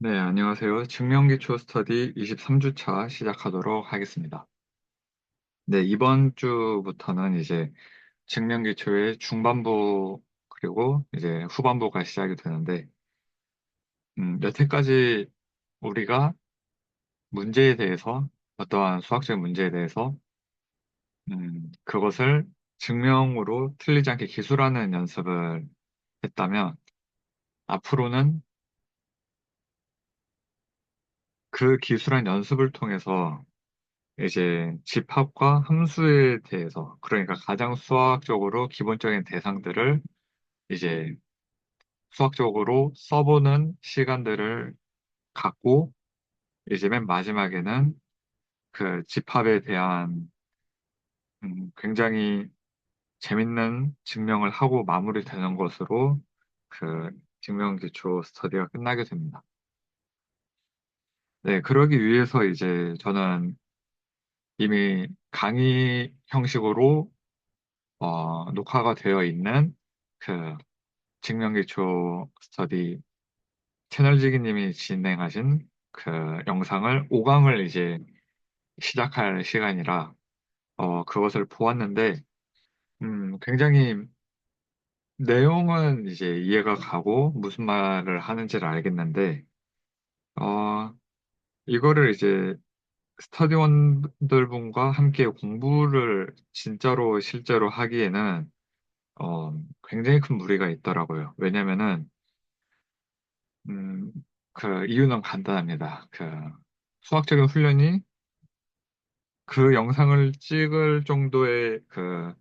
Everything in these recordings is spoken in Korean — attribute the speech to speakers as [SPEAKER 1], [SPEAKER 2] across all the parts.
[SPEAKER 1] 네, 안녕하세요. 증명기초 스터디 23주차 시작하도록 하겠습니다. 네, 이번 주부터는 이제 증명기초의 중반부 그리고 이제 후반부가 시작이 되는데, 여태까지 우리가 문제에 대해서 어떠한 수학적 문제에 대해서 그것을 증명으로 틀리지 않게 기술하는 연습을 했다면, 앞으로는 그 기술한 연습을 통해서 이제 집합과 함수에 대해서, 그러니까 가장 수학적으로 기본적인 대상들을 이제 수학적으로 써보는 시간들을 갖고, 이제 맨 마지막에는 그 집합에 대한 굉장히 재밌는 증명을 하고 마무리되는 것으로 그 증명기초 스터디가 끝나게 됩니다. 네, 그러기 위해서 이제 저는 이미 강의 형식으로 녹화가 되어 있는 그 증명기초 스터디 채널지기님이 진행하신 그 영상을 5강을 이제 시작할 시간이라 그것을 보았는데 굉장히 내용은 이제 이해가 가고 무슨 말을 하는지를 알겠는데 어, 이거를 이제 스터디원들 분과 함께 공부를 진짜로 실제로 하기에는 굉장히 큰 무리가 있더라고요. 왜냐면은 음, 그 이유는 간단합니다. 그 수학적인 훈련이 그 영상을 찍을 정도의 그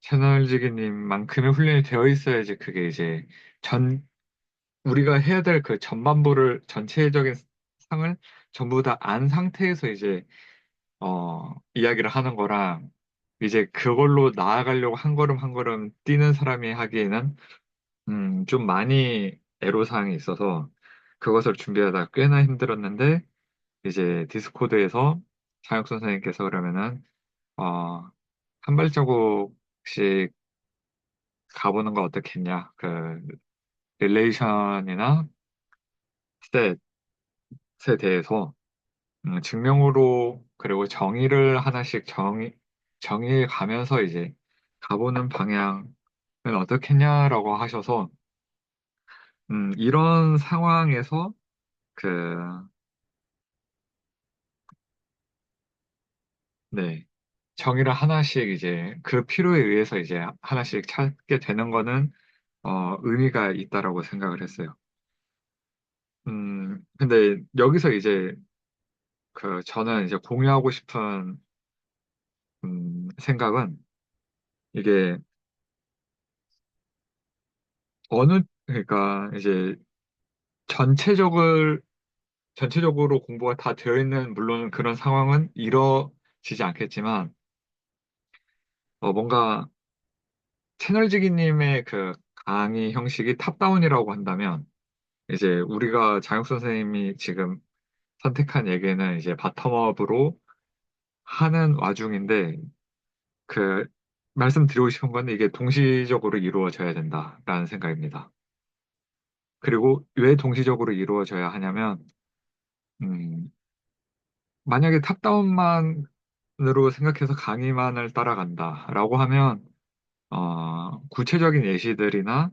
[SPEAKER 1] 채널지기님만큼의 훈련이 되어 있어야지 그게 이제 전 우리가 해야 될 그 전반부를 전체적인 상을 전부 다 안 상태에서 이제 이야기를 하는 거랑 이제 그걸로 나아가려고 한 걸음 한 걸음 뛰는 사람이 하기에는 좀 많이 애로사항이 있어서 그것을 준비하다 꽤나 힘들었는데 이제 디스코드에서 장혁 선생님께서 그러면은 어, 한 발자국씩 가보는 거 어떻겠냐? 그 릴레이션이나 셋에 대해서 증명으로 그리고 정의를 하나씩 정의해 가면서 이제 가보는 방향은 어떻겠냐라고 하셔서 이런 상황에서 그 네. 정의를 하나씩 이제 그 필요에 의해서 이제 하나씩 찾게 되는 거는 의미가 있다라고 생각을 했어요. 근데 여기서 이제 그 저는 이제 공유하고 싶은 생각은 이게 그러니까 이제 전체적을 전체적으로 공부가 다 되어 있는 물론 그런 상황은 이뤄지지 않겠지만 뭔가 채널지기님의 그 강의 형식이 탑다운이라고 한다면 이제 우리가 장혁 선생님이 지금 선택한 얘기는 이제 바텀업으로 하는 와중인데 그 말씀드리고 싶은 건 이게 동시적으로 이루어져야 된다라는 생각입니다. 그리고 왜 동시적으로 이루어져야 하냐면 음, 만약에 탑다운만으로 생각해서 강의만을 따라간다라고 하면 구체적인 예시들이나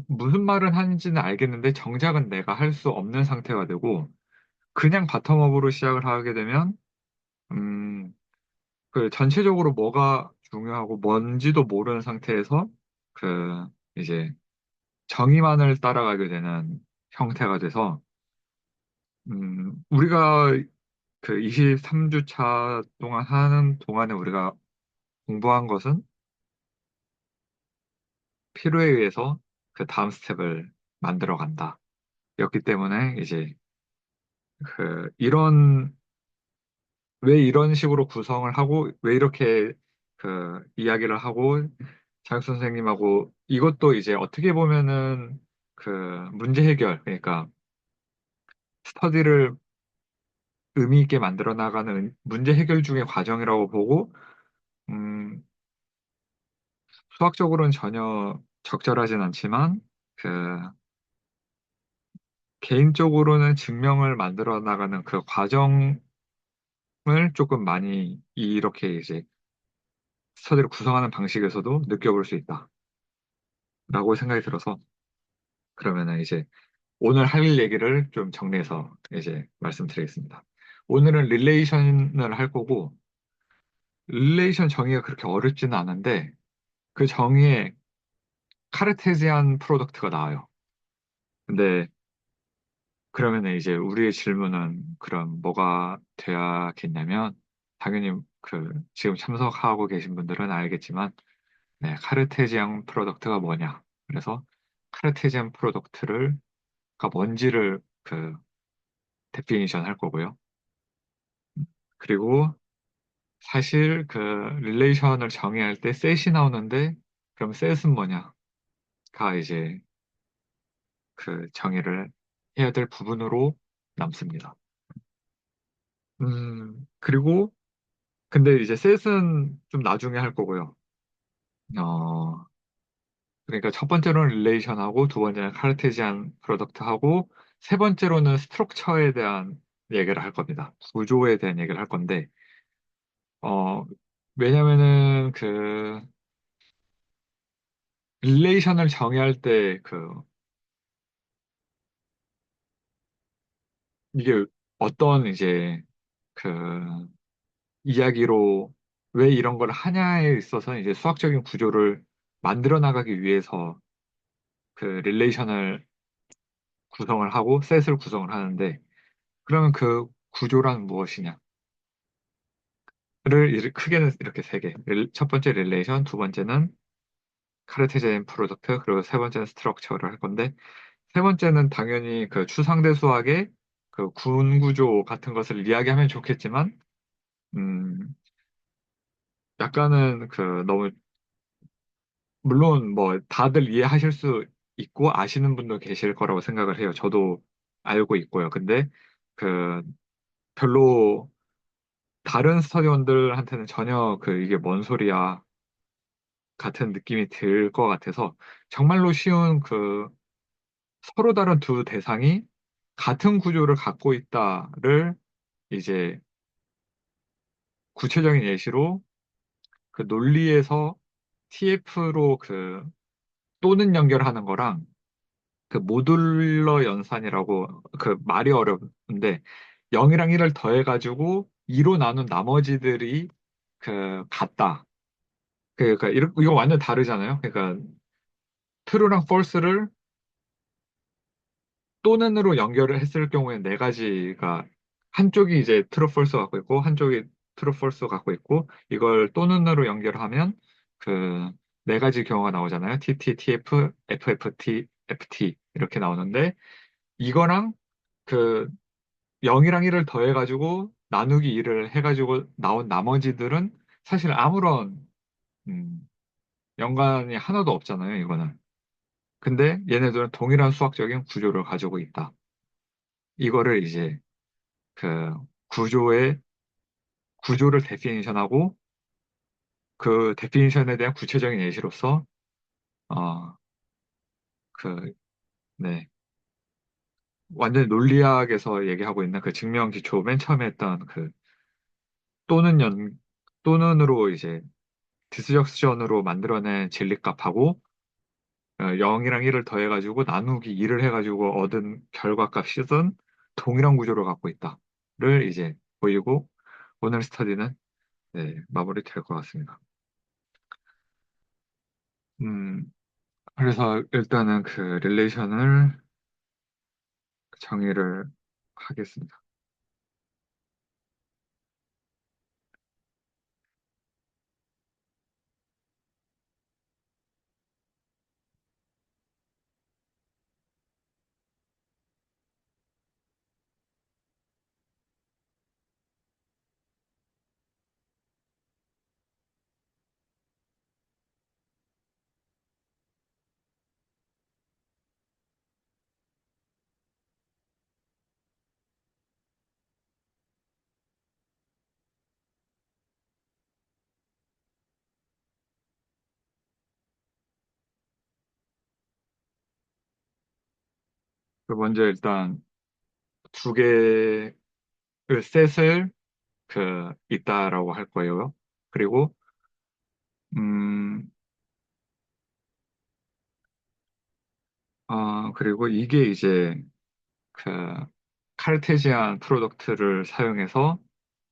[SPEAKER 1] 무슨 말은 하는지는 알겠는데 정작은 내가 할 수 없는 상태가 되고 그냥 바텀업으로 시작을 하게 되면 음, 그 전체적으로 뭐가 중요하고 뭔지도 모르는 상태에서 그 이제 정의만을 따라가게 되는 형태가 돼서 우리가 그 23주차 동안 하는 동안에 우리가 공부한 것은 필요에 의해서 그 다음 스텝을 만들어 간다. 였기 때문에 이제 왜 이런 식으로 구성을 하고 왜 이렇게 그 이야기를 하고 자육 선생님하고 이것도 이제 어떻게 보면은 그 문제 해결 그러니까 스터디를 의미 있게 만들어 나가는 문제 해결 중의 과정이라고 보고 음, 수학적으로는 전혀 적절하진 않지만 그 개인적으로는 증명을 만들어 나가는 그 과정을 조금 많이 이렇게 이제 스터디를 구성하는 방식에서도 느껴볼 수 있다라고 생각이 들어서 그러면은 이제 오늘 할 얘기를 좀 정리해서 이제 말씀드리겠습니다. 오늘은 릴레이션을 할 거고 릴레이션 정의가 그렇게 어렵지는 않은데 그 정의에 카르테지안 프로덕트가 나와요. 근데 그러면 이제 우리의 질문은 그럼 뭐가 돼야겠냐면 당연히 그 지금 참석하고 계신 분들은 알겠지만 네, 카르테지안 프로덕트가 뭐냐. 그래서 카르테지안 프로덕트를 가 뭔지를 그 데피니션 할 거고요. 그리고 사실 그 릴레이션을 정의할 때 셋이 나오는데 그럼 셋은 뭐냐가 이제 그 정의를 해야 될 부분으로 남습니다. 그리고 근데 이제 셋은 좀 나중에 할 거고요. 어, 그러니까 첫 번째로는 릴레이션하고 두 번째는 카르테지안 프로덕트하고 세 번째로는 스트럭처에 대한 얘기를 할 겁니다. 구조에 대한 얘기를 할 건데 어, 왜냐면은 그 릴레이션을 정의할 때 그 이게 어떤 이제 그 이야기로 왜 이런 걸 하냐에 있어서 이제 수학적인 구조를 만들어 나가기 위해서 그 릴레이션을 구성을 하고 셋을 구성을 하는데 그러면 그 구조란 무엇이냐를 크게는 이렇게 세 개. 첫 번째 릴레이션, 두 번째는 카르테지안 프로덕트, 그리고 세 번째는 스트럭처를 할 건데 세 번째는 당연히 그 추상대 수학의 그 군 구조 같은 것을 이야기하면 좋겠지만 음 약간은 그 너무 물론 뭐 다들 이해하실 수 있고 아시는 분도 계실 거라고 생각을 해요. 저도 알고 있고요. 근데 그 별로 다른 스터디원들한테는 전혀 그 이게 뭔 소리야 같은 느낌이 들 것 같아서 정말로 쉬운 그 서로 다른 두 대상이 같은 구조를 갖고 있다를 이제 구체적인 예시로 그 논리에서 TF로 그 또는 연결하는 거랑 그 모듈러 연산이라고 그 말이 어려운데 0이랑 1을 더해가지고 2로 나눈 나머지들이 그 같다. 그러니까 이거 완전 다르잖아요. 그러니까 true랑 false를 또는으로 연결을 했을 경우에 네 가지가 한쪽이 이제 true false 갖고 있고 한쪽이 true false 갖고 있고 이걸 또는으로 연결하면 그 네 가지 경우가 나오잖아요. TT, TF, FFT, FT 이렇게 나오는데 이거랑 그 0이랑 1을 더해가지고 나누기 2를 해가지고 나온 나머지들은 사실 아무런 음, 연관이 하나도 없잖아요. 이거는. 근데 얘네들은 동일한 수학적인 구조를 가지고 있다. 이거를 이제 그 구조의 구조를 데피니션하고 그 데피니션에 대한 구체적인 예시로서 어, 그, 네. 완전 논리학에서 얘기하고 있는 그 증명 기초 맨 처음에 했던 그 또는 또는으로 이제 디스적션으로 만들어낸 진리값하고 0이랑 1을 더해가지고 나누기 2를 해가지고 얻은 결과값이든 동일한 구조를 갖고 있다를 이제 보이고 오늘 스터디는 네, 마무리 될 것 같습니다. 음, 그래서 일단은 그 릴레이션을 정의를 하겠습니다. 먼저 일단 두 개의 셋을 있다라고 할 거예요. 그리고, 음, 그리고 이게 이제 그 카르테지안 프로덕트를 사용해서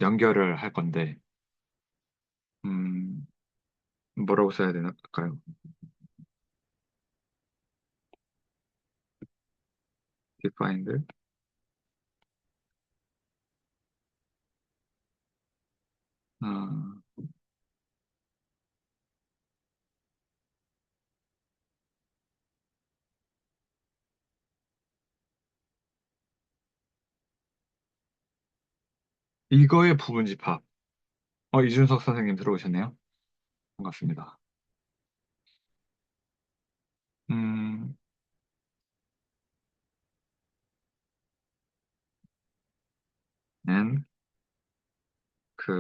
[SPEAKER 1] 연결을 할 건데, 음, 뭐라고 써야 되나요? defined. 어, 이거의 부분 집합. 이준석 선생님 들어오셨네요. 반갑습니다. 음, 는 그,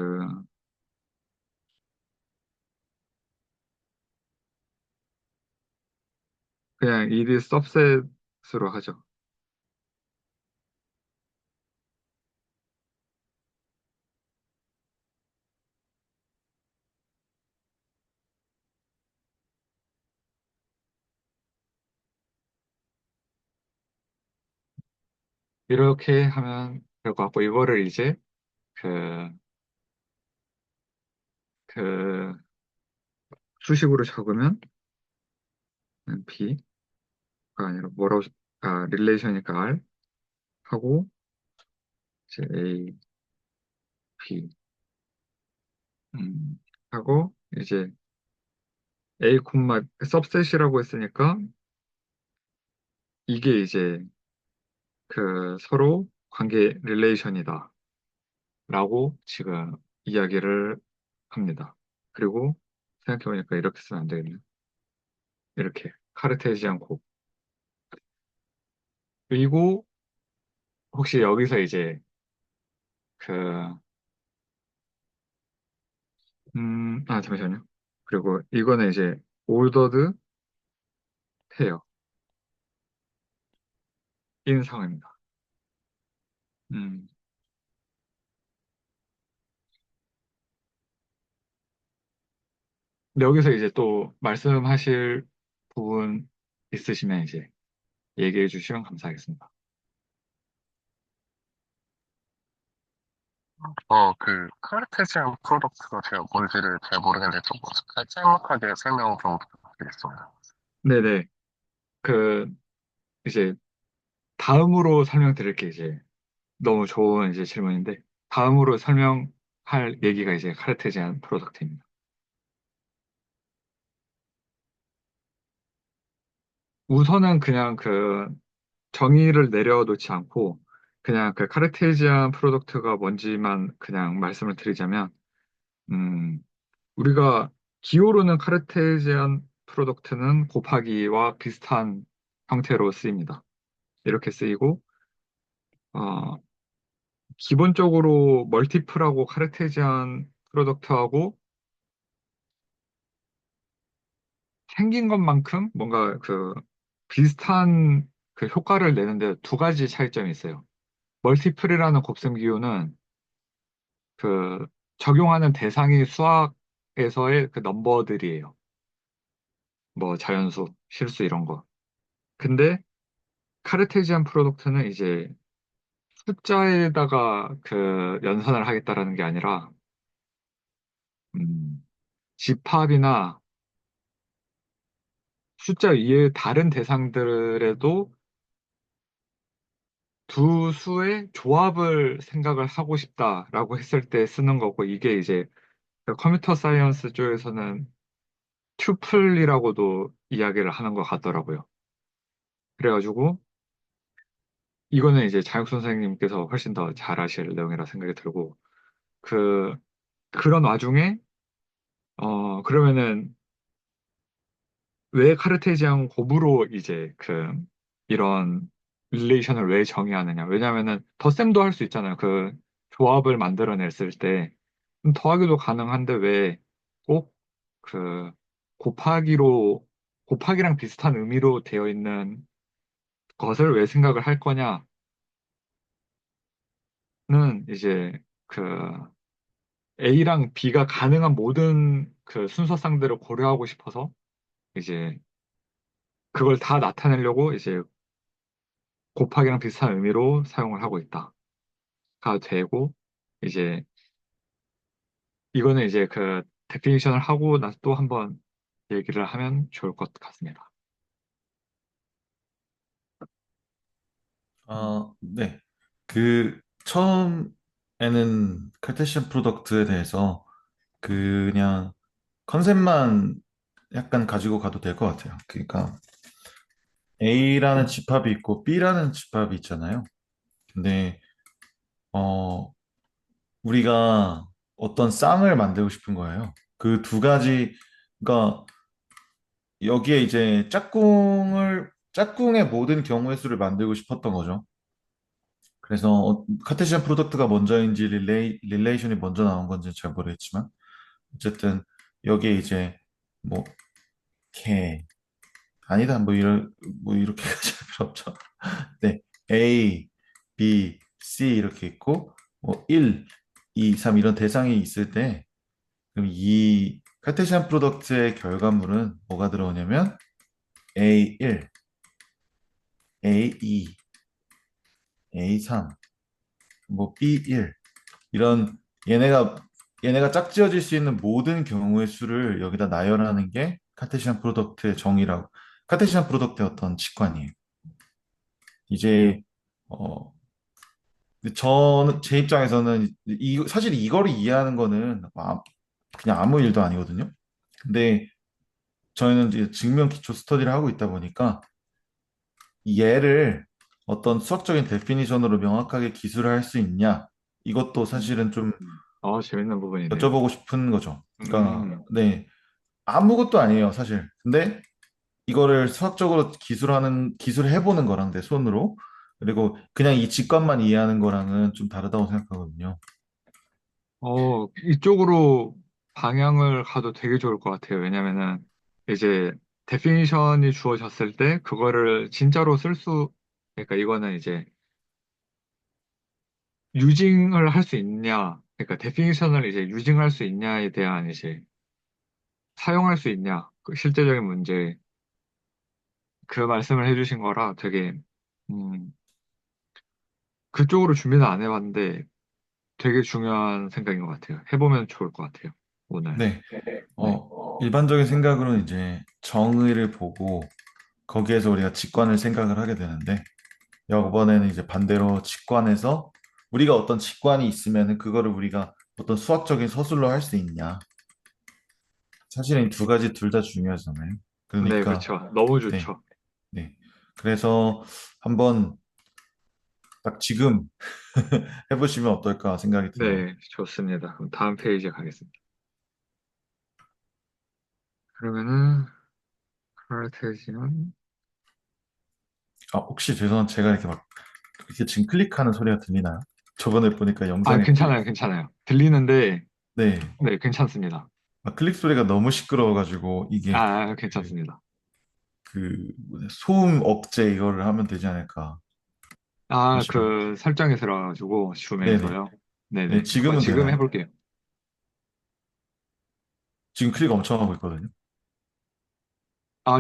[SPEAKER 1] 그냥 일이 서브셋으로 하죠. 이렇게 하면 될 것 같고, 이거를 이제 그, 그, 수식으로 적으면 B가 아니라 릴레이션이니까 R 하고, 이제 A, B, 하고, 이제 A 콤마 सब셋이라고 했으니까, 이게 이제 서로 관계 릴레이션이다. 라고 지금 이야기를 합니다. 그리고 생각해보니까 이렇게 쓰면 안 되겠네요. 이렇게. 카르테지안 곱. 그리고 혹시 여기서 이제 그, 잠시만요. 그리고 이거는 이제 올더드 페어 인 상황입니다. 음, 근데 여기서 이제 또 말씀하실 부분 있으시면 이제 얘기해 주시면 감사하겠습니다.
[SPEAKER 2] 카르테시안 프로덕트가 제가 뭔지를 잘 모르겠는데 조금 짤막하게 설명 좀 부탁드리겠습니다.
[SPEAKER 1] 네네. 그, 이제 다음으로 설명드릴 게 이제 너무 좋은 이제 질문인데, 다음으로 설명할 얘기가 이제 카르테지안 프로덕트입니다. 우선은 그냥 정의를 내려놓지 않고, 그냥 카르테지안 프로덕트가 뭔지만 그냥 말씀을 드리자면, 음, 우리가 기호로는 카르테지안 프로덕트는 곱하기와 비슷한 형태로 쓰입니다. 이렇게 쓰이고, 어, 기본적으로 멀티플하고 카르테지안 프로덕트하고 생긴 것만큼 뭔가 비슷한 효과를 내는데 두 가지 차이점이 있어요. 멀티플이라는 곱셈 기호는 그 적용하는 대상이 수학에서의 그 넘버들이에요. 뭐 자연수, 실수 이런 거. 근데 카르테지안 프로덕트는 이제 숫자에다가 연산을 하겠다라는 게 아니라 음, 집합이나 숫자 이외의 다른 대상들에도 두 수의 조합을 생각을 하고 싶다라고 했을 때 쓰는 거고, 이게 이제 컴퓨터 사이언스 쪽에서는 튜플이라고도 이야기를 하는 것 같더라고요. 그래가지고 이거는 이제 자육 선생님께서 훨씬 더 잘 아실 내용이라 생각이 들고, 그 그런 와중에 그러면은 왜 카르테지안 곱으로 이제 이런 릴레이션을 왜 정의하느냐? 왜냐면은 덧셈도 할 수 있잖아요. 조합을 만들어냈을 때 더하기도 가능한데 왜 꼭 그 곱하기로 곱하기랑 비슷한 의미로 되어 있는 것을 왜 생각을 할 거냐는 이제 그 A랑 B가 가능한 모든 그 순서상들을 고려하고 싶어서 이제 그걸 다 나타내려고 이제 곱하기랑 비슷한 의미로 사용을 하고 있다가 되고 이제 이거는 이제 그 데피니션을 하고 나서 또 한번 얘기를 하면 좋을 것 같습니다.
[SPEAKER 3] 네. 그 처음에는 카테시안 프로덕트에 대해서 그냥 컨셉만 약간 가지고 가도 될 것 같아요. 그러니까 A라는 집합이 있고 B라는 집합이 있잖아요. 근데 어 우리가 어떤 쌍을 만들고 싶은 거예요. 그 두 가지, 그러니까 여기에 이제 짝꿍의 모든 경우의 수를 만들고 싶었던 거죠. 그래서 카테시안 프로덕트가 먼저인지 릴레이션이 먼저 나온 건지 잘 모르겠지만 어쨌든 여기에 이제 뭐 K 아니다 뭐 이렇게까지 할 필요 없죠. 네, A, B, C 이렇게 있고 뭐 1, 2, 3 이런 대상이 있을 때 그럼 이 카테시안 프로덕트의 결과물은 뭐가 들어오냐면 A1, A2, A3, 뭐 B1 이런 얘네가 짝지어질 수 있는 모든 경우의 수를 여기다 나열하는 게 카테시안 프로덕트의 정의라고 카테시안 프로덕트의 어떤 직관이에요. 이제 어 근데 저는 제 입장에서는 사실 이거를 이해하는 거는 그냥 아무 일도 아니거든요. 근데 저희는 이제 증명 기초 스터디를 하고 있다 보니까 이 얘를 어떤 수학적인 데피니션으로 명확하게 기술을 할 수 있냐 이것도 사실은 좀
[SPEAKER 1] 재밌는 부분이네요.
[SPEAKER 3] 여쭤보고 싶은 거죠. 그러니까
[SPEAKER 1] 음,
[SPEAKER 3] 네, 아무것도 아니에요, 사실. 근데 이거를 수학적으로 기술해보는 거랑 내 손으로 그리고 그냥 이 직관만 이해하는 거랑은 좀 다르다고 생각하거든요.
[SPEAKER 1] 이쪽으로 방향을 가도 되게 좋을 것 같아요. 왜냐면은 이제 데피니션이 주어졌을 때 그거를 진짜로 그러니까 이거는 이제 유징을 할 수 있냐, 그러니까 데피니션을 이제 유징할 수 있냐에 대한 이제 사용할 수 있냐, 그 실제적인 문제, 그 말씀을 해주신 거라 되게, 음, 그쪽으로 준비는 안 해봤는데 되게 중요한 생각인 것 같아요. 해보면 좋을 것 같아요. 오늘.
[SPEAKER 3] 네,
[SPEAKER 1] 네.
[SPEAKER 3] 일반적인 생각으로는 이제 정의를 보고 거기에서 우리가 직관을 생각을 하게 되는데 이번에는 이제 반대로 직관에서 우리가 어떤 직관이 있으면 그거를 우리가 어떤 수학적인 서술로 할 수 있냐. 사실은 이 두 가지 둘 다 중요하잖아요.
[SPEAKER 1] 네,
[SPEAKER 3] 그러니까
[SPEAKER 1] 그렇죠. 너무
[SPEAKER 3] 네,
[SPEAKER 1] 좋죠.
[SPEAKER 3] 네. 그래서 한번 딱 지금 해보시면 어떨까 생각이 드네요.
[SPEAKER 1] 네, 좋습니다. 그럼 다음 페이지에 가겠습니다. 그러면은, 프라테지는,
[SPEAKER 3] 혹시 죄송한 제가 이렇게 막 이렇게 지금 클릭하는 소리가 들리나요? 저번에 보니까 영상에
[SPEAKER 1] 괜찮아요, 괜찮아요. 들리는데,
[SPEAKER 3] 네,
[SPEAKER 1] 네, 괜찮습니다.
[SPEAKER 3] 클릭 소리가 너무 시끄러워가지고 이게 그,
[SPEAKER 1] 괜찮습니다.
[SPEAKER 3] 소음 억제 이거를 하면 되지 않을까. 잠시만요.
[SPEAKER 1] 그 설정에 들어가가지고,
[SPEAKER 3] 네네.
[SPEAKER 1] 줌에서요.
[SPEAKER 3] 네,
[SPEAKER 1] 네네. 한번
[SPEAKER 3] 지금은
[SPEAKER 1] 지금
[SPEAKER 3] 되나요?
[SPEAKER 1] 해볼게요.
[SPEAKER 3] 지금 클릭 엄청 하고 있거든요.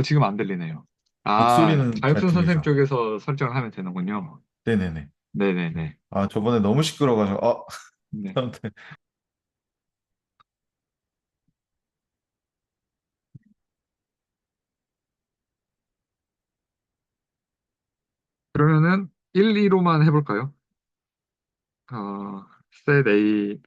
[SPEAKER 1] 지금 안 들리네요.
[SPEAKER 3] 목소리는 잘
[SPEAKER 1] 자육순 선생님
[SPEAKER 3] 들리죠?
[SPEAKER 1] 쪽에서 설정을 하면 되는군요.
[SPEAKER 3] 네네네.
[SPEAKER 1] 네네네.
[SPEAKER 3] 저번에 너무 시끄러워가지고,
[SPEAKER 1] 네.
[SPEAKER 3] 아무튼.
[SPEAKER 1] 그러면은 1, 2로만 해볼까요? set A,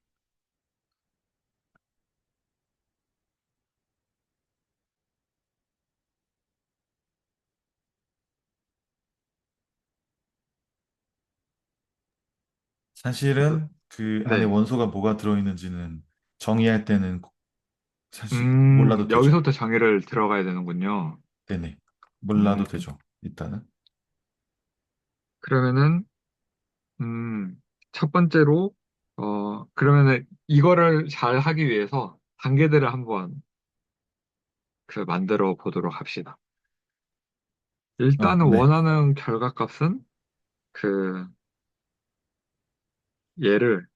[SPEAKER 3] 사실은 그 안에
[SPEAKER 1] 네.
[SPEAKER 3] 원소가 뭐가 들어있는지는 정의할 때는 사실 몰라도 되죠.
[SPEAKER 1] 여기서부터 정의를 들어가야 되는군요.
[SPEAKER 3] 네네.
[SPEAKER 1] 음,
[SPEAKER 3] 몰라도 되죠. 일단은.
[SPEAKER 1] 그러면은, 첫 번째로, 그러면은 이거를 잘 하기 위해서 단계들을 한번 만들어 보도록 합시다. 일단은
[SPEAKER 3] 네.
[SPEAKER 1] 원하는 결과값은 그 얘를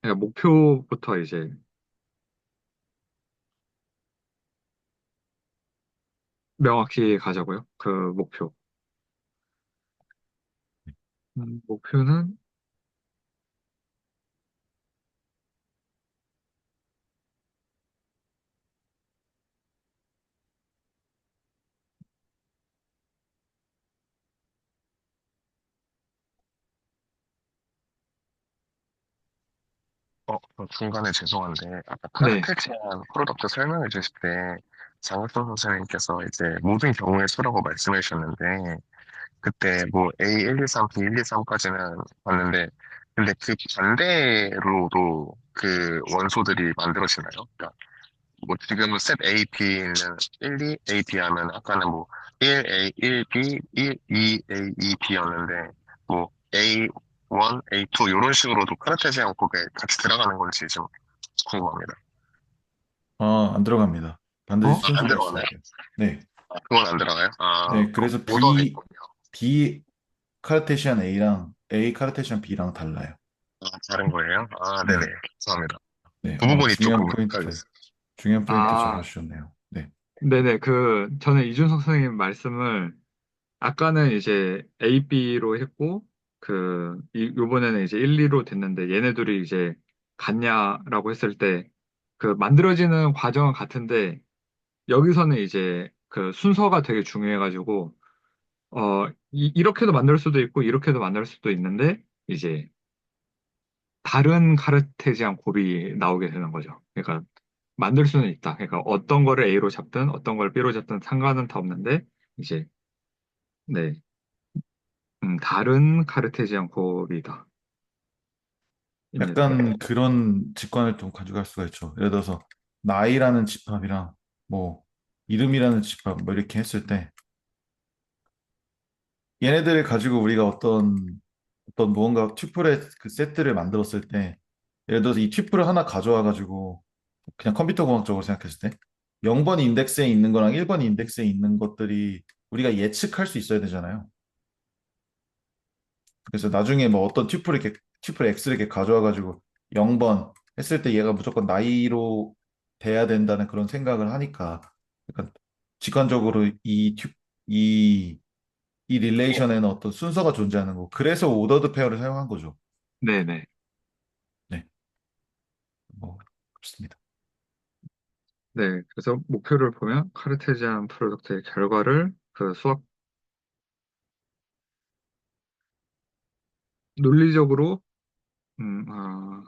[SPEAKER 1] 그러니까 목표부터 이제 명확히 가자고요. 그 목표. 목표는
[SPEAKER 2] 중간에 죄송한데, 아까
[SPEAKER 1] 네,
[SPEAKER 2] 카르텔 제한 프로덕트 설명해 주실 때, 장학선 선생님께서 이제 모든 경우의 수라고 말씀해 주셨는데, 그때 뭐 A123, B123까지는 봤는데, 근데 그 반대로도 그 원소들이 만들어지나요? 그러니까 뭐 지금은 셋 A, B는 1, 2, A, B 하면 아까는 뭐 1A, 1B, 1, 2A, 2B였는데 뭐 A1, A2 이런 식으로도 카르테시안 곡에 같이 들어가는 건지 좀 궁금합니다.
[SPEAKER 3] 안 들어갑니다. 반드시
[SPEAKER 1] 어?
[SPEAKER 2] 안
[SPEAKER 3] 순서가
[SPEAKER 2] 들어가나요?
[SPEAKER 3] 있어야 돼요. 네.
[SPEAKER 2] 그건 안 들어가요?
[SPEAKER 3] 네, 그래서
[SPEAKER 2] 오더가 있군요.
[SPEAKER 3] B 카르테시안 A랑 A 카르테시안 B랑 달라요.
[SPEAKER 2] 다른 거예요? 네네.
[SPEAKER 3] 네.
[SPEAKER 2] 죄송합니다.
[SPEAKER 3] 네.
[SPEAKER 2] 그 부분이
[SPEAKER 3] 중요한
[SPEAKER 2] 조금
[SPEAKER 3] 포인트,
[SPEAKER 2] 헷갈렸어요.
[SPEAKER 3] 중요한 포인트
[SPEAKER 1] 아,
[SPEAKER 3] 잡아주셨네요. 네.
[SPEAKER 1] 네네. 저는 이준석 선생님 말씀을 아까는 이제 A, B로 했고, 요번에는 이제 1, 2로 됐는데, 얘네들이 이제 같냐라고 했을 때, 만들어지는 과정은 같은데, 여기서는 이제 그 순서가 되게 중요해가지고, 이렇게도 만들 수도 있고, 이렇게도 만들 수도 있는데, 이제 다른 카르테지안 곱이 나오게 되는 거죠. 그러니까 만들 수는 있다. 그러니까 어떤 거를 A로 잡든, 어떤 걸 B로 잡든 상관은 다 없는데, 이제, 네. 다른 카르테지안 곱이다. 입니다.
[SPEAKER 3] 약간 그런 직관을 좀 가져갈 수가 있죠. 예를 들어서 나이라는 집합이랑 뭐 이름이라는 집합 뭐 이렇게 했을 때 얘네들을 가지고 우리가 어떤 무언가 튜플의 그 세트를 만들었을 때 예를 들어서 이 튜플을 하나 가져와 가지고 그냥 컴퓨터 공학적으로 생각했을 때 0번 인덱스에 있는 거랑 1번 인덱스에 있는 것들이 우리가 예측할 수 있어야 되잖아요. 그래서 나중에 뭐 어떤 튜플 X를 이렇게 가져와 가지고 0번 했을 때 얘가 무조건 나이로 돼야 된다는 그런 생각을 하니까 약간 직관적으로 이, 이 릴레이션에는 어떤 순서가 존재하는 거. 그래서 오더드 페어를 사용한 거죠.
[SPEAKER 1] 네네.
[SPEAKER 3] 네. 뭐 그렇습니다.
[SPEAKER 1] 네. 그래서 목표를 보면 카르테지안 프로덕트의 결과를 수학 논리적으로 음, 아,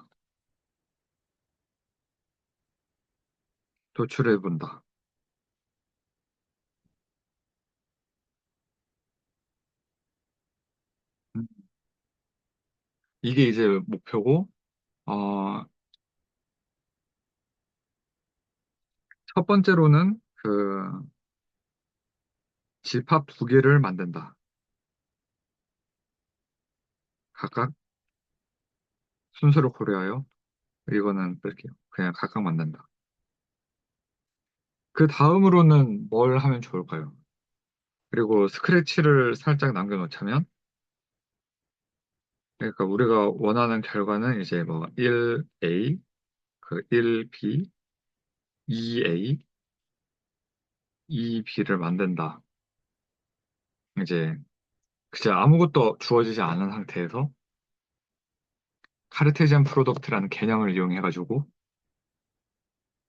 [SPEAKER 1] 도출해 본다. 음, 이게 이제 목표고, 어, 첫 번째로는 집합 두 개를 만든다. 각각 순서를 고려하여 이거는 뺄게요. 그냥 각각 만든다. 그 다음으로는 뭘 하면 좋을까요? 그리고 스크래치를 살짝 남겨놓자면, 그러니까 우리가 원하는 결과는 이제 뭐 1A, 1B, 2A, 2B를 만든다. 이제 그냥 아무것도 주어지지 않은 상태에서 카르테시안 프로덕트라는 개념을 이용해가지고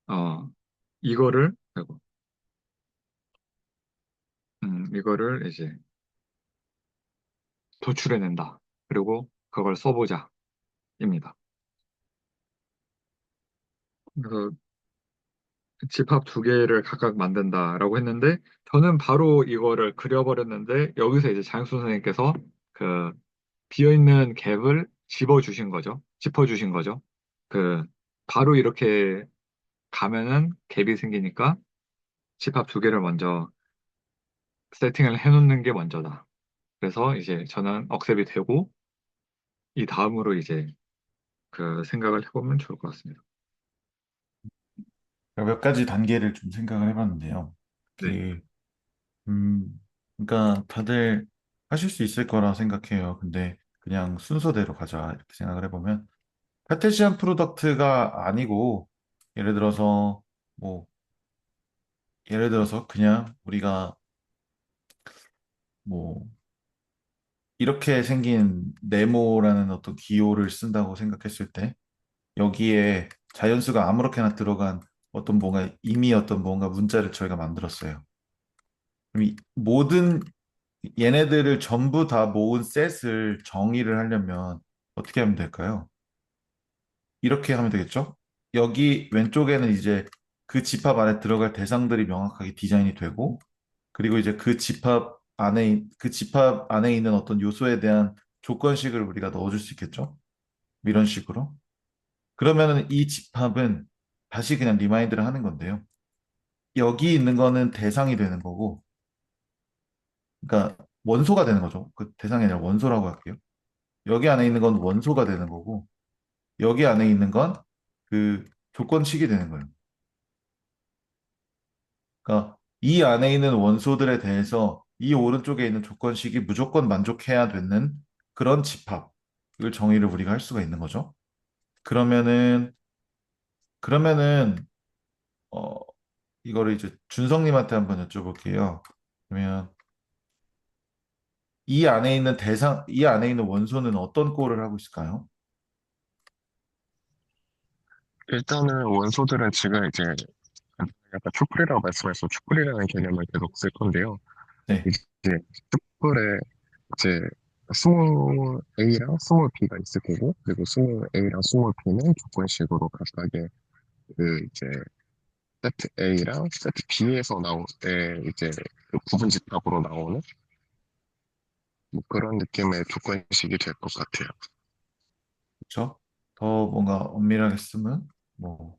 [SPEAKER 1] 어 이거를 아이고, 이거를 이제 도출해낸다. 그리고 그걸 써보자입니다. 그래서 집합 두 개를 각각 만든다라고 했는데 저는 바로 이거를 그려버렸는데 여기서 이제 장수 선생님께서 그 비어있는 갭을 집어주신 거죠. 짚어주신 거죠. 그 바로 이렇게 가면은 갭이 생기니까 집합 두 개를 먼저 세팅을 해놓는 게 먼저다. 그래서 이제 저는 억셉이 되고 이 다음으로 이제 생각을 해보면 좋을 것 같습니다.
[SPEAKER 3] 몇 가지 단계를 좀 생각을 해봤는데요.
[SPEAKER 1] 네,
[SPEAKER 3] 그 그러니까 다들 하실 수 있을 거라 생각해요. 근데 그냥 순서대로 가자 이렇게 생각을 해보면 카테시안 프로덕트가 아니고 예를 들어서 뭐 예를 들어서 그냥 우리가 뭐 이렇게 생긴 네모라는 어떤 기호를 쓴다고 생각했을 때 여기에 자연수가 아무렇게나 들어간 어떤 뭔가 이미 어떤 뭔가 문자를 저희가 만들었어요. 그럼 이 모든 얘네들을 전부 다 모은 셋을 정의를 하려면 어떻게 하면 될까요? 이렇게 하면 되겠죠? 여기 왼쪽에는 이제 그 집합 안에 들어갈 대상들이 명확하게 디자인이 되고, 그리고 이제 그 집합 안에 있는 어떤 요소에 대한 조건식을 우리가 넣어줄 수 있겠죠? 이런 식으로. 그러면은 이 집합은 다시 그냥 리마인드를 하는 건데요. 여기 있는 거는 대상이 되는 거고, 그러니까 원소가 되는 거죠. 그 대상이 아니라 원소라고 할게요. 여기 안에 있는 건 원소가 되는 거고, 여기 안에 있는 건 그 조건식이 되는 거예요. 그러니까 이 안에 있는 원소들에 대해서 이 오른쪽에 있는 조건식이 무조건 만족해야 되는 그런 집합을 정의를 우리가 할 수가 있는 거죠. 그러면은 그러면은 어 이거를 이제 준성님한테 한번 여쭤볼게요. 그러면 이 안에 있는 원소는 어떤 꼴을 하고 있을까요?
[SPEAKER 2] 일단은 원소들은 지금 이제 약간 촛불이라고 말씀하셔서 촛불이라는 개념을 계속 쓸 건데요.
[SPEAKER 3] 네,
[SPEAKER 2] 이제 촛불에 이제 스몰 A랑 스몰 B가 있을 거고, 그리고 스몰 A랑 스몰 B는 조건식으로 각각의 그 이제 세트 A랑 세트 B에서 나올 때 이제 그 부분 집합으로 나오는 뭐 그런 느낌의 조건식이 될 것 같아요.
[SPEAKER 3] 그렇죠. 더 뭔가 엄밀하게 쓰면 뭐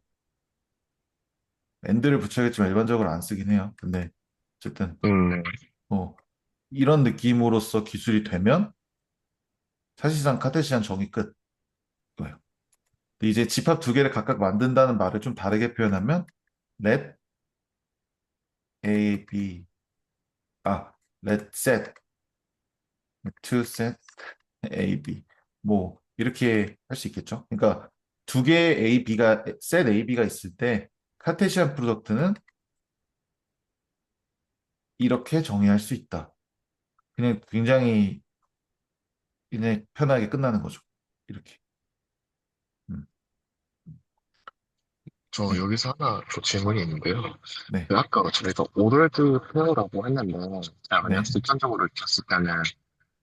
[SPEAKER 3] 엔드를 붙여야겠지만 일반적으로 안 쓰긴 해요. 근데 어쨌든
[SPEAKER 2] 네.
[SPEAKER 3] 뭐 이런 느낌으로서 기술이 되면 사실상 카테시안 정의 끝. 거예요. 근데 이제 집합 두 개를 각각 만든다는 말을 좀 다르게 표현하면 let A, B, let set to set A, B 뭐 이렇게 할 수 있겠죠. 그러니까 두 개의 A, B가 set A, B가 있을 때 카테시안 프로덕트는 이렇게 정의할 수 있다. 그냥 굉장히 그냥 편하게 끝나는 거죠. 이렇게. 음,
[SPEAKER 2] 저
[SPEAKER 3] 네,
[SPEAKER 2] 여기서 하나 더 질문이 있는데요.
[SPEAKER 3] 네,
[SPEAKER 2] 그 아까 저희가 오더레드 페어라고 했는데, 제가 그냥
[SPEAKER 3] 네,
[SPEAKER 2] 습관적으로 익혔을 때는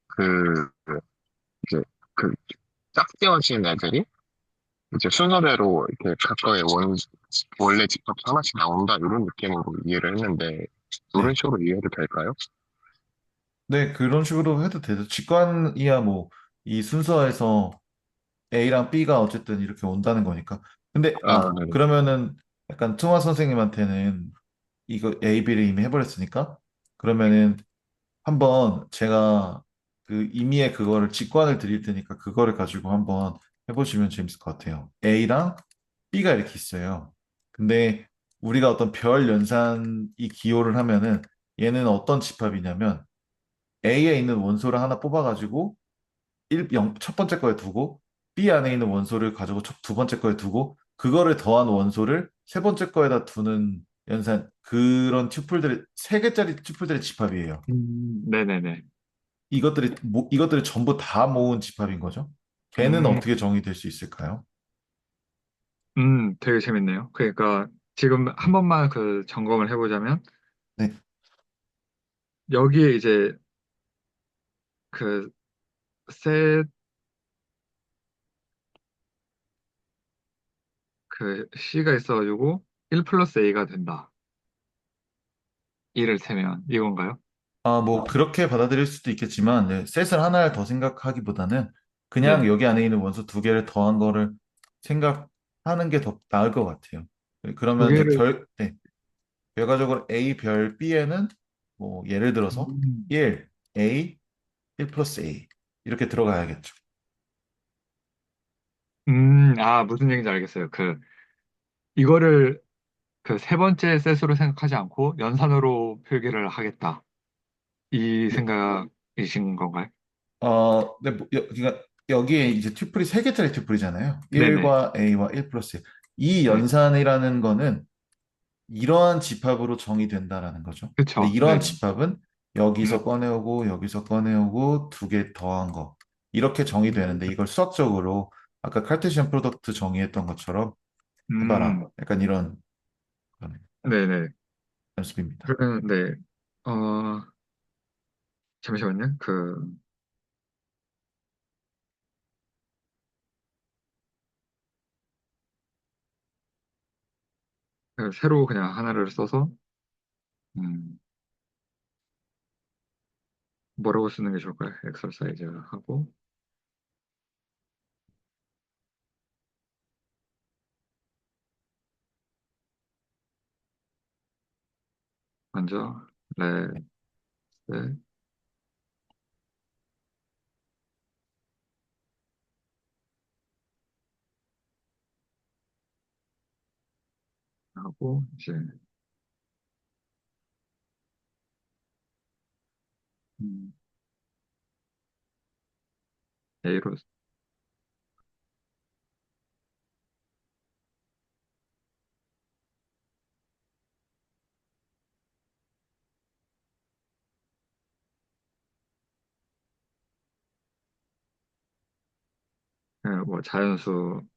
[SPEAKER 2] 그, 이제 그 짝지어진 애들이 이제 순서대로 이렇게 각각의 원래 집합 하나씩 나온다 이런 느낌으로 이해를 했는데, 이런
[SPEAKER 3] 네.
[SPEAKER 2] 식으로 이해해도 될까요?
[SPEAKER 3] 네, 그런 식으로 해도 되죠. 직관이야 뭐 이 순서에서 A랑 B가 어쨌든 이렇게 온다는 거니까. 근데,
[SPEAKER 2] 아, 네네.
[SPEAKER 3] 그러면은 약간 청아 선생님한테는 이거 A, B를 이미 해버렸으니까, 그러면은 한번 제가 그 임의의 그거를 직관을 드릴 테니까 그거를 가지고 한번 해보시면 재밌을 것 같아요. A랑 B가 이렇게 있어요. 근데 우리가 어떤 별 연산이 기호를 하면은 얘는 어떤 집합이냐면 A에 있는 원소를 하나 뽑아가지고 첫 번째 거에 두고 B 안에 있는 원소를 가지고 두 번째 거에 두고 그거를 더한 원소를 세 번째 거에다 두는 연산 그런 튜플들의 세 개짜리 튜플들의 집합이에요.
[SPEAKER 1] 네네네.
[SPEAKER 3] 이것들이 전부 다 모은 집합인 거죠. 걔는
[SPEAKER 1] 음,
[SPEAKER 3] 어떻게 정의될 수 있을까요?
[SPEAKER 1] 되게 재밌네요. 그러니까 지금 한 번만 그 점검을 해보자면
[SPEAKER 3] 네.
[SPEAKER 1] 여기에 이제 그 셋, 그 C가 있어가지고 1 플러스 A가 된다. 이를 세면 이건가요?
[SPEAKER 3] 뭐 그렇게 받아들일 수도 있겠지만 네, 셋을 하나를 더 생각하기보다는 그냥
[SPEAKER 1] 네.
[SPEAKER 3] 여기 안에 있는 원소 두 개를 더한 거를 생각하는 게 더 나을 것 같아요.
[SPEAKER 1] 두
[SPEAKER 3] 그러면 이제
[SPEAKER 1] 개를,
[SPEAKER 3] 네, 결과적으로 A 별 B에는 뭐 예를 들어서
[SPEAKER 1] 음,
[SPEAKER 3] 1, A, 1 플러스 A 이렇게 들어가야겠죠.
[SPEAKER 1] 무슨 얘기인지 알겠어요. 이거를 그 세 번째 셋으로 생각하지 않고 연산으로 표기를 하겠다. 이
[SPEAKER 3] 네,
[SPEAKER 1] 생각이신 건가요?
[SPEAKER 3] 네, 그러니까 여기에 이제 튜플이 세 개짜리 튜플이잖아요.
[SPEAKER 1] 네네.
[SPEAKER 3] 1과 A와 1 플러스 1. 이
[SPEAKER 1] 네.
[SPEAKER 3] 연산이라는 거는 이러한 집합으로 정의된다라는 거죠. 근데
[SPEAKER 1] 그쵸.
[SPEAKER 3] 이러한
[SPEAKER 1] 네네.
[SPEAKER 3] 집합은
[SPEAKER 1] 음,
[SPEAKER 3] 여기서 꺼내오고 여기서 꺼내오고 두 개 더한 거 이렇게 정의되는데 이걸 수학적으로 아까 칼테시안 프로덕트 정의했던 것처럼 해봐라.
[SPEAKER 1] 음,
[SPEAKER 3] 약간 이런 그런
[SPEAKER 1] 네네.
[SPEAKER 3] 연습입니다.
[SPEAKER 1] 그러면, 네. 잠시만요. 새로 그냥 하나를 써서, 음, 뭐라고 쓰는 게 좋을까요? 엑서사이즈 하고, 먼저, 레, 네, 하고, 이제, 음, A로, 뭐, 자연수인데,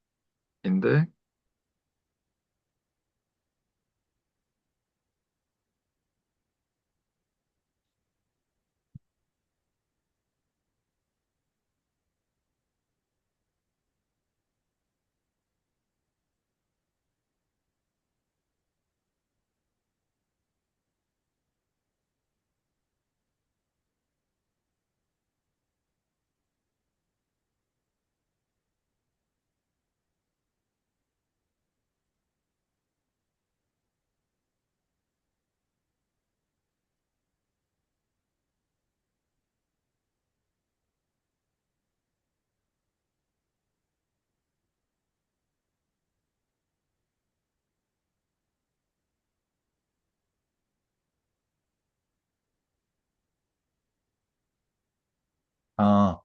[SPEAKER 3] 아,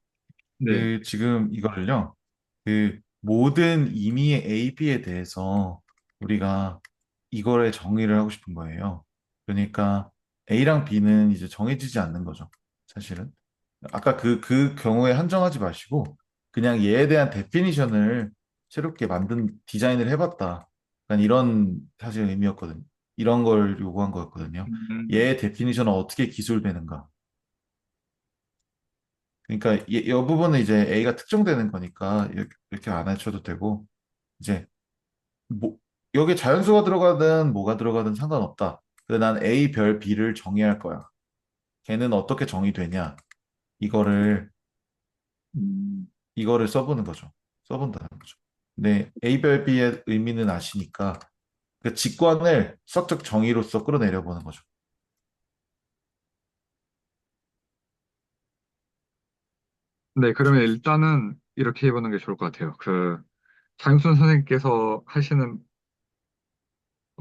[SPEAKER 1] 네,
[SPEAKER 3] 지금 이거를요. 모든 임의의 A, B에 대해서 우리가 이거를 정의를 하고 싶은 거예요. 그러니까 A랑 B는 이제 정해지지 않는 거죠. 사실은. 아까 그 경우에 한정하지 마시고 그냥 얘에 대한 데피니션을 새롭게 만든 디자인을 해봤다. 약간 이런 사실 의미였거든요. 이런 걸 요구한 거였거든요.
[SPEAKER 1] 음,
[SPEAKER 3] 얘의 데피니션은 어떻게 기술되는가. 그러니까 이 부분은 이제 A가 특정되는 거니까 이렇게 안 하셔도 되고 이제 뭐 여기 자연수가 들어가든 뭐가 들어가든 상관없다. 그래서 난 A 별 B를 정의할 거야. 걔는 어떻게 정의되냐? 이거를
[SPEAKER 1] 음,
[SPEAKER 3] 이거를 써보는 거죠. 써본다는 거죠. 근데 A 별 B의 의미는 아시니까 그 직관을 수학적 정의로서 끌어내려 보는 거죠.
[SPEAKER 1] 네, 그러면 일단은 이렇게 해보는 게 좋을 것 같아요. 장윤순 선생님께서 하시는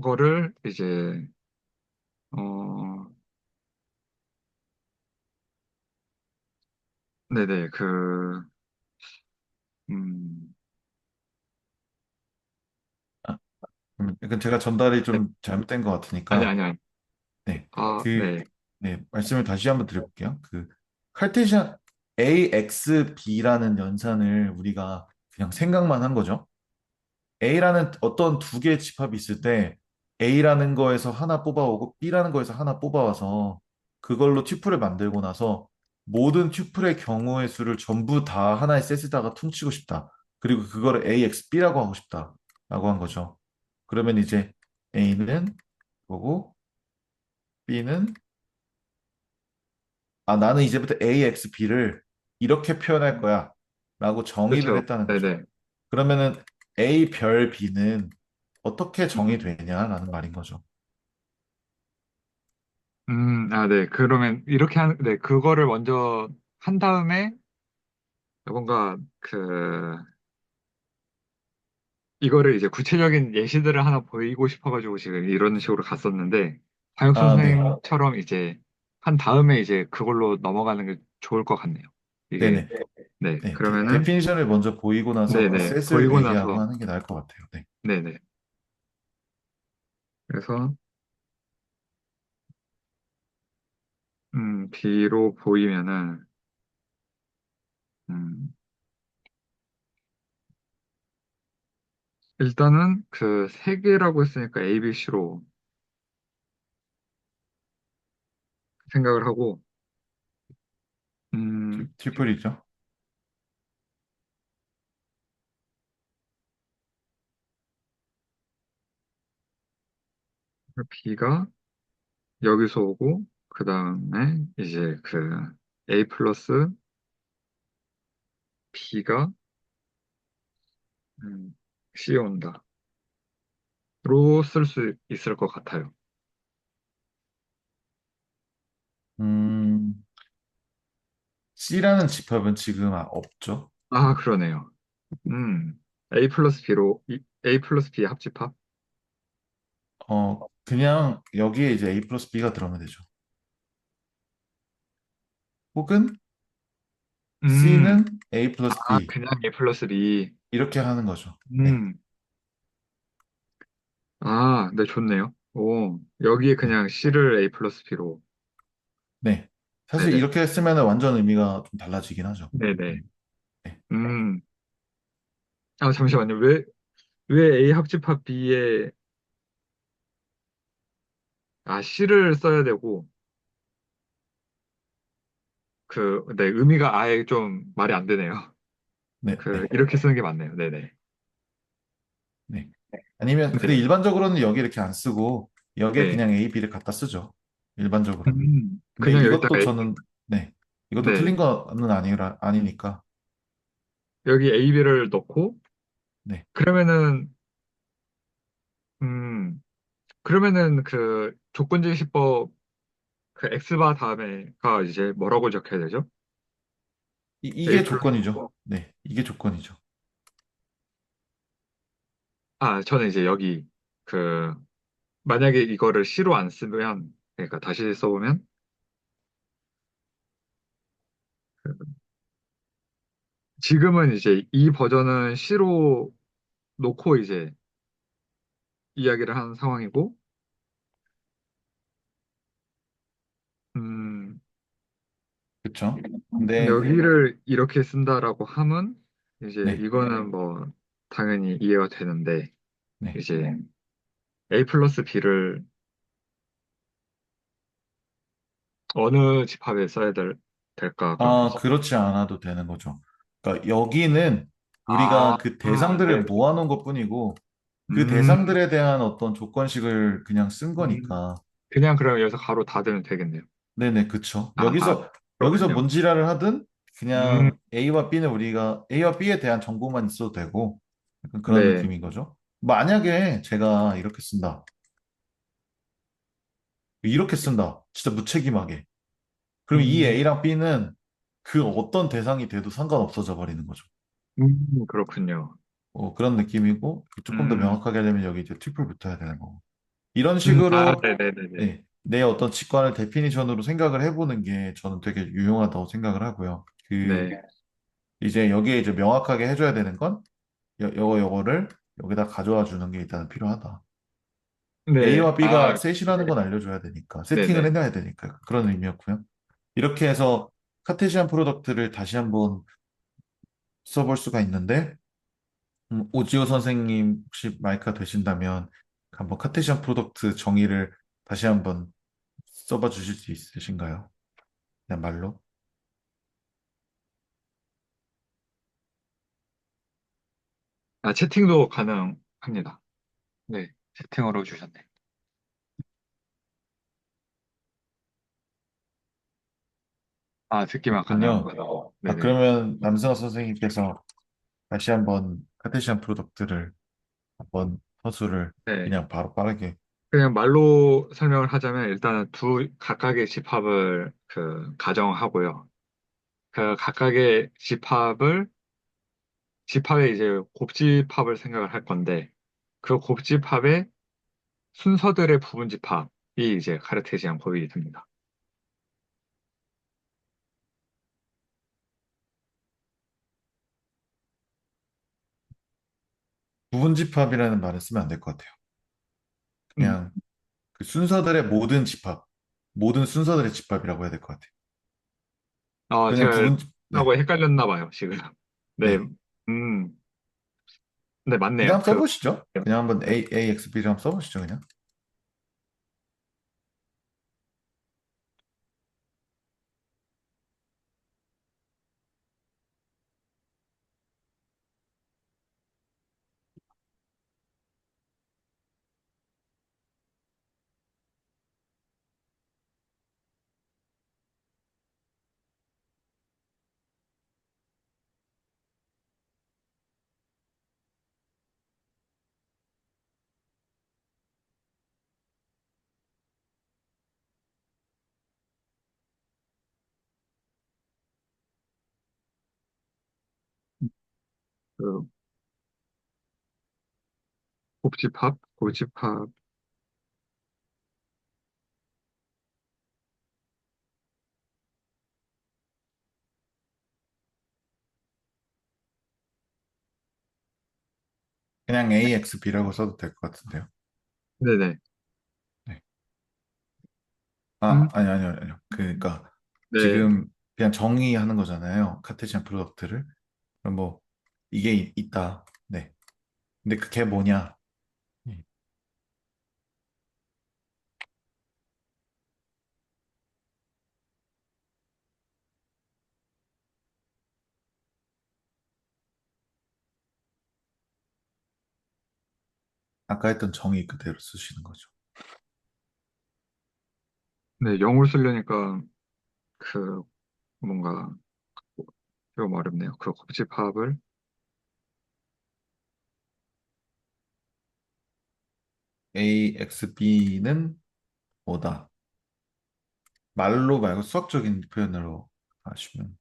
[SPEAKER 1] 거를 이제, 어, 네네, 음,
[SPEAKER 3] 아, 약간 제가 전달이
[SPEAKER 1] 네,
[SPEAKER 3] 좀 잘못된 것
[SPEAKER 1] 아니,
[SPEAKER 3] 같으니까
[SPEAKER 1] 아니, 아니.
[SPEAKER 3] 네. 그,
[SPEAKER 1] 네.
[SPEAKER 3] 네, 말씀을 다시 한번 드려볼게요. 칼테시안 AXB라는 연산을 우리가 그냥 생각만 한 거죠. A라는 어떤 두 개의 집합이 있을 때 A라는 거에서 하나 뽑아오고 B라는 거에서 하나 뽑아와서 그걸로 튜플을 만들고 나서 모든 튜플의 경우의 수를 전부 다 하나의 셋에다가 퉁치고 싶다. 그리고 그거를 AXB라고 하고 싶다. 라고 한 거죠. 그러면 이제 A는 거고 B는 나는 이제부터 AXB를 이렇게 표현할 거야. 라고 정의를
[SPEAKER 1] 그렇죠.
[SPEAKER 3] 했다는 거죠.
[SPEAKER 1] 네네.
[SPEAKER 3] 그러면은 A 별 B는 어떻게
[SPEAKER 1] 음,
[SPEAKER 3] 정의되냐라는 말인 거죠.
[SPEAKER 1] 네. 그러면 네, 그거를 먼저 한 다음에 뭔가 이거를 이제 구체적인 예시들을 하나 보이고 싶어가지고 지금 이런 식으로 갔었는데, 자육
[SPEAKER 3] 네.
[SPEAKER 1] 선생님처럼 이제 한 다음에 이제 그걸로 넘어가는 게 좋을 것 같네요. 이게,
[SPEAKER 3] 네네.
[SPEAKER 1] 네,
[SPEAKER 3] 네.
[SPEAKER 1] 그러면은,
[SPEAKER 3] 데피니션을 먼저 보이고 나서 그
[SPEAKER 1] 네네,
[SPEAKER 3] 셋을
[SPEAKER 1] 보이고
[SPEAKER 3] 얘기하고
[SPEAKER 1] 나서,
[SPEAKER 3] 하는 게 나을 것 같아요. 네.
[SPEAKER 1] 네네. 그래서, B로 보이면은, 음, 일단은 그 세 개라고 했으니까 A, B, C로 생각을 하고, 음,
[SPEAKER 3] 트리플이죠.
[SPEAKER 1] B가 여기서 오고, 그 다음에 이제 그 A 플러스 B가 C에 온다. 로 쓸 수 있을 것 같아요.
[SPEAKER 3] 음, C라는 집합은 지금 없죠.
[SPEAKER 1] 아, 그러네요. A 플러스 B로, A 플러스 B 합집합?
[SPEAKER 3] 그냥 여기에 이제 A 플러스 B가 들어가면 되죠. 혹은
[SPEAKER 1] 음,
[SPEAKER 3] C는 A 플러스
[SPEAKER 1] 아,
[SPEAKER 3] B
[SPEAKER 1] 그냥 A 플러스 B.
[SPEAKER 3] 이렇게 하는 거죠. 네,
[SPEAKER 1] 음, 아, 네, 좋네요. 오, 여기에
[SPEAKER 3] 네,
[SPEAKER 1] 그냥 C를 A 플러스 B로.
[SPEAKER 3] 네. 사실
[SPEAKER 1] 네네.
[SPEAKER 3] 이렇게 쓰면 완전 의미가 좀 달라지긴 하죠.
[SPEAKER 1] 네네.
[SPEAKER 3] 음, 네.
[SPEAKER 1] 음, 아, 잠시만요. 왜 A 합집합 B에, 아, C를 써야 되고, 네, 의미가 아예 좀 말이 안 되네요.
[SPEAKER 3] 네, 네,
[SPEAKER 1] 이렇게 쓰는 게 맞네요. 네네.
[SPEAKER 3] 네. 아니면 근데
[SPEAKER 1] 네.
[SPEAKER 3] 일반적으로는 여기 이렇게 안 쓰고 여기에
[SPEAKER 1] 네.
[SPEAKER 3] 그냥 A, B를 갖다 쓰죠. 일반적으로는. 근데
[SPEAKER 1] 그냥
[SPEAKER 3] 이것도
[SPEAKER 1] 여기다가
[SPEAKER 3] 저는 네, 이것도
[SPEAKER 1] 네.
[SPEAKER 3] 틀린 거는 아니니까
[SPEAKER 1] 여기 AB를 넣고,
[SPEAKER 3] 네.
[SPEAKER 1] 그러면은, 음, 그러면은 그 조건제시법 그 X바 다음에가 이제 뭐라고 적혀야 되죠? A
[SPEAKER 3] 이게
[SPEAKER 1] 플러스,
[SPEAKER 3] 조건이죠. 네, 이게 조건이죠.
[SPEAKER 1] 아, 저는 이제 여기 그, 만약에 이거를 C로 안 쓰면, 그러니까 다시 써보면, 지금은 이제 이 버전은 C로 놓고 이제 이야기를 하는 상황이고, 음,
[SPEAKER 3] 그렇죠? 근데
[SPEAKER 1] 여기를 이렇게 쓴다라고 하면, 이제
[SPEAKER 3] 네,
[SPEAKER 1] 이거는 뭐, 당연히 이해가 되는데,
[SPEAKER 3] 네.
[SPEAKER 1] 이제 A 플러스 B를 어느 집합에 써야 될까, 그러면 이제.
[SPEAKER 3] 그렇지 않아도 되는 거죠. 그러니까 여기는
[SPEAKER 1] 아,
[SPEAKER 3] 우리가 그 대상들을
[SPEAKER 1] 네.
[SPEAKER 3] 모아놓은 것뿐이고 그
[SPEAKER 1] 음,
[SPEAKER 3] 대상들에 대한 어떤 조건식을 그냥 쓴
[SPEAKER 1] 음.
[SPEAKER 3] 거니까.
[SPEAKER 1] 그냥 그러면 여기서 가로 닫으면 되겠네요.
[SPEAKER 3] 네네, 그쵸.
[SPEAKER 1] 아,
[SPEAKER 3] 여기서
[SPEAKER 1] 그렇군요.
[SPEAKER 3] 뭔 지랄을 하든
[SPEAKER 1] 음,
[SPEAKER 3] 그냥 A와 B에 대한 정보만 있어도 되고 약간 그런
[SPEAKER 1] 네.
[SPEAKER 3] 느낌인 거죠. 만약에 제가 이렇게 쓴다. 이렇게 쓴다. 진짜 무책임하게. 그럼 이
[SPEAKER 1] 음,
[SPEAKER 3] A랑 B는 그 어떤 대상이 돼도 상관없어져 버리는 거죠.
[SPEAKER 1] 그렇군요.
[SPEAKER 3] 그런 느낌이고 조금 더
[SPEAKER 1] 음,
[SPEAKER 3] 명확하게 하려면 여기 이제 튜플 붙어야 되는 거고. 이런 식으로
[SPEAKER 1] 네네네네.
[SPEAKER 3] 네, 내 어떤 직관을 데피니션으로 생각을 해보는 게 저는 되게 유용하다고 생각을 하고요.
[SPEAKER 1] 네.
[SPEAKER 3] 이제 여기에 이제 명확하게 해줘야 되는 건 요거를 여기다 가져와 주는 게 일단은 필요하다.
[SPEAKER 1] 네.
[SPEAKER 3] A와 B가 셋이라는 건 알려줘야 되니까 세팅을
[SPEAKER 1] 네네.
[SPEAKER 3] 해놔야 되니까 그런 의미였고요. 이렇게 해서 카테시안 프로덕트를 다시 한번 써볼 수가 있는데 오지호 선생님 혹시 마이크가 되신다면 한번 카테시안 프로덕트 정의를 다시 한번 써봐 주실 수 있으신가요? 그냥 말로.
[SPEAKER 1] 아, 채팅도 가능합니다. 네. 채팅으로 주셨네. 아, 듣기만
[SPEAKER 3] 그렇군요.
[SPEAKER 1] 가능하고요. 네네.
[SPEAKER 3] 그러면 남승호 선생님께서 다시 한번 카테시안 프로덕트를 한번 서술을
[SPEAKER 1] 네.
[SPEAKER 3] 그냥 바로 빠르게.
[SPEAKER 1] 그냥 말로 설명을 하자면 일단은 두 각각의 집합을 가정하고요. 그 각각의 집합에 이제 곱집합을 생각을 할 건데 그 곱집합의 순서들의 부분 집합이 이제 카르테시안 법이 됩니다.
[SPEAKER 3] 부분 집합이라는 말을 쓰면 안 될 것 같아요.
[SPEAKER 1] 음,
[SPEAKER 3] 그냥 그 순서들의 모든 집합, 모든 순서들의 집합이라고 해야 될 것 같아요. 그냥
[SPEAKER 1] 제가
[SPEAKER 3] 네,
[SPEAKER 1] 하고 헷갈렸나 봐요, 지금. 네,
[SPEAKER 3] 네.
[SPEAKER 1] 음, 네,
[SPEAKER 3] 그냥
[SPEAKER 1] 맞네요.
[SPEAKER 3] 한번 써보시죠. 그냥 한번 AXB를 한번 써보시죠, 그냥.
[SPEAKER 1] 그, 곱집합.
[SPEAKER 3] 그냥 AXB라고 써도 될 것 같은데요.
[SPEAKER 1] 네네.
[SPEAKER 3] 네.
[SPEAKER 1] 음,
[SPEAKER 3] 아니요. 그러니까
[SPEAKER 1] 네.
[SPEAKER 3] 지금 그냥 정의하는 거잖아요. 카테시안 프로덕트를. 그럼 뭐 이게 있다. 네. 근데 그게 뭐냐? 네. 아까 했던 정의 그대로 쓰시는 거죠.
[SPEAKER 1] 네, 영어로 쓰려니까, 그, 뭔가, 좀 어렵네요. 그 곱집합을,
[SPEAKER 3] AXB는 뭐다? 말로 말고 수학적인 표현으로 하시면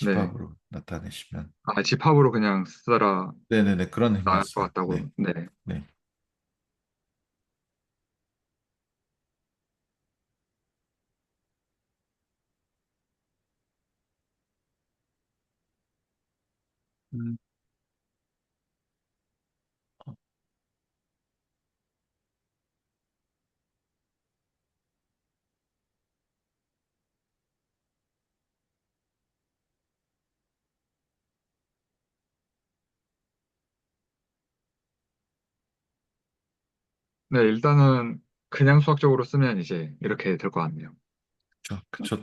[SPEAKER 1] 네.
[SPEAKER 3] 집합으로 나타내시면
[SPEAKER 1] 집합으로 그냥 쓰라,
[SPEAKER 3] 네네네 그런
[SPEAKER 1] 나을 것
[SPEAKER 3] 의미였어요. 네.
[SPEAKER 1] 같다고. 네.
[SPEAKER 3] 네.
[SPEAKER 1] 음, 네, 일단은, 그냥 수학적으로 쓰면 이제, 이렇게 될 것 같네요.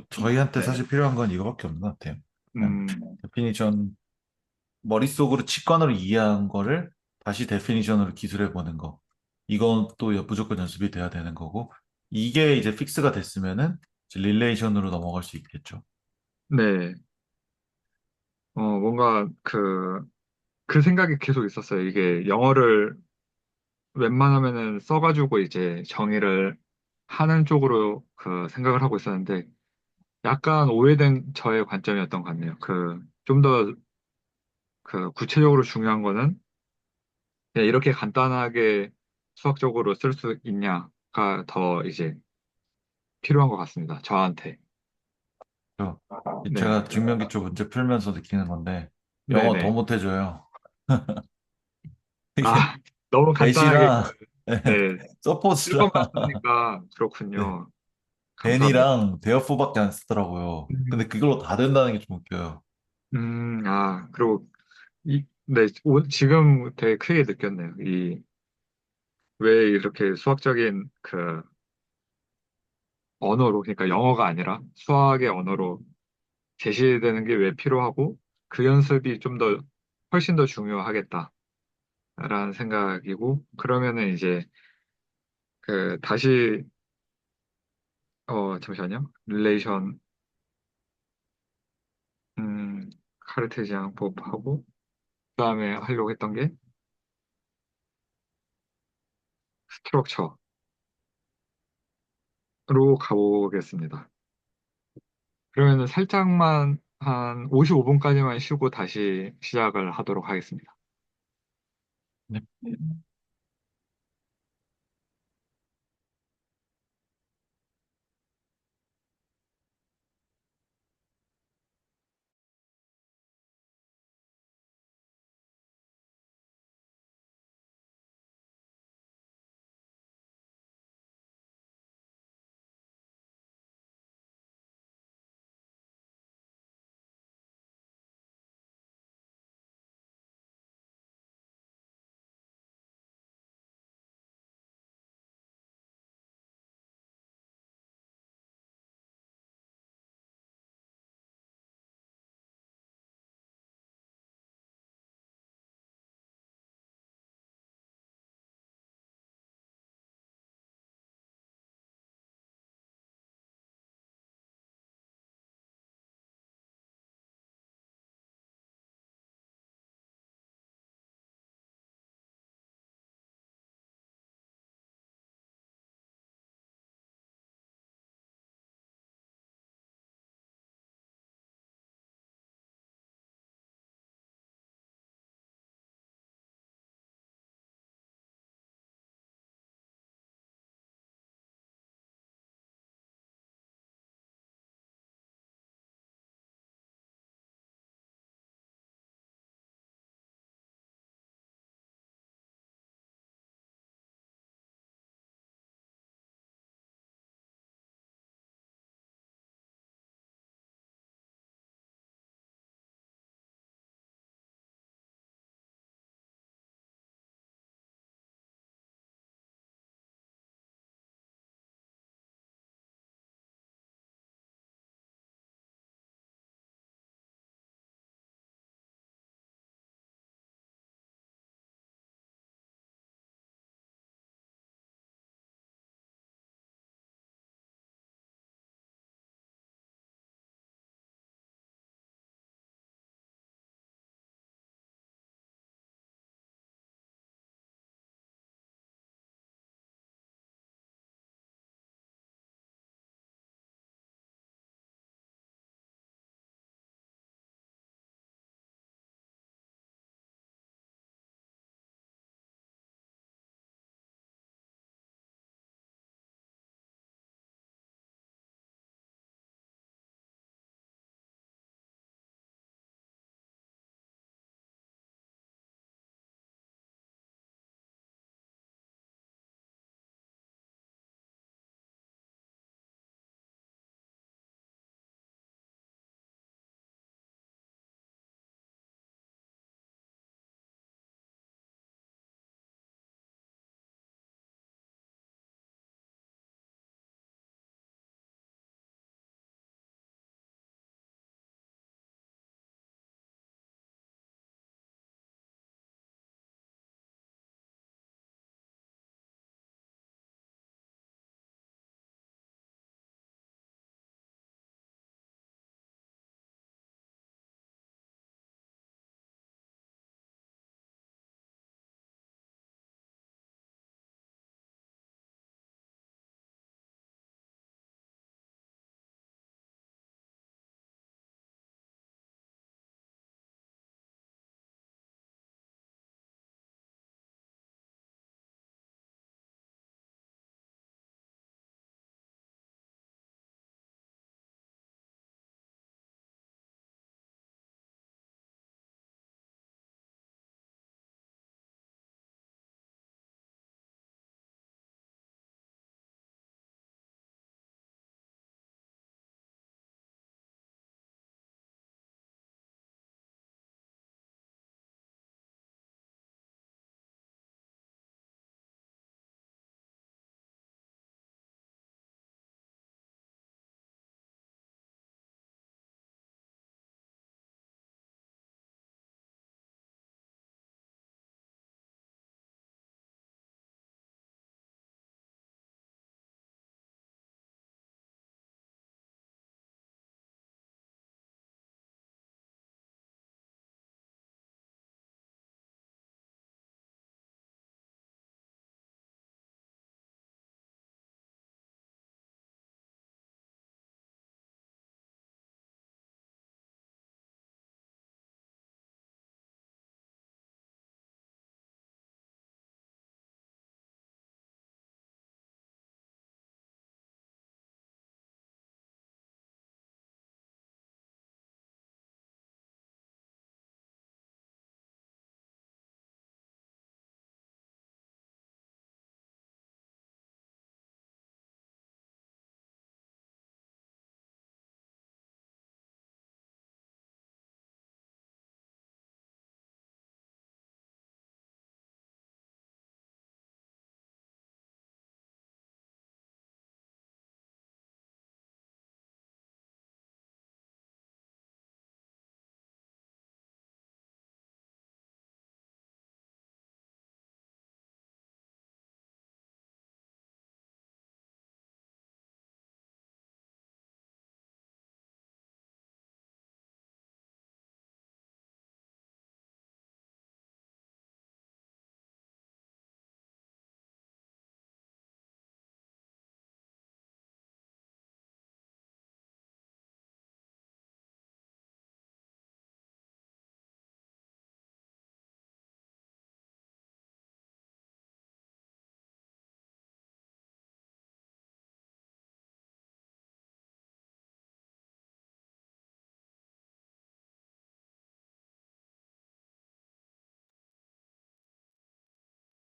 [SPEAKER 3] 저희한테
[SPEAKER 1] 네.
[SPEAKER 3] 사실 필요한 건 이거밖에 없는 것 같아요. 그냥
[SPEAKER 1] 음,
[SPEAKER 3] 데피니션 머릿속으로 직관으로 이해한 거를 다시 데피니션으로 기술해 보는 거. 이건 또 무조건 연습이 돼야 되는 거고, 이게 이제 픽스가 됐으면은 이제 릴레이션으로 넘어갈 수 있겠죠.
[SPEAKER 1] 네. 뭔가, 그 생각이 계속 있었어요. 이게 영어를 웬만하면은 써가지고 이제 정의를 하는 쪽으로 그 생각을 하고 있었는데, 약간 오해된 저의 관점이었던 것 같네요. 좀 더 구체적으로 중요한 거는 그냥 이렇게 간단하게 수학적으로 쓸 수 있냐가 더 이제 필요한 것 같습니다. 저한테.
[SPEAKER 3] 저-
[SPEAKER 1] 네.
[SPEAKER 3] 제가 증명기초 문제 풀면서 느끼는 건데, 영어 더
[SPEAKER 1] 네네.
[SPEAKER 3] 못해줘요. 이게
[SPEAKER 1] 아, 너무 간단하게,
[SPEAKER 3] 대시랑
[SPEAKER 1] 네. 쓸
[SPEAKER 3] 서포트랑
[SPEAKER 1] 것만 쓰니까
[SPEAKER 3] 네,
[SPEAKER 1] 그렇군요. 감사합니다.
[SPEAKER 3] 댄이랑 데어포밖에 안 쓰더라고요.
[SPEAKER 1] 음,
[SPEAKER 3] 근데 그걸로 다 된다는 게 좀 웃겨요.
[SPEAKER 1] 그리고 네, 지금 되게 크게 느꼈네요. 왜 이렇게 수학적인 언어로, 그러니까 영어가 아니라 수학의 언어로 제시되는 게 왜 필요하고 그 연습이 훨씬 더 중요하겠다라는 생각이고, 그러면은 이제 다시, 잠시만요. 릴레이션, 카르테지안 법하고, 그 다음에 하려고 했던 게 스트럭처로 가보겠습니다. 그러면은 살짝만 한 55분까지만 쉬고 다시 시작을 하도록 하겠습니다.
[SPEAKER 3] 네.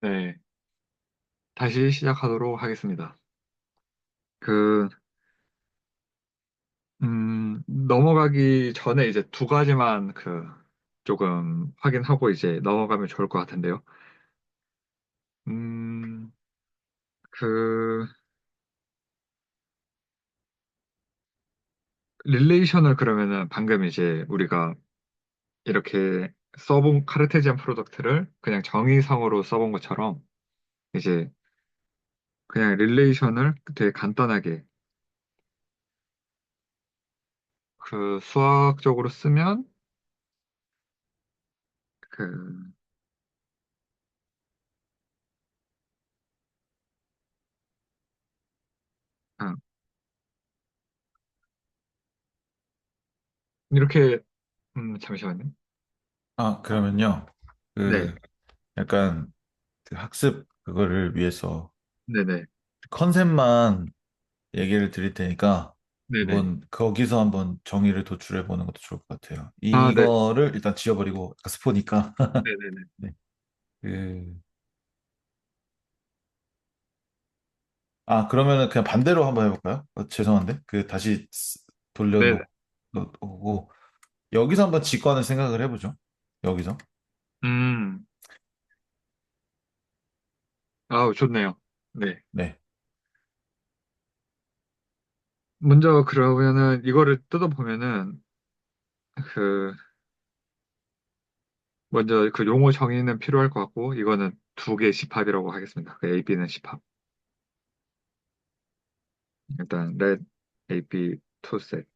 [SPEAKER 1] 네, 다시 시작하도록 하겠습니다. 그, 넘어가기 전에 이제 두 가지만 조금 확인하고 이제 넘어가면 좋을 것 같은데요. 음, 그, 릴레이션을 그러면은 방금 이제 우리가 이렇게 써본 카르테지안 프로덕트를 그냥 정의상으로 써본 것처럼 이제 그냥 릴레이션을 되게 간단하게 수학적으로 쓰면 그, 아, 이렇게, 잠시만요.
[SPEAKER 3] 그러면요.
[SPEAKER 1] 네,
[SPEAKER 3] 그 약간 그 학습 그거를 위해서
[SPEAKER 1] 네네,
[SPEAKER 3] 컨셉만 얘기를 드릴 테니까
[SPEAKER 1] 네네.
[SPEAKER 3] 한번 거기서 한번 정의를 도출해 보는 것도 좋을 것 같아요.
[SPEAKER 1] 아, 네,
[SPEAKER 3] 이거를 일단 지워버리고 아까 스포니까
[SPEAKER 1] 네네네.
[SPEAKER 3] 네. 그, 그러면은 그냥 반대로 한번 해볼까요? 죄송한데 다시
[SPEAKER 1] 네네.
[SPEAKER 3] 돌려놓고 여기서 한번 직관을 생각을 해보죠. 여기서
[SPEAKER 1] 음, 아우, 좋네요. 네.
[SPEAKER 3] 네,
[SPEAKER 1] 먼저 그러면은 이거를 뜯어보면은 그, 먼저 그 용어 정의는 필요할 것 같고, 이거는 두 개 집합이라고 하겠습니다. 그 A, B는 집합. 일단, let A, B two set.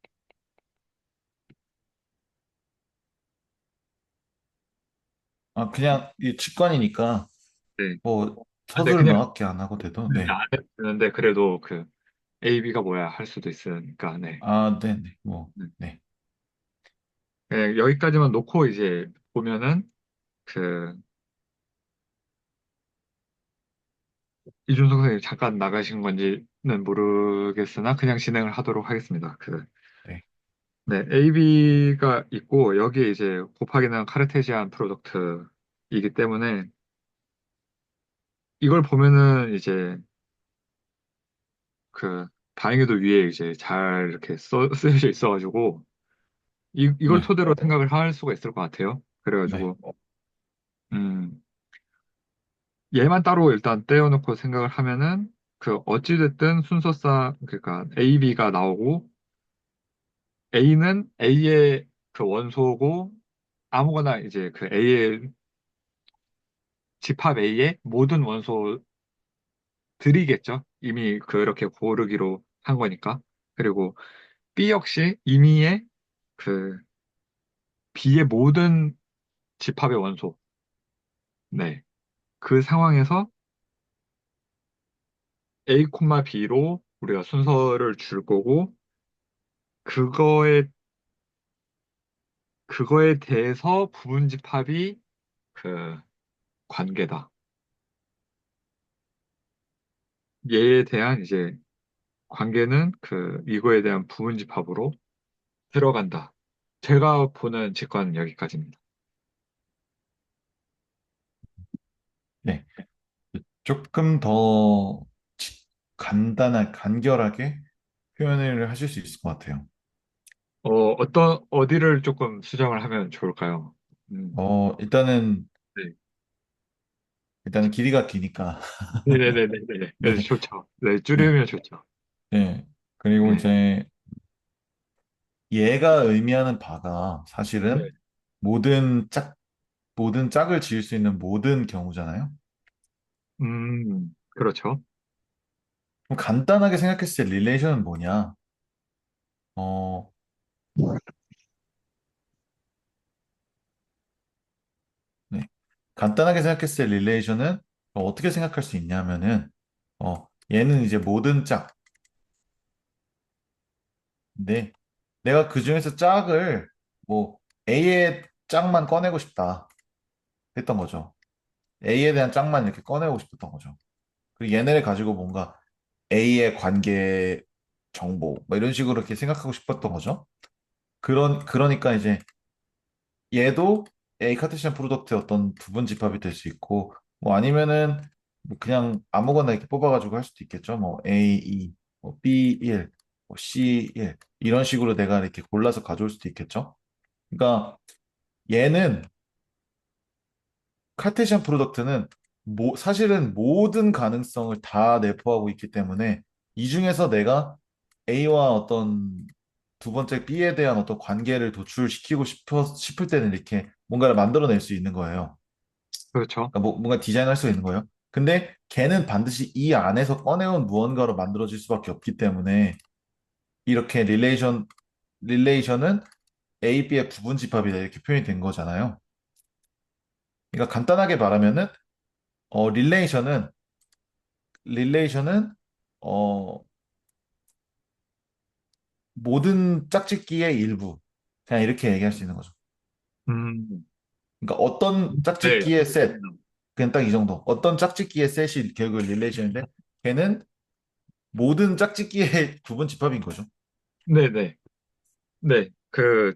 [SPEAKER 3] 그냥 이 직관이니까
[SPEAKER 1] 네.
[SPEAKER 3] 뭐
[SPEAKER 1] 아, 네,
[SPEAKER 3] 서술
[SPEAKER 1] 그냥
[SPEAKER 3] 명확히 안 하고 돼도 네.
[SPEAKER 1] 안 해도 되는데, 그래도 A, B가 뭐야 할 수도 있으니까, 네.
[SPEAKER 3] 네네 뭐
[SPEAKER 1] 네.
[SPEAKER 3] 네,
[SPEAKER 1] 그냥 여기까지만 놓고 이제 보면은, 그, 이준석 선생님 잠깐 나가신 건지는 모르겠으나, 그냥 진행을 하도록 하겠습니다.
[SPEAKER 3] 네,
[SPEAKER 1] 네, AB가 있고, 여기에 이제 곱하기는 카르테시안 프로덕트이기 때문에, 이걸 보면은 이제 그, 다행히도 위에 이제 잘 이렇게 쓰여져 있어가지고, 이걸
[SPEAKER 3] 네,
[SPEAKER 1] 토대로 생각을 할 수가 있을 것 같아요.
[SPEAKER 3] 네,
[SPEAKER 1] 그래가지고, 음, 얘만 따로 일단 떼어놓고 생각을 하면은, 어찌됐든 순서상, 그러니까 A, B가 나오고, A는 A의 그 원소고, 아무거나 이제 A의, 집합 A의 모든 원소들이겠죠. 이미 그렇게 고르기로 한 거니까. 그리고 B 역시 임의의 그 B의 모든 집합의 원소. 네. 그 상황에서 A, B로 우리가 순서를 줄 거고, 그거에, 그거에 대해서 부분 집합이 그 관계다. 얘에 대한 이제 관계는 이거에 대한 부분 집합으로 들어간다. 제가 보는 직관은 여기까지입니다.
[SPEAKER 3] 네. 조금 더 간결하게 표현을 하실 수 있을 것 같아요.
[SPEAKER 1] 어디를 조금 수정을 하면 좋을까요? 음,
[SPEAKER 3] 일단은
[SPEAKER 1] 네.
[SPEAKER 3] 길이가 기니까
[SPEAKER 1] 네네네네. 네,
[SPEAKER 3] 네,
[SPEAKER 1] 좋죠. 네,
[SPEAKER 3] 네,
[SPEAKER 1] 줄이면 좋죠.
[SPEAKER 3] 네. 그리고
[SPEAKER 1] 네.
[SPEAKER 3] 이제 얘가 의미하는 바가 사실은
[SPEAKER 1] 네.
[SPEAKER 3] 모든 모든 짝을 지을 수 있는 모든 경우잖아요.
[SPEAKER 1] 그렇죠.
[SPEAKER 3] 그럼 간단하게 생각했을 때 릴레이션은 뭐냐? 어, 네. 간단하게 생각했을 때 릴레이션은 어떻게 생각할 수 있냐면은, 얘는 이제 모든 짝인데, 내가 그 중에서 짝을, 뭐, A의 짝만 꺼내고 싶다 했던 거죠. A에 대한 짝만 이렇게 꺼내고 싶었던 거죠. 그리고 얘네를 가지고 뭔가 A의 관계 정보, 뭐 이런 식으로 이렇게 생각하고 싶었던 거죠. 그러니까 이제 얘도 A 카테시안 프로덕트의 어떤 부분 집합이 될 수 있고, 뭐 아니면은 뭐 그냥 아무거나 이렇게 뽑아가지고 할 수도 있겠죠. 뭐 A, 2, 뭐 B, 1, 뭐 C, 1 이런 식으로 내가 이렇게 골라서 가져올 수도 있겠죠. 그러니까 얘는 카테시안 프로덕트는 사실은 모든 가능성을 다 내포하고 있기 때문에 이 중에서 내가 A와 어떤 두 번째 B에 대한 어떤 관계를 도출시키고 싶을 때는 이렇게 뭔가를 만들어낼 수 있는 거예요.
[SPEAKER 1] 그렇죠.
[SPEAKER 3] 그러니까 뭔가 디자인할 수 있는 거예요. 근데 걔는 반드시 이 안에서 꺼내온 무언가로 만들어질 수밖에 없기 때문에 이렇게 릴레이션은 A, B의 부분 집합이다 이렇게 표현이 된 거잖아요. 그러니까 간단하게 말하면은 어, 릴레이션은 어, 모든 짝짓기의 일부. 그냥 이렇게 얘기할 수 있는 거죠.
[SPEAKER 1] 음,
[SPEAKER 3] 그러니까 어떤
[SPEAKER 1] 네,
[SPEAKER 3] 짝짓기의 셋, 그냥 딱 이 정도. 어떤 짝짓기의 셋이 결국 릴레이션인데 걔는 모든 짝짓기의 부분 집합인 거죠.
[SPEAKER 1] 네네. 네.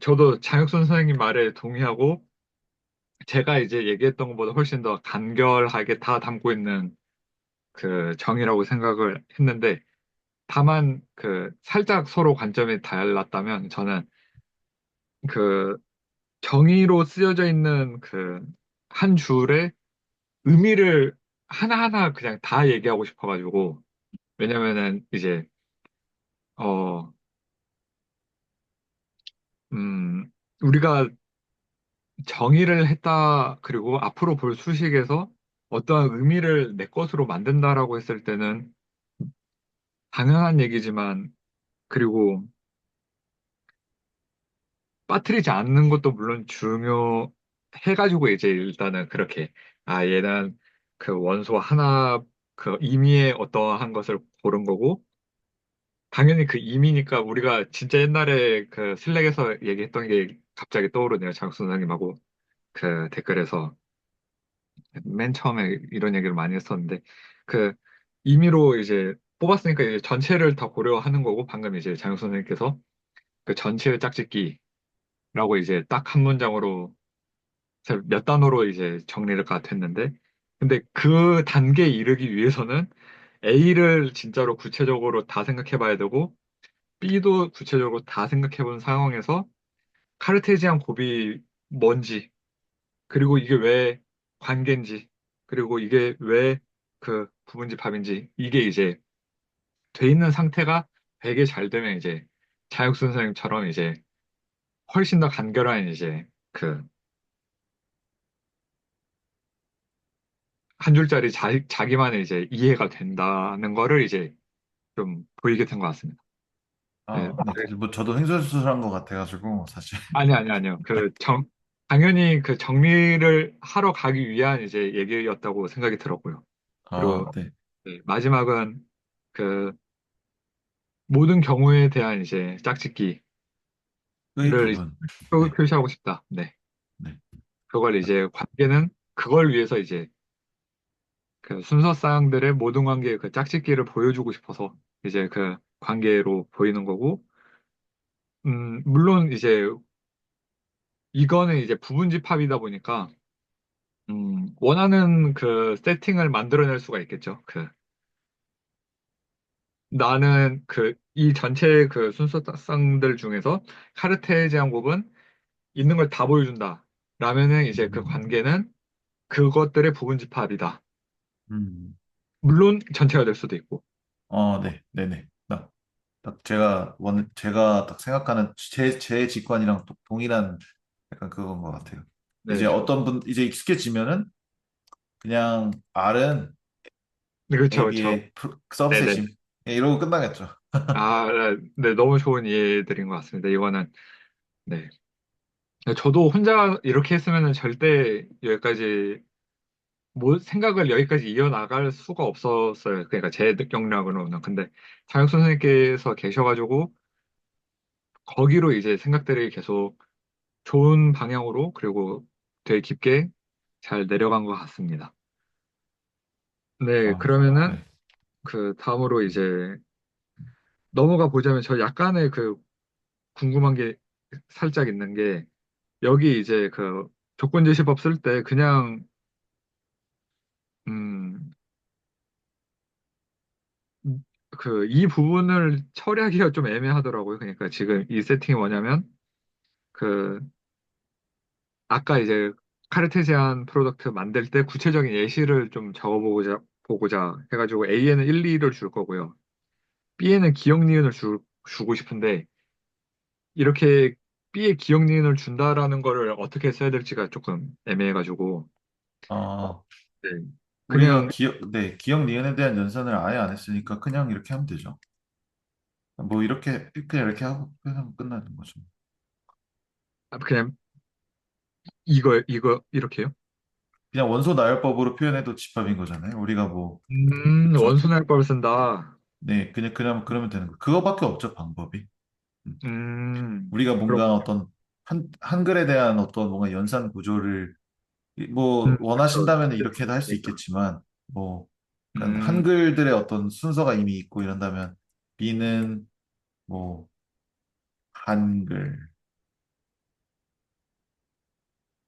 [SPEAKER 1] 저도 장혁선 선생님 말에 동의하고, 제가 이제 얘기했던 것보다 훨씬 더 간결하게 다 담고 있는 그 정의라고 생각을 했는데, 다만 살짝 서로 관점이 달랐다면, 저는 그 정의로 쓰여져 있는 한 줄의 의미를 하나하나 그냥 다 얘기하고 싶어가지고, 왜냐면은 이제, 어, 음, 우리가 정의를 했다, 그리고 앞으로 볼 수식에서 어떠한 의미를 내 것으로 만든다라고 했을 때는 당연한 얘기지만, 그리고 빠뜨리지 않는 것도 물론 중요해가지고 이제 일단은 그렇게, 얘는 그 원소 하나, 그 임의의 어떠한 것을 고른 거고, 당연히 그 임의니까 우리가 진짜 옛날에 그 슬랙에서 얘기했던 게 갑자기 떠오르네요. 장수 선생님하고 그 댓글에서. 맨 처음에 이런 얘기를 많이 했었는데, 그 임의로 이제 뽑았으니까 이제 전체를 다 고려하는 거고, 방금 이제 장혁 선생님께서 그 전체의 짝짓기라고 이제 딱 한 문장으로 몇 단어로 이제 정리를 가 됐는데, 근데 그 단계에 이르기 위해서는 A를 진짜로 구체적으로 다 생각해 봐야 되고, B도 구체적으로 다 생각해 본 상황에서 카르테지안 곱이 뭔지, 그리고 이게 왜 관계인지, 그리고 이게 왜 그 부분집합인지, 이게 이제 돼 있는 상태가 되게 잘 되면 이제 자육순 선생님처럼 이제 훨씬 더 간결한 이제 한 줄짜리 자기만의 이제 이해가 된다는 거를 이제 좀 보이게 된 것 같습니다. 네.
[SPEAKER 3] 아, 네. 뭐 저도 횡설수설한 것 같아가지고 사실.
[SPEAKER 1] 아니요. 당연히 그 정리를 하러 가기 위한 이제 얘기였다고 생각이 들었고요. 그리고
[SPEAKER 3] 아, 네.
[SPEAKER 1] 네, 마지막은 그 모든 경우에 대한 이제 짝짓기를
[SPEAKER 3] 의 부분. 네.
[SPEAKER 1] 표시하고 싶다. 네.
[SPEAKER 3] 네.
[SPEAKER 1] 그걸 이제 관계는 그걸 위해서 이제 그 순서쌍들의 모든 관계의 그 짝짓기를 보여주고 싶어서 이제 그 관계로 보이는 거고, 물론 이제 이거는 이제 부분집합이다 보니까, 원하는 그 세팅을 만들어낼 수가 있겠죠. 나는 이 전체 그 순서쌍들 중에서 카르테지안 곱은 있는 걸 다 보여준다. 라면은 이제 그 관계는 그것들의 부분집합이다.
[SPEAKER 3] 음.
[SPEAKER 1] 물론 전체가 될 수도 있고.
[SPEAKER 3] 네. 네네. 딱 제가 딱 생각하는 제 직관이랑 동일한 약간 그건 것 같아요.
[SPEAKER 1] 네,
[SPEAKER 3] 이제 어떤 분, 이제 익숙해지면은 그냥 R은
[SPEAKER 1] 그렇죠, 그렇죠.
[SPEAKER 3] AB의
[SPEAKER 1] 네네.
[SPEAKER 3] 서브셋임. 예, 이러고 끝나겠죠.
[SPEAKER 1] 네, 너무 좋은 이해들인 것 같습니다. 이거는, 네. 저도 혼자 이렇게 했으면 절대 여기까지, 생각을 여기까지 이어나갈 수가 없었어요. 그러니까 제 경력으로는. 근데 장혁 선생님께서 계셔가지고, 거기로 이제 생각들이 계속 좋은 방향으로, 그리고 되게 깊게 잘 내려간 것 같습니다. 네,
[SPEAKER 3] 아,
[SPEAKER 1] 그러면은,
[SPEAKER 3] 네.
[SPEAKER 1] 다음으로 이제 넘어가 보자면, 저 약간의 궁금한 게 살짝 있는 게, 여기 이제 조건제시법 쓸 때 그냥 음, 이 부분을 처리하기가 좀 애매하더라고요. 그러니까 지금 이 세팅이 뭐냐면, 그, 아까 이제 카르테시안 프로덕트 만들 때 구체적인 예시를 좀 보고자 해가지고 A에는 1, 2를 줄 거고요. B에는 기억 니은을 주고 싶은데, 이렇게 B에 기억 니은을 준다라는 거를 어떻게 써야 될지가 조금 애매해가지고, 어,
[SPEAKER 3] 어,
[SPEAKER 1] 네.
[SPEAKER 3] 우리가
[SPEAKER 1] 그냥,
[SPEAKER 3] 네, 기억 니은에 대한 연산을 아예 안 했으니까 그냥 이렇게 하면 되죠. 뭐 이렇게 그냥 이렇게 하고 하면 끝나는 거죠.
[SPEAKER 1] 그냥 이렇게요?
[SPEAKER 3] 그냥 원소 나열법으로 표현해도 집합인 거잖아요. 우리가 뭐 그쵸?
[SPEAKER 1] 원순할법을 쓴다.
[SPEAKER 3] 네, 그냥 그러면 되는 거. 그거밖에 없죠, 방법이. 음. 우리가 뭔가
[SPEAKER 1] 그렇군요.
[SPEAKER 3] 어떤 한글에 대한 어떤 뭔가 연산 구조를 뭐
[SPEAKER 1] 그렇죠.
[SPEAKER 3] 원하신다면 이렇게도 할 수
[SPEAKER 1] 그러니까.
[SPEAKER 3] 있겠지만 뭐 약간
[SPEAKER 1] 음,
[SPEAKER 3] 한글들의 어떤 순서가 이미 있고 이런다면 B는 뭐 한글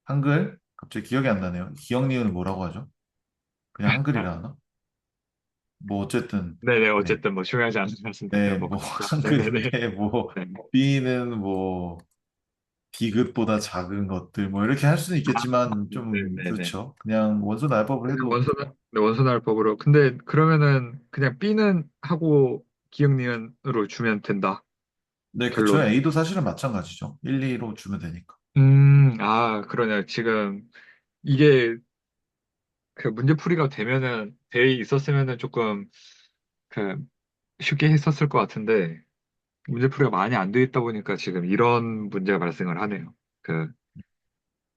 [SPEAKER 3] 한글 갑자기 기억이 안 나네요. 기억 니은을 뭐라고 하죠? 그냥 한글이라 하나? 뭐 어쨌든
[SPEAKER 1] 네네,
[SPEAKER 3] 네.
[SPEAKER 1] 어쨌든 뭐 중요하지 않은
[SPEAKER 3] 네,
[SPEAKER 1] 말씀드려요. 뭐,
[SPEAKER 3] 뭐
[SPEAKER 1] 네네네.
[SPEAKER 3] 한글인데 뭐
[SPEAKER 1] 네.
[SPEAKER 3] B는 뭐 디귿보다 작은 것들 뭐 이렇게 할 수는 있겠지만 좀
[SPEAKER 1] 네네네.
[SPEAKER 3] 그렇죠. 그냥 원소 날법을
[SPEAKER 1] 그냥
[SPEAKER 3] 해도
[SPEAKER 1] 원순할법으로. 근데 그러면은 그냥 B는 하고 기억 니은으로 주면 된다.
[SPEAKER 3] 네, 그쵸.
[SPEAKER 1] 결론.
[SPEAKER 3] A도 사실은 마찬가지죠. 1, 2로 주면 되니까.
[SPEAKER 1] 그러네요. 지금 이게 그 문제풀이가 돼 있었으면은 조금 그 쉽게 했었을 것 같은데, 문제풀이가 많이 안 돼 있다 보니까 지금 이런 문제가 발생을 하네요. 그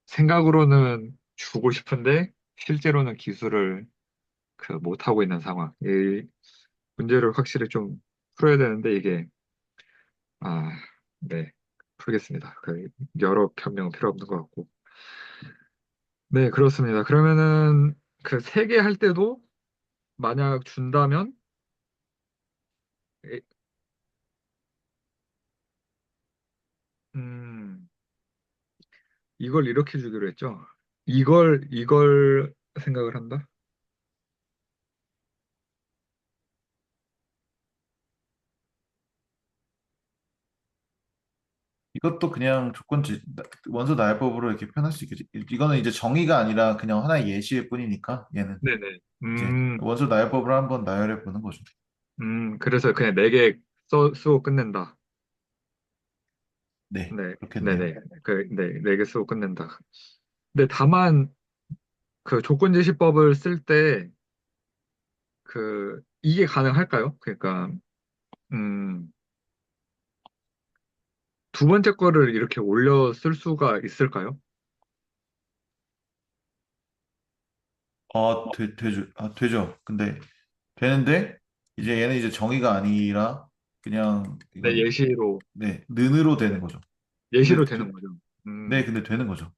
[SPEAKER 1] 생각으로는 주고 싶은데 실제로는 기술을 못하고 있는 상황. 이 문제를 확실히 좀 풀어야 되는데 이게 아, 네. 풀겠습니다. 여러 변명은 필요 없는 것 같고. 네, 그렇습니다. 그러면은 그 세 개 할 때도 만약 준다면 에, 음, 이걸 이렇게 주기로 했죠. 이걸 생각을 한다?
[SPEAKER 3] 이것도 그냥 원소 나열법으로 이렇게 표현할 수 있겠지. 이거는 이제 정의가 아니라 그냥 하나의 예시일 뿐이니까 얘는
[SPEAKER 1] 네네.
[SPEAKER 3] 이제 원소 나열법으로 한번 나열해 보는 거죠.
[SPEAKER 1] 그래서 그냥 네 개 쓰고 끝낸다.
[SPEAKER 3] 네,
[SPEAKER 1] 네,
[SPEAKER 3] 그렇겠네요.
[SPEAKER 1] 네네. 네 개 쓰고 끝낸다. 근데 다만 그 조건제시법을 쓸 때 이게 가능할까요? 그러니까 음, 두 번째 거를 이렇게 올려 쓸 수가 있을까요?
[SPEAKER 3] 되죠. 근데 되는데 이제 얘는 이제 정의가 아니라 그냥
[SPEAKER 1] 네,
[SPEAKER 3] 이건 네, 는으로 되는 거죠.
[SPEAKER 1] 예시로
[SPEAKER 3] 근데
[SPEAKER 1] 되는 거죠.
[SPEAKER 3] 네,
[SPEAKER 1] 음,
[SPEAKER 3] 근데 되는 거죠.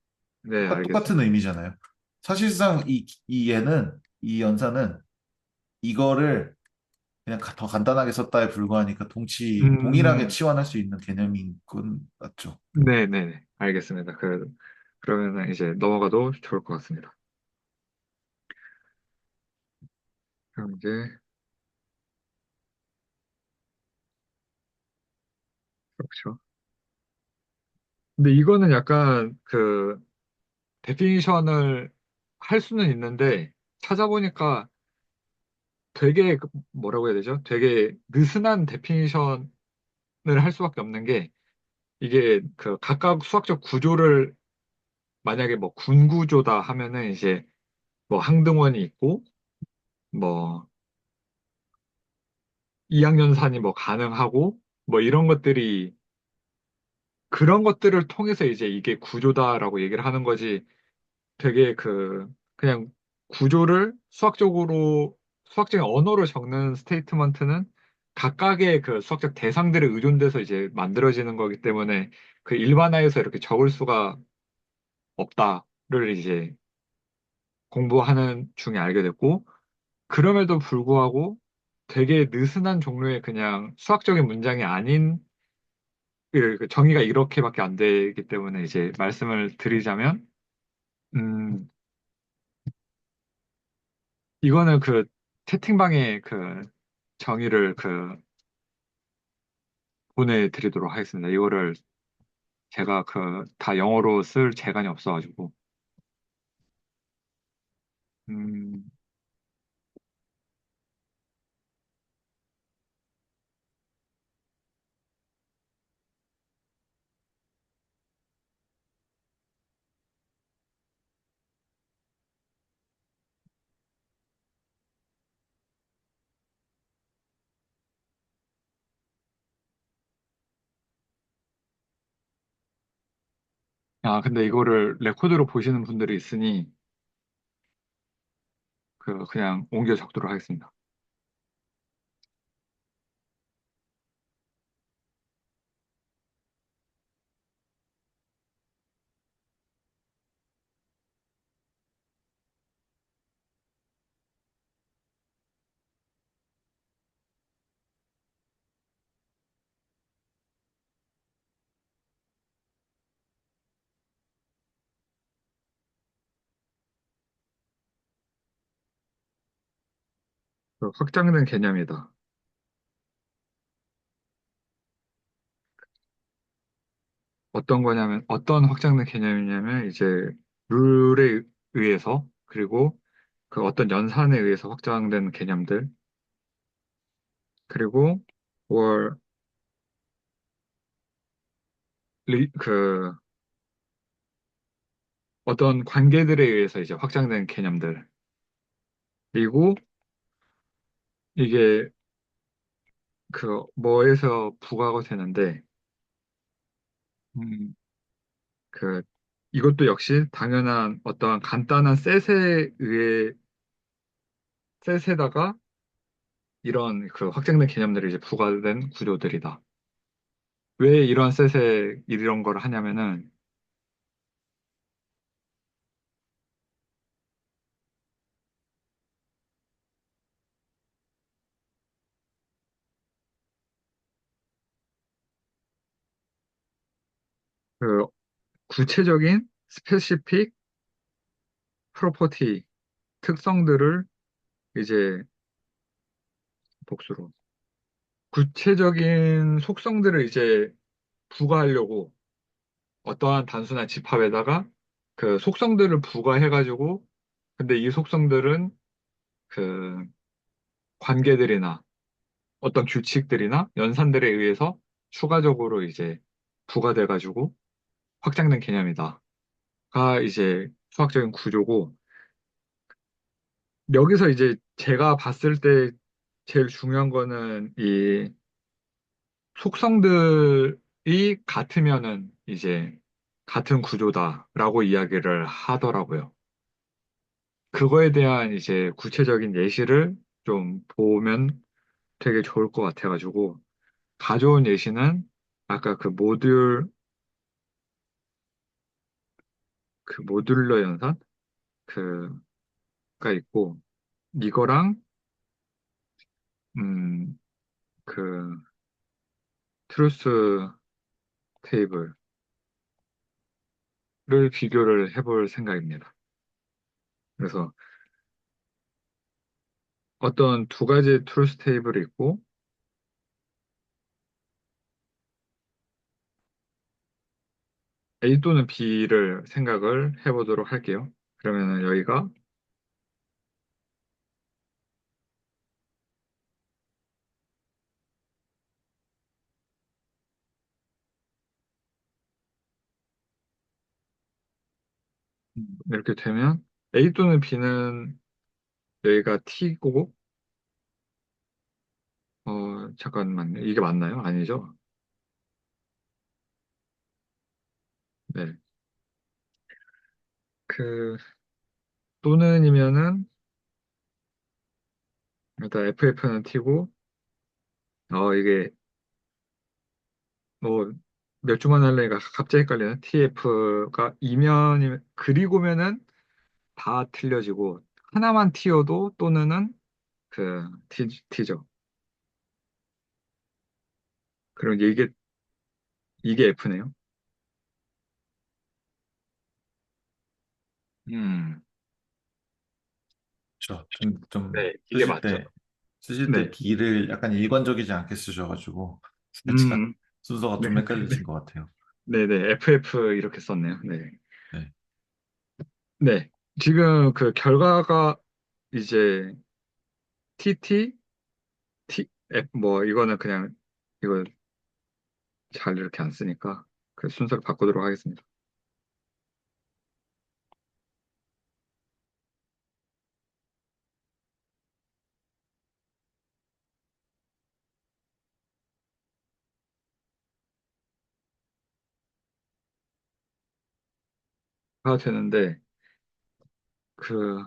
[SPEAKER 1] 네,
[SPEAKER 3] 똑같은
[SPEAKER 1] 알겠습니다.
[SPEAKER 3] 의미잖아요. 사실상 이 연산은 이거를 그냥 더 간단하게 썼다에 불과하니까 동일하게
[SPEAKER 1] 음,
[SPEAKER 3] 치환할 수 있는 개념인 건 맞죠.
[SPEAKER 1] 네네, 알겠습니다. 그러면은 이제 넘어가도 좋을 것 같습니다. 그럼 이제 그렇죠. 근데 이거는 약간 데피니션을 할 수는 있는데 찾아보니까 되게 뭐라고 해야 되죠? 되게 느슨한 데피니션을 할 수밖에 없는 게 이게 각각 수학적 구조를 만약에 뭐 군 구조다 하면은 이제 뭐 항등원이 있고 뭐 이항연산이 뭐 가능하고 뭐 이런 것들이 그런 것들을 통해서 이제 이게 구조다라고 얘기를 하는 거지. 되게 그냥 구조를 수학적인 언어로 적는 스테이트먼트는 각각의 그 수학적 대상들에 의존돼서 이제 만들어지는 거기 때문에 그 일반화해서 이렇게 적을 수가 없다를 이제 공부하는 중에 알게 됐고, 그럼에도 불구하고 되게 느슨한 종류의 그냥 수학적인 문장이 아닌 그 정의가 이렇게밖에 안 되기 때문에 이제 말씀을 드리자면, 음, 이거는 그 채팅방에 그 정의를 보내드리도록 하겠습니다. 이거를 제가 다 영어로 쓸 재간이 없어가지고. 음, 근데 이거를 레코드로 보시는 분들이 있으니, 그냥 옮겨 적도록 하겠습니다. 확장된 개념이다. 어떤 거냐면, 어떤 확장된 개념이냐면, 이제, 룰에 의해서, 그리고 그 어떤 연산에 의해서 확장된 개념들, 그리고, 월, 그, 어떤 관계들에 의해서 이제 확장된 개념들, 그리고 이게 뭐에서 부과가 되는데, 음, 그, 이것도 역시 당연한 어떠한 간단한 셋에다가 이런 확장된 개념들이 이제 부과된 구조들이다. 왜 이런 셋에 이런 걸 하냐면은, 그 구체적인 스페시픽 프로퍼티 특성들을 이제 복수로 구체적인 속성들을 이제 부과하려고 어떠한 단순한 집합에다가 그 속성들을 부과해가지고 근데 이 속성들은 그 관계들이나 어떤 규칙들이나 연산들에 의해서 추가적으로 이제 부과돼가지고 확장된 개념이다가 이제 수학적인 구조고 여기서 이제 제가 봤을 때 제일 중요한 거는 이 속성들이 같으면은 이제 같은 구조다라고 이야기를 하더라고요. 그거에 대한 이제 구체적인 예시를 좀 보면 되게 좋을 것 같아가지고 가져온 예시는 아까 그 모듈러 연산 그가 있고 이거랑 그 트루스 테이블을 비교를 해볼 생각입니다. 그래서 어떤 두 가지 트루스 테이블이 있고 A 또는 B를 생각을 해보도록 할게요. 그러면은 여기가 이렇게 되면 A 또는 B는 여기가 T고 잠깐만요. 이게 맞나요? 아니죠? 네. 그 또는이면은 일단 FF는 T고 이게 뭐 몇 주만 하려니까 갑자기 헷갈리네. TF가 이면이면 그리고면은 다 틀려지고 하나만 T여도 또는은 T죠. 그럼 이게 F네요. 음,
[SPEAKER 3] 그렇죠. 좀
[SPEAKER 1] 네, 이게 맞죠.
[SPEAKER 3] 쓰실 때
[SPEAKER 1] 네.
[SPEAKER 3] D를 약간 일관적이지 않게 쓰셔가지고, 살짝
[SPEAKER 1] 음,
[SPEAKER 3] 순서가
[SPEAKER 1] 네,
[SPEAKER 3] 좀
[SPEAKER 1] 네,
[SPEAKER 3] 헷갈리신 것 같아요.
[SPEAKER 1] 네. FF 이렇게 썼네요. 네.
[SPEAKER 3] 네.
[SPEAKER 1] 네. 지금 그 결과가 이제 TT, 뭐, 이거는 그냥, 이거 잘 이렇게 안 쓰니까 그 순서를 바꾸도록 하겠습니다. 가 되는데, 그,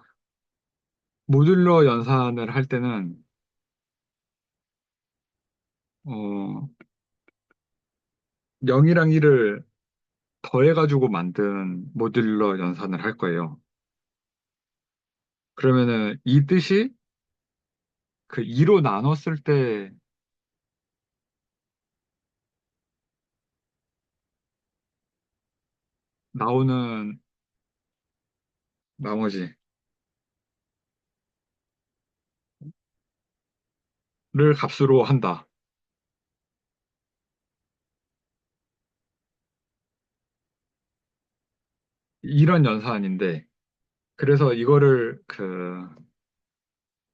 [SPEAKER 1] 모듈러 연산을 할 때는, 어, 0이랑 1을 더해가지고 만든 모듈러 연산을 할 거예요. 그러면은 이 뜻이 그 2로 나눴을 때 나오는 나머지를 값으로 한다. 이런 연산인데, 그래서 이거를 그,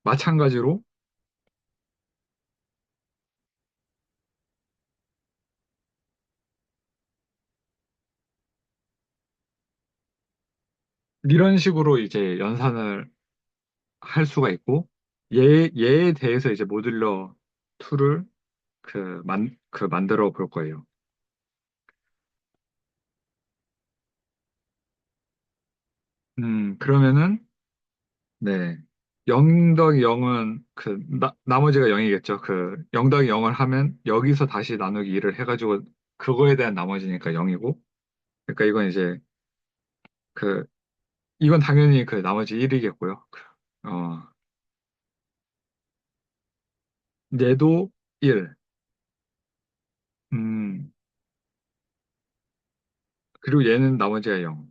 [SPEAKER 1] 마찬가지로 이런 식으로 이제 연산을 할 수가 있고, 얘에 대해서 이제 모듈러 2를 그 만들어 볼 거예요. 그러면은, 네. 0 더하기 0은 나머지가 0이겠죠. 그 0 더하기 0을 하면 여기서 다시 나누기 2를 해가지고 그거에 대한 나머지니까 0이고. 그러니까 이건 이제 그, 이건 당연히 그 나머지 1이겠고요. 어, 얘도 1. 음, 그리고 얘는 나머지가 0.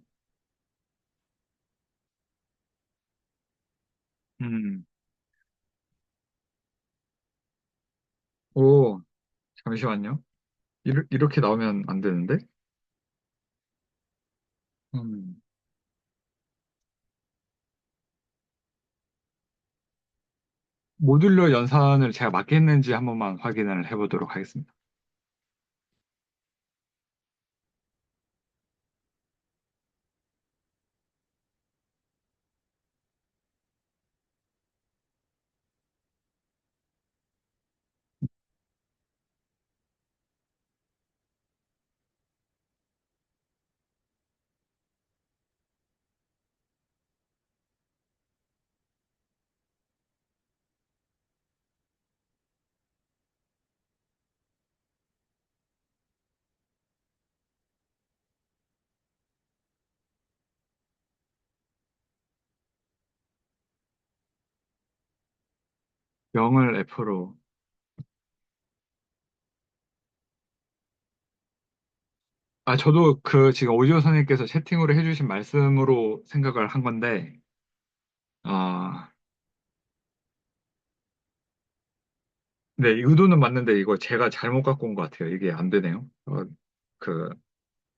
[SPEAKER 1] 음, 오, 잠시만요. 이렇게 나오면 안 되는데? 음, 모듈러 연산을 제가 맞게 했는지 한 번만 확인을 해보도록 하겠습니다. 영을 F로. 아, 저도 그 지금 오디오 선생님께서 채팅으로 해주신 말씀으로 생각을 한 건데, 아, 네, 의도는 맞는데 이거 제가 잘못 갖고 온 것 같아요. 이게 안 되네요. 그,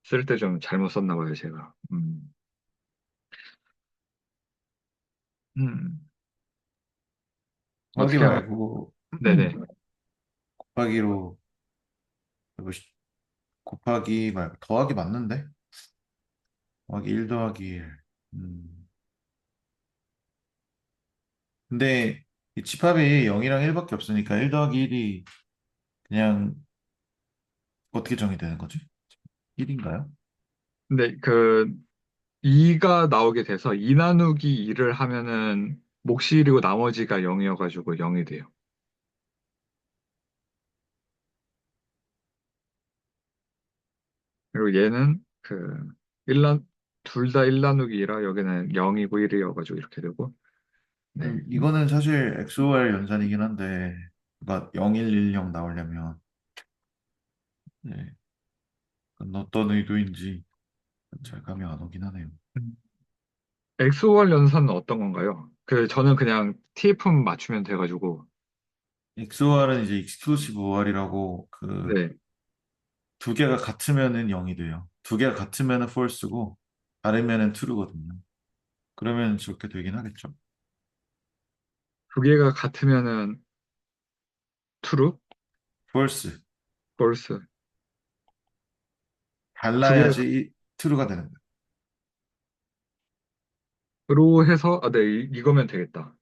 [SPEAKER 1] 쓸 때 좀 잘못 썼나 봐요, 제가. 음,
[SPEAKER 3] 곱하기
[SPEAKER 1] 어떻게 하면,
[SPEAKER 3] 말고,
[SPEAKER 1] 네네.
[SPEAKER 3] 곱하기로, 이거 곱하기 말고, 더하기 맞는데? 더하기 1 더하기 1. 근데 이 집합이 0이랑 1밖에 없으니까 1 더하기 1이 그냥 어떻게 정의되는 거지? 1인가요?
[SPEAKER 1] 근데 그, 2가 나오게 돼서 2 나누기 2를 하면은 몫이 1이고 나머지가 0이어가지고 0이 돼요. 그리고 얘는 그, 2 다 1 나누기 2라 여기는 0이고 1이어가지고 이렇게 되고, 네.
[SPEAKER 3] 이거는 사실 XOR 연산이긴 한데, 그러니까 0110 나오려면, 네, 그건 어떤 의도인지 잘 감이 안 오긴 하네요.
[SPEAKER 1] XOR 연산은 어떤 건가요? 그 저는 그냥 TF만 맞추면 돼가지고
[SPEAKER 3] XOR은 이제 익스클루시브 OR이라고 그
[SPEAKER 1] 네.
[SPEAKER 3] 두 개가 같으면은 0이 돼요. 두 개가 같으면은 false고 다르면은 true거든요. 그러면 저렇게 되긴 하겠죠.
[SPEAKER 1] 두 개가 같으면은 true,
[SPEAKER 3] false.
[SPEAKER 1] false. 두 개가
[SPEAKER 3] 달라야지 true가 되는 거예요.
[SPEAKER 1] 로 해서 네, 이거면 되겠다.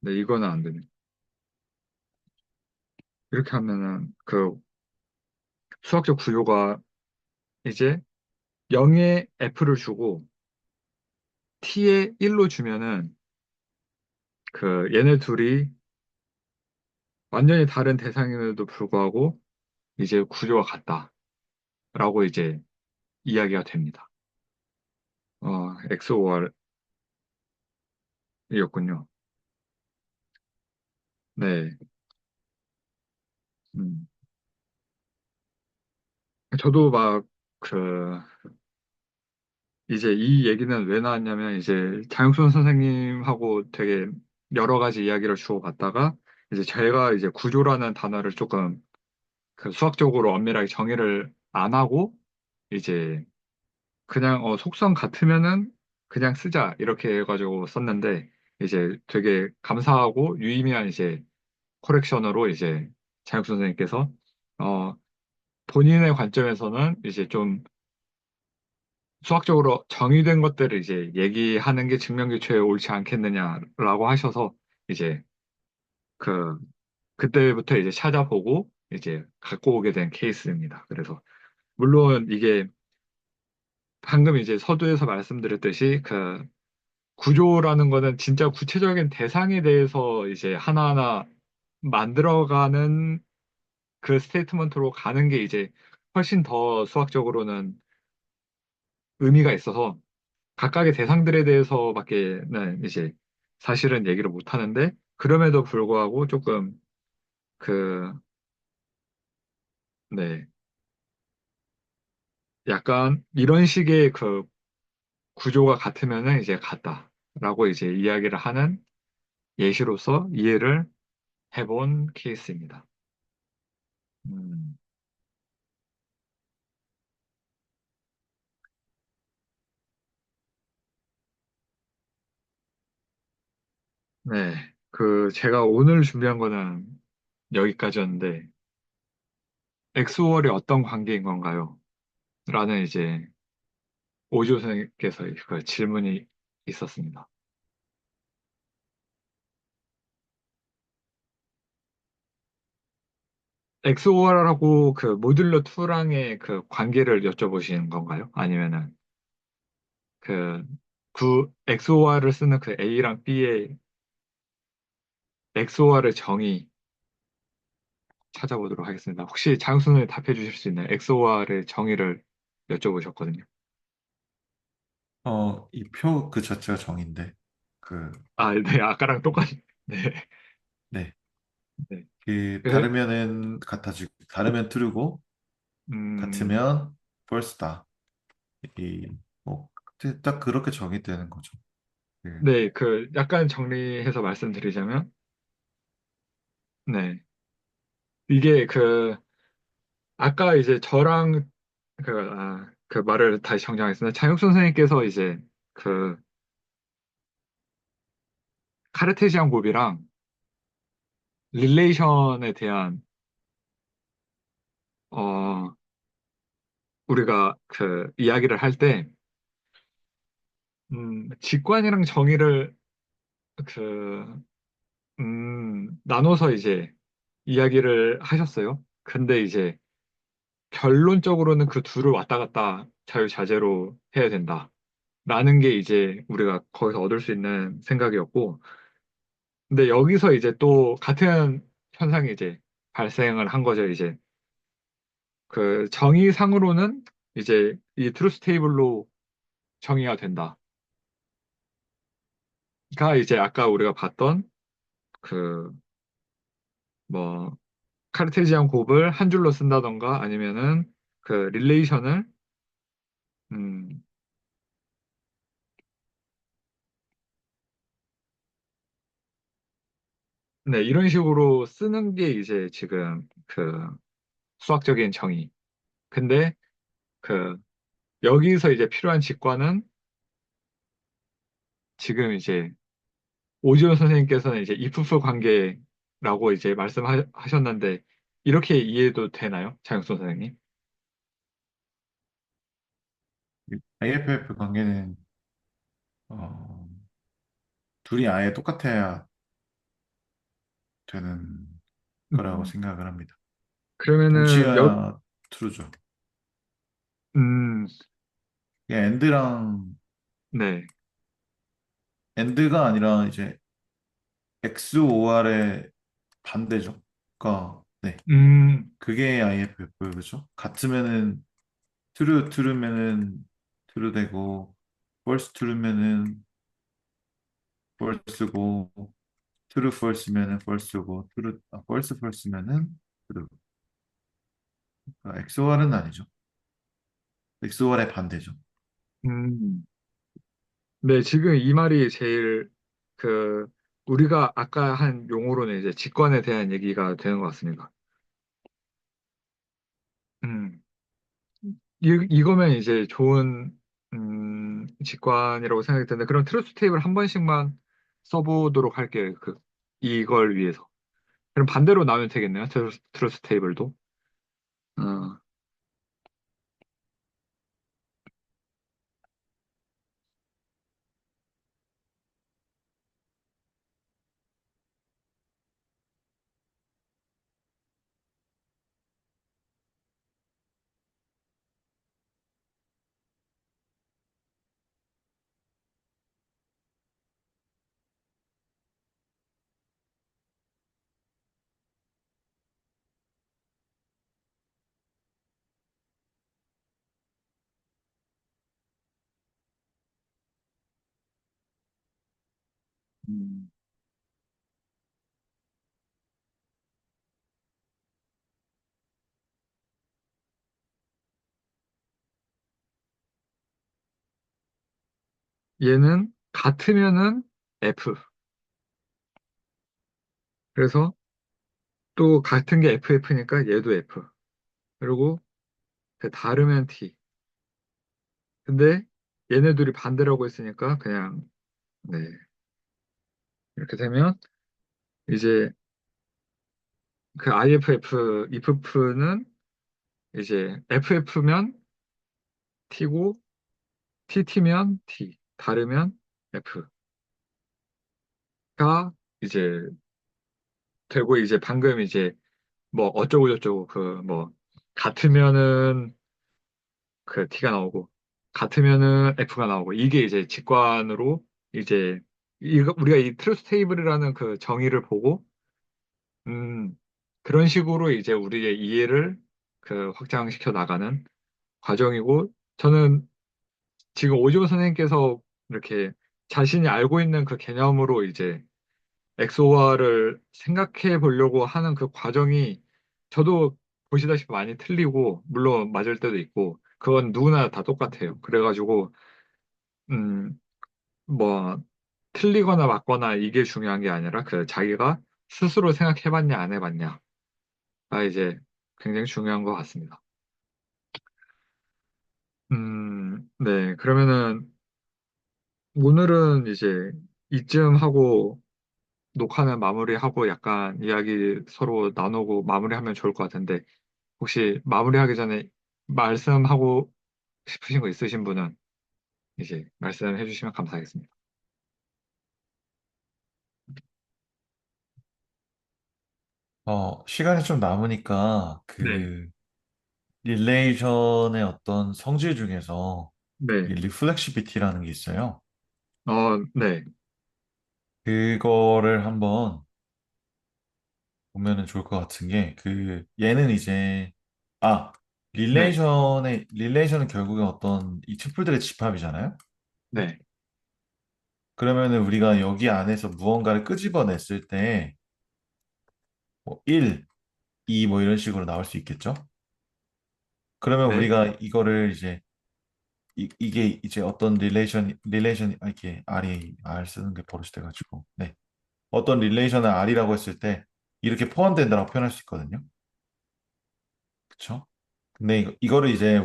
[SPEAKER 1] 네, 이거는 안 되네. 이렇게 하면은 그 수학적 구조가 이제 0에 F를 주고 T에 1로 주면은 그 얘네 둘이 완전히 다른 대상임에도 불구하고 이제 구조가 같다라고 이제 이야기가 됩니다. XOR이었군요. 네. 음. 저도 막 그 이제 이 얘기는 왜 나왔냐면 이제 장육순 선생님하고 되게 여러 가지 이야기를 주고받다가 이제 제가 이제 구조라는 단어를 조금 그 수학적으로 엄밀하게 정의를 안 하고 이제 그냥 속성 같으면은 그냥 쓰자 이렇게 해가지고 썼는데 이제 되게 감사하고 유의미한 이제 코렉션으로 이제 장육 선생님께서 어 본인의 관점에서는 이제 좀 수학적으로 정의된 것들을 이제 얘기하는 게 증명규칙에 옳지 않겠느냐라고 하셔서 이제 그 그때부터 이제 찾아보고 이제 갖고 오게 된 케이스입니다. 그래서 물론 이게 방금 이제 서두에서 말씀드렸듯이 그 구조라는 거는 진짜 구체적인 대상에 대해서 이제 하나하나 만들어가는 그 스테이트먼트로 가는 게 이제 훨씬 더 수학적으로는 의미가 있어서 각각의 대상들에 대해서밖에는 이제 사실은 얘기를 못 하는데 그럼에도 불구하고 조금 그, 네, 약간 이런 식의 그 구조가 같으면은 이제 같다라고 이제 이야기를 하는 예시로서 이해를 해본 케이스입니다. 음, 네, 그 제가 오늘 준비한 거는 여기까지였는데 엑소월이 어떤 관계인 건가요? 라는 이제 오조 선생님께서 그 질문이 있었습니다. 엑소월하고 그 모듈러 2랑의 그 관계를 여쭤보시는 건가요? 아니면은 그 엑소월을 쓰는 그 A랑 B의 엑소월의 정의 찾아보도록 하겠습니다. 혹시 장순을 답해 주실 수 있나요? 엑소월의 정의를 여쭤보셨거든요.
[SPEAKER 3] 이 표 그 자체가 정인데 그
[SPEAKER 1] 아, 네, 아까랑 똑같이. 네,
[SPEAKER 3] 네.
[SPEAKER 1] 네.
[SPEAKER 3] 그
[SPEAKER 1] 그,
[SPEAKER 3] 다르면은 같아지고 다르면 true고
[SPEAKER 1] 음,
[SPEAKER 3] 같으면 false다. 이뭐딱 그렇게 정의되는 거죠. 그,
[SPEAKER 1] 네, 그 약간 정리해서 말씀드리자면, 네, 이게 그 아까 이제 저랑 그 말을 다시 정정하겠습니다. 장혁 선생님께서 이제 그 카르테시안 곱이랑 릴레이션에 대한 어 우리가 그 이야기를 할 때 직관이랑 정의를 그 나눠서 이제 이야기를 하셨어요. 근데 이제 결론적으로는 그 둘을 왔다 갔다 자유자재로 해야 된다. 라는 게 이제 우리가 거기서 얻을 수 있는 생각이었고, 근데 여기서 이제 또 같은 현상이 이제 발생을 한 거죠. 이제 그 정의상으로는 이제 이 트루스 테이블로 정의가 된다가 이제 아까 우리가 봤던 그 뭐 카르테지안 곱을 한 줄로 쓴다던가 아니면은 그 릴레이션을 음, 네, 이런 식으로 쓰는 게 이제 지금 그 수학적인 정의. 근데 그 여기서 이제 필요한 직관은 지금 이제 오지원 선생님께서는 이제 이프프 관계라고 이제 말씀하셨는데 이렇게 이해도 되나요? 장영선 선생님?
[SPEAKER 3] IFF 관계는 어, 둘이 아예 똑같아야 되는 거라고
[SPEAKER 1] 음,
[SPEAKER 3] 생각을 합니다.
[SPEAKER 1] 그러면은
[SPEAKER 3] 동치가 true죠.
[SPEAKER 1] 음,
[SPEAKER 3] 이게 and랑
[SPEAKER 1] 네.
[SPEAKER 3] and가 아니라 이제 XOR의 반대죠. 그러니까 네,
[SPEAKER 1] 음,
[SPEAKER 3] 그게 IFF죠. 같으면은 true면은 true 되고 false true면은 false고 true false면은 false고 false false면은 true. 그러니까 XOR은 아니죠. XOR의 반대죠.
[SPEAKER 1] 음. 네, 지금 이 말이 제일 그 우리가 아까 한 용어로는 이제 직관에 대한 얘기가 되는 것 같습니다. 음, 이거면 이제 좋은 직관이라고 생각이 드는데 그럼 트루스 테이블 한 번씩만 써보도록 할게요. 이걸 위해서. 그럼 반대로 나누면 되겠네요. 트루스 테이블도. 어, 음, 얘는 같으면은 F. 그래서 또 같은 게 FF니까 얘도 F. 그리고 다르면 T. 근데 얘네들이 반대라고 했으니까 그냥 네. 이렇게 되면 이제 그 IFF, IFF는 이제 FF면 T고 TT면 T, 다르면 F가 이제 되고 이제 방금 이제 뭐 어쩌고 저쩌고 그 뭐 같으면은 그 T가 나오고 같으면은 F가 나오고 이게 이제 직관으로 이제 이거 우리가 이 트루스 테이블이라는 그 정의를 보고 음 그런 식으로 이제 우리의 이해를 그 확장시켜 나가는 과정이고 저는 지금 오지호 선생님께서 이렇게 자신이 알고 있는 그 개념으로 이제 엑소와를 생각해 보려고 하는 그 과정이 저도 보시다시피 많이 틀리고 물론 맞을 때도 있고 그건 누구나 다 똑같아요. 그래가지고 음 뭐 틀리거나 맞거나 이게 중요한 게 아니라 그 자기가 스스로 생각해 봤냐 안 해봤냐가 이제 굉장히 중요한 것 같습니다. 네 그러면은 오늘은 이제 이쯤 하고 녹화는 마무리하고 약간 이야기 서로 나누고 마무리하면 좋을 것 같은데 혹시 마무리하기 전에 말씀하고 싶으신 거 있으신 분은 이제 말씀해 주시면 감사하겠습니다.
[SPEAKER 3] 시간이 좀 남으니까
[SPEAKER 1] 네,
[SPEAKER 3] 그 릴레이션의 어떤 성질 중에서 이
[SPEAKER 1] 네,
[SPEAKER 3] 리플렉시비티라는 게 있어요.
[SPEAKER 1] 네,
[SPEAKER 3] 그거를 한번 보면은 좋을 것 같은 게 그 얘는 이제 아
[SPEAKER 1] 네,
[SPEAKER 3] 릴레이션은 결국에 어떤 이 튜플들의 집합이잖아요.
[SPEAKER 1] 네,
[SPEAKER 3] 그러면은 우리가 여기 안에서 무언가를 끄집어냈을 때 뭐 1, 2 뭐 이런 식으로 나올 수 있겠죠. 그러면
[SPEAKER 1] 네,
[SPEAKER 3] 우리가 이거를 이제 이게 이제 어떤 릴레이션 이렇게 R 쓰는 게 버릇이 돼가지고 네. 어떤 릴레이션을 R이라고 했을 때 이렇게 포함된다라고 표현할 수 있거든요. 그쵸? 근데 이거를 이제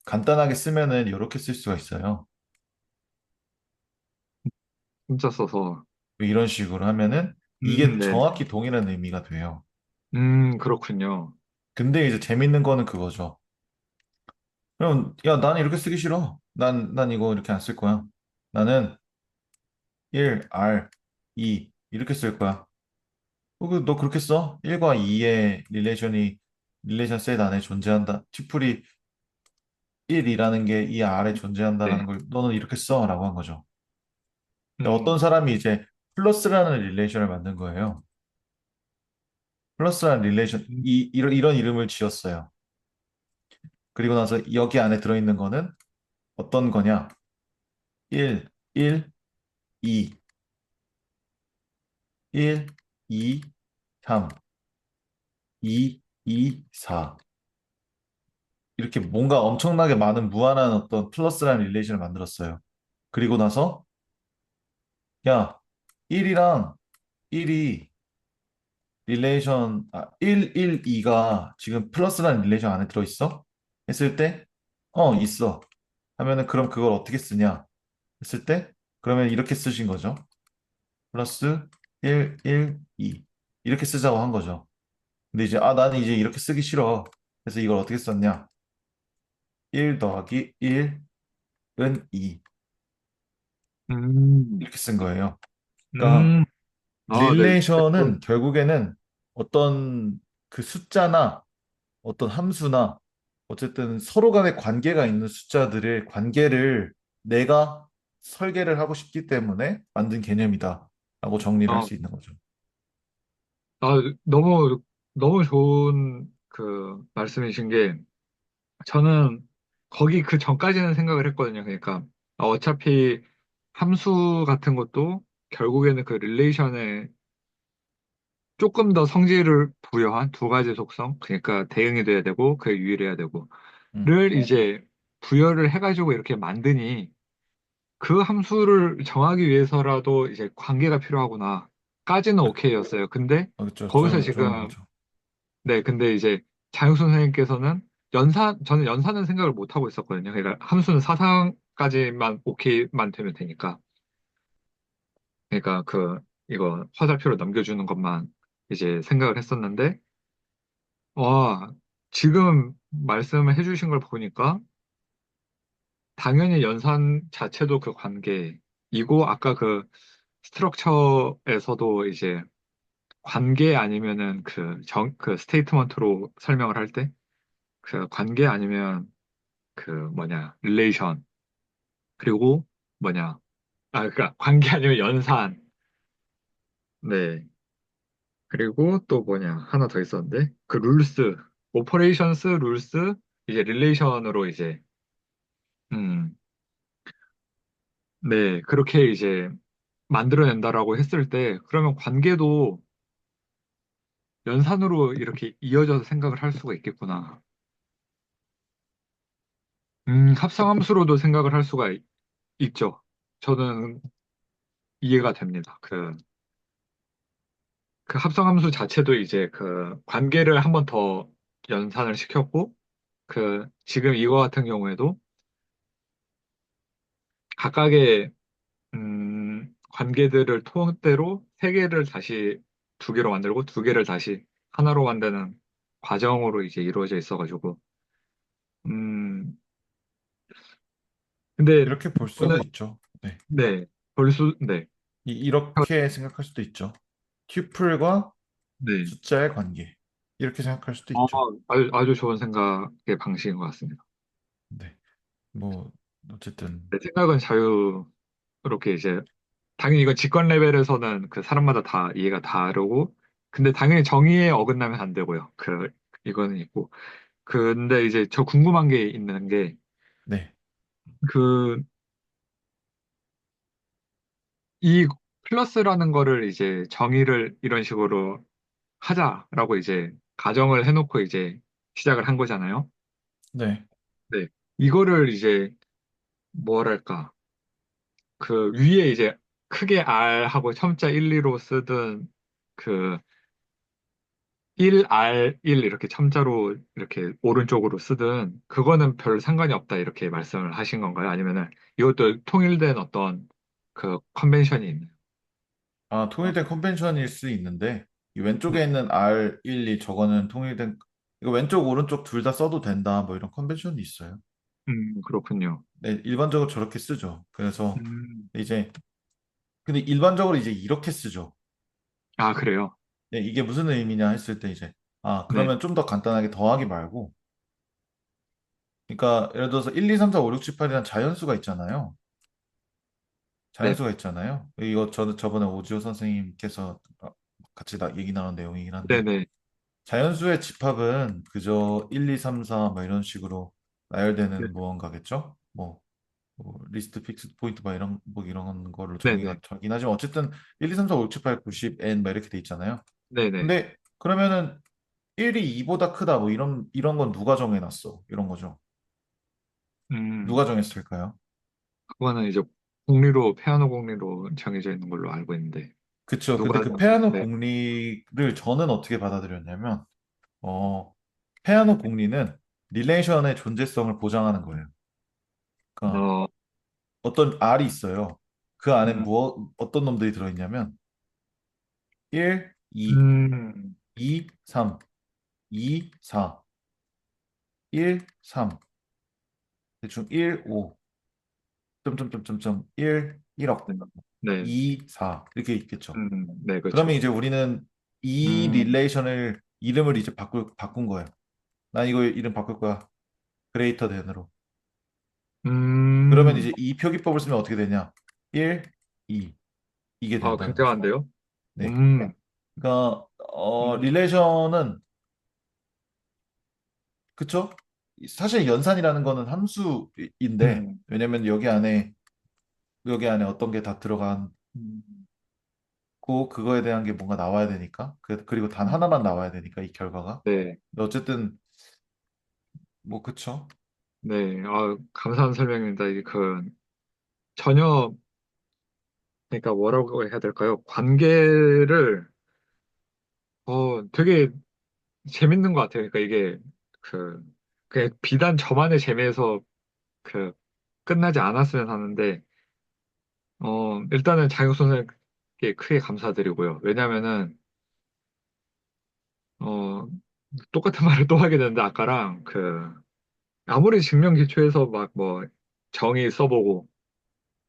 [SPEAKER 3] 간단하게 쓰면은 이렇게 쓸 수가 있어요.
[SPEAKER 1] 혼자 써서.
[SPEAKER 3] 이런 식으로 하면은 이게
[SPEAKER 1] 네네.
[SPEAKER 3] 정확히 동일한 의미가 돼요.
[SPEAKER 1] 그렇군요.
[SPEAKER 3] 근데 이제 재밌는 거는 그거죠. 그럼 야, 나는 이렇게 쓰기 싫어. 난 이거 이렇게 안 쓸 거야. 나는 1, R, 2 이렇게 쓸 거야. 너 그렇게 써? 1과 2의 릴레이션 셋 안에 존재한다. 튜플이 1이라는 게 이 R에
[SPEAKER 1] 네.
[SPEAKER 3] 존재한다라는 걸 너는 이렇게 써라고 한 거죠. 근데 어떤
[SPEAKER 1] 음,
[SPEAKER 3] 사람이 이제 플러스라는 릴레이션을 만든 거예요. 플러스라는 릴레이션
[SPEAKER 1] 음,
[SPEAKER 3] 이런 이름을 지었어요. 그리고 나서 여기 안에 들어있는 거는 어떤 거냐? 1, 1, 2, 1, 2, 3, 2, 2, 4. 이렇게 뭔가 엄청나게 많은 무한한 어떤 플러스라는 릴레이션을 만들었어요. 그리고 나서 야, 1이랑 1이 1, 1, 2가 지금 플러스라는 릴레이션 안에 들어있어? 했을 때, 있어. 하면은 그럼 그걸 어떻게 쓰냐? 했을 때, 그러면 이렇게 쓰신 거죠. 플러스 1, 1, 2. 이렇게 쓰자고 한 거죠. 근데 이제, 나는 이제 이렇게 쓰기 싫어. 그래서 이걸 어떻게 썼냐? 1 더하기 1은 2.
[SPEAKER 1] 음,
[SPEAKER 3] 이렇게 쓴 거예요. 그러니까
[SPEAKER 1] 음, 아, 네.
[SPEAKER 3] 릴레이션은 결국에는 어떤 그 숫자나 어떤 함수나 어쨌든 서로 간의 관계가 있는 숫자들의 관계를 내가 설계를 하고 싶기 때문에 만든 개념이다. 라고 정리를 할
[SPEAKER 1] 아,
[SPEAKER 3] 수 있는 거죠.
[SPEAKER 1] 너무, 너무 좋은 그 말씀이신 게, 저는 거기 그 전까지는 생각을 했거든요. 그러니까, 어차피 함수 같은 것도 결국에는 그 릴레이션에 조금 더 성질을 부여한 두 가지 속성, 그러니까 대응이 돼야 되고, 그게 유일해야 되고,
[SPEAKER 3] 음,
[SPEAKER 1] 를 이제 부여를 해가지고 이렇게 만드니, 그 함수를 정하기 위해서라도 이제 관계가 필요하구나까지는 오케이였어요. 근데
[SPEAKER 3] 그렇죠.
[SPEAKER 1] 거기서
[SPEAKER 3] 좋은
[SPEAKER 1] 지금
[SPEAKER 3] 거죠.
[SPEAKER 1] 네, 근데 이제 장육 선생님께서는 저는 연산은 생각을 못 하고 있었거든요. 그러니까 함수는 사상까지만 오케이만 되면 되니까. 그러니까 이거 화살표로 넘겨주는 것만 이제 생각을 했었는데, 와, 지금 말씀을 해주신 걸 보니까 당연히 연산 자체도 그 관계이고, 아까 그 스트럭처에서도 이제 관계 아니면은 그 스테이트먼트로 설명을 할 때, 그 관계 아니면 그 뭐냐, 릴레이션, 그리고 뭐냐, 그러니까 관계 아니면 연산, 네. 그리고 또 뭐냐, 하나 더 있었는데, 그 룰스, 오퍼레이션스, 룰스, 이제 릴레이션으로 이제, 음, 네. 그렇게 이제 만들어낸다라고 했을 때, 그러면 관계도 연산으로 이렇게 이어져서 생각을 할 수가 있겠구나. 합성함수로도 생각을 할 수가 있죠. 저는 이해가 됩니다. 그 합성함수 자체도 이제 그 관계를 한번 더 연산을 시켰고, 지금 이거 같은 경우에도 각각의, 관계들을 토대로 세 개를 다시 두 개로 만들고 두 개를 다시 하나로 만드는 과정으로 이제 이루어져 있어가지고, 음, 근데
[SPEAKER 3] 이렇게 볼
[SPEAKER 1] 저는,
[SPEAKER 3] 수도 있죠. 네.
[SPEAKER 1] 네, 네,
[SPEAKER 3] 이렇게 생각할 수도 있죠. 튜플과
[SPEAKER 1] 네.
[SPEAKER 3] 숫자의 관계. 이렇게 생각할 수도
[SPEAKER 1] 어,
[SPEAKER 3] 있죠.
[SPEAKER 1] 아주 좋은 생각의 방식인 것 같습니다.
[SPEAKER 3] 네. 뭐, 어쨌든,
[SPEAKER 1] 내 생각은 자유롭게 이제, 당연히 이건 직관 레벨에서는 그 사람마다 다 이해가 다르고, 근데 당연히 정의에 어긋나면 안 되고요. 이거는 있고. 근데 이제 저 궁금한 게 있는 게,
[SPEAKER 3] 네.
[SPEAKER 1] 그, 이 플러스라는 거를 이제 정의를 이런 식으로 하자라고 이제 가정을 해놓고 이제 시작을 한 거잖아요.
[SPEAKER 3] 네.
[SPEAKER 1] 네. 이거를 이제 뭐랄까. 그 위에 이제 크게 R하고 첨자 1, 2로 쓰든 그 1R1 이렇게 첨자로 이렇게 오른쪽으로 쓰든 그거는 별 상관이 없다 이렇게 말씀을 하신 건가요? 아니면은 이것도 통일된 어떤 그 컨벤션이 있나요?
[SPEAKER 3] 아, 통일된 컨벤션일 수 있는데, 이 왼쪽에 있는 R12 저거는 통일된, 이거 왼쪽, 오른쪽 둘 다 써도 된다, 뭐 이런 컨벤션이 있어요.
[SPEAKER 1] 그렇군요.
[SPEAKER 3] 네, 일반적으로 저렇게 쓰죠. 그래서
[SPEAKER 1] 음,
[SPEAKER 3] 이제, 근데 일반적으로 이제 이렇게 쓰죠.
[SPEAKER 1] 아, 그래요?
[SPEAKER 3] 네, 이게 무슨 의미냐 했을 때 이제, 아,
[SPEAKER 1] 네,
[SPEAKER 3] 그러면 좀 더 간단하게 더하기 말고, 그러니까 예를 들어서 1, 2, 3, 4, 5, 6, 7, 8이란 자연수가 있잖아요.
[SPEAKER 1] 네,
[SPEAKER 3] 자연수가 있잖아요. 이거 저는 저번에 오지호 선생님께서 같이 얘기 나눈 내용이긴 한데,
[SPEAKER 1] 네네,
[SPEAKER 3] 자연수의 집합은 그저 1, 2, 3, 4, 뭐 이런 식으로
[SPEAKER 1] 네,
[SPEAKER 3] 나열되는 무언가겠죠? 뭐 리스트 픽스 포인트 막 이런 거를
[SPEAKER 1] 네네,
[SPEAKER 3] 정의긴 하지만 어쨌든 1, 2, 3, 4, 5, 6, 7, 8, 90, n 막 이렇게 돼 있잖아요.
[SPEAKER 1] 네네.
[SPEAKER 3] 근데 그러면은 1이 2보다 크다 뭐 이런 건 누가 정해놨어? 이런 거죠.
[SPEAKER 1] 음,
[SPEAKER 3] 누가 정했을까요?
[SPEAKER 1] 그거는 이제 공리로, 페아노 공리로 정해져 있는 걸로 알고 있는데,
[SPEAKER 3] 그쵸. 근데
[SPEAKER 1] 누가,
[SPEAKER 3] 그 페아노
[SPEAKER 1] 네,
[SPEAKER 3] 공리를 저는 어떻게 받아들였냐면 어 페아노 공리는 릴레이션의 존재성을 보장하는 거예요. 그러니까
[SPEAKER 1] 어,
[SPEAKER 3] 어떤 R이 있어요. 그 안에
[SPEAKER 1] 음,
[SPEAKER 3] 어떤 놈들이 들어있냐면 1, 2,
[SPEAKER 1] 음,
[SPEAKER 3] 2, 3, 2, 4, 1, 3, 대충 1, 5, 점점점점점 1, 1억,
[SPEAKER 1] 네, 네,
[SPEAKER 3] 2, 4 이렇게 있겠죠.
[SPEAKER 1] 네,
[SPEAKER 3] 그러면
[SPEAKER 1] 그렇죠.
[SPEAKER 3] 이제 우리는 이
[SPEAKER 1] 음,
[SPEAKER 3] 릴레이션을 이름을 이제 바꾼 거예요. 난 이거 이름 바꿀 거야. 그레이터 댄으로. 그러면
[SPEAKER 1] 음,
[SPEAKER 3] 이제 이 표기법을 쓰면 어떻게 되냐? 1, 2 이게
[SPEAKER 1] 아,
[SPEAKER 3] 된다는 거죠.
[SPEAKER 1] 굉장한데요?
[SPEAKER 3] 네.
[SPEAKER 1] 음,
[SPEAKER 3] 그러니까
[SPEAKER 1] 음,
[SPEAKER 3] 릴레이션은 그쵸? 사실 연산이라는 거는 함수인데
[SPEAKER 1] 음,
[SPEAKER 3] 왜냐면 여기 안에 어떤 게 다 들어간
[SPEAKER 1] 음,
[SPEAKER 3] 그거에 대한 게 뭔가 나와야 되니까 그리고 단 하나만
[SPEAKER 1] 음,
[SPEAKER 3] 나와야 되니까 이 결과가
[SPEAKER 1] 네,
[SPEAKER 3] 근데 어쨌든 뭐 그쵸?
[SPEAKER 1] 네, 감사한 설명입니다. 전혀, 그러니까 뭐라고 해야 될까요? 관계를, 되게 재밌는 것 같아요. 그러니까 그, 그냥 비단 저만의 재미에서 그, 끝나지 않았으면 하는데, 일단은 장혁 선생님께 크게 감사드리고요. 왜냐면은, 어, 똑같은 말을 또 하게 되는데, 아까랑 아무리 증명 기초에서 막 뭐, 정의 써보고,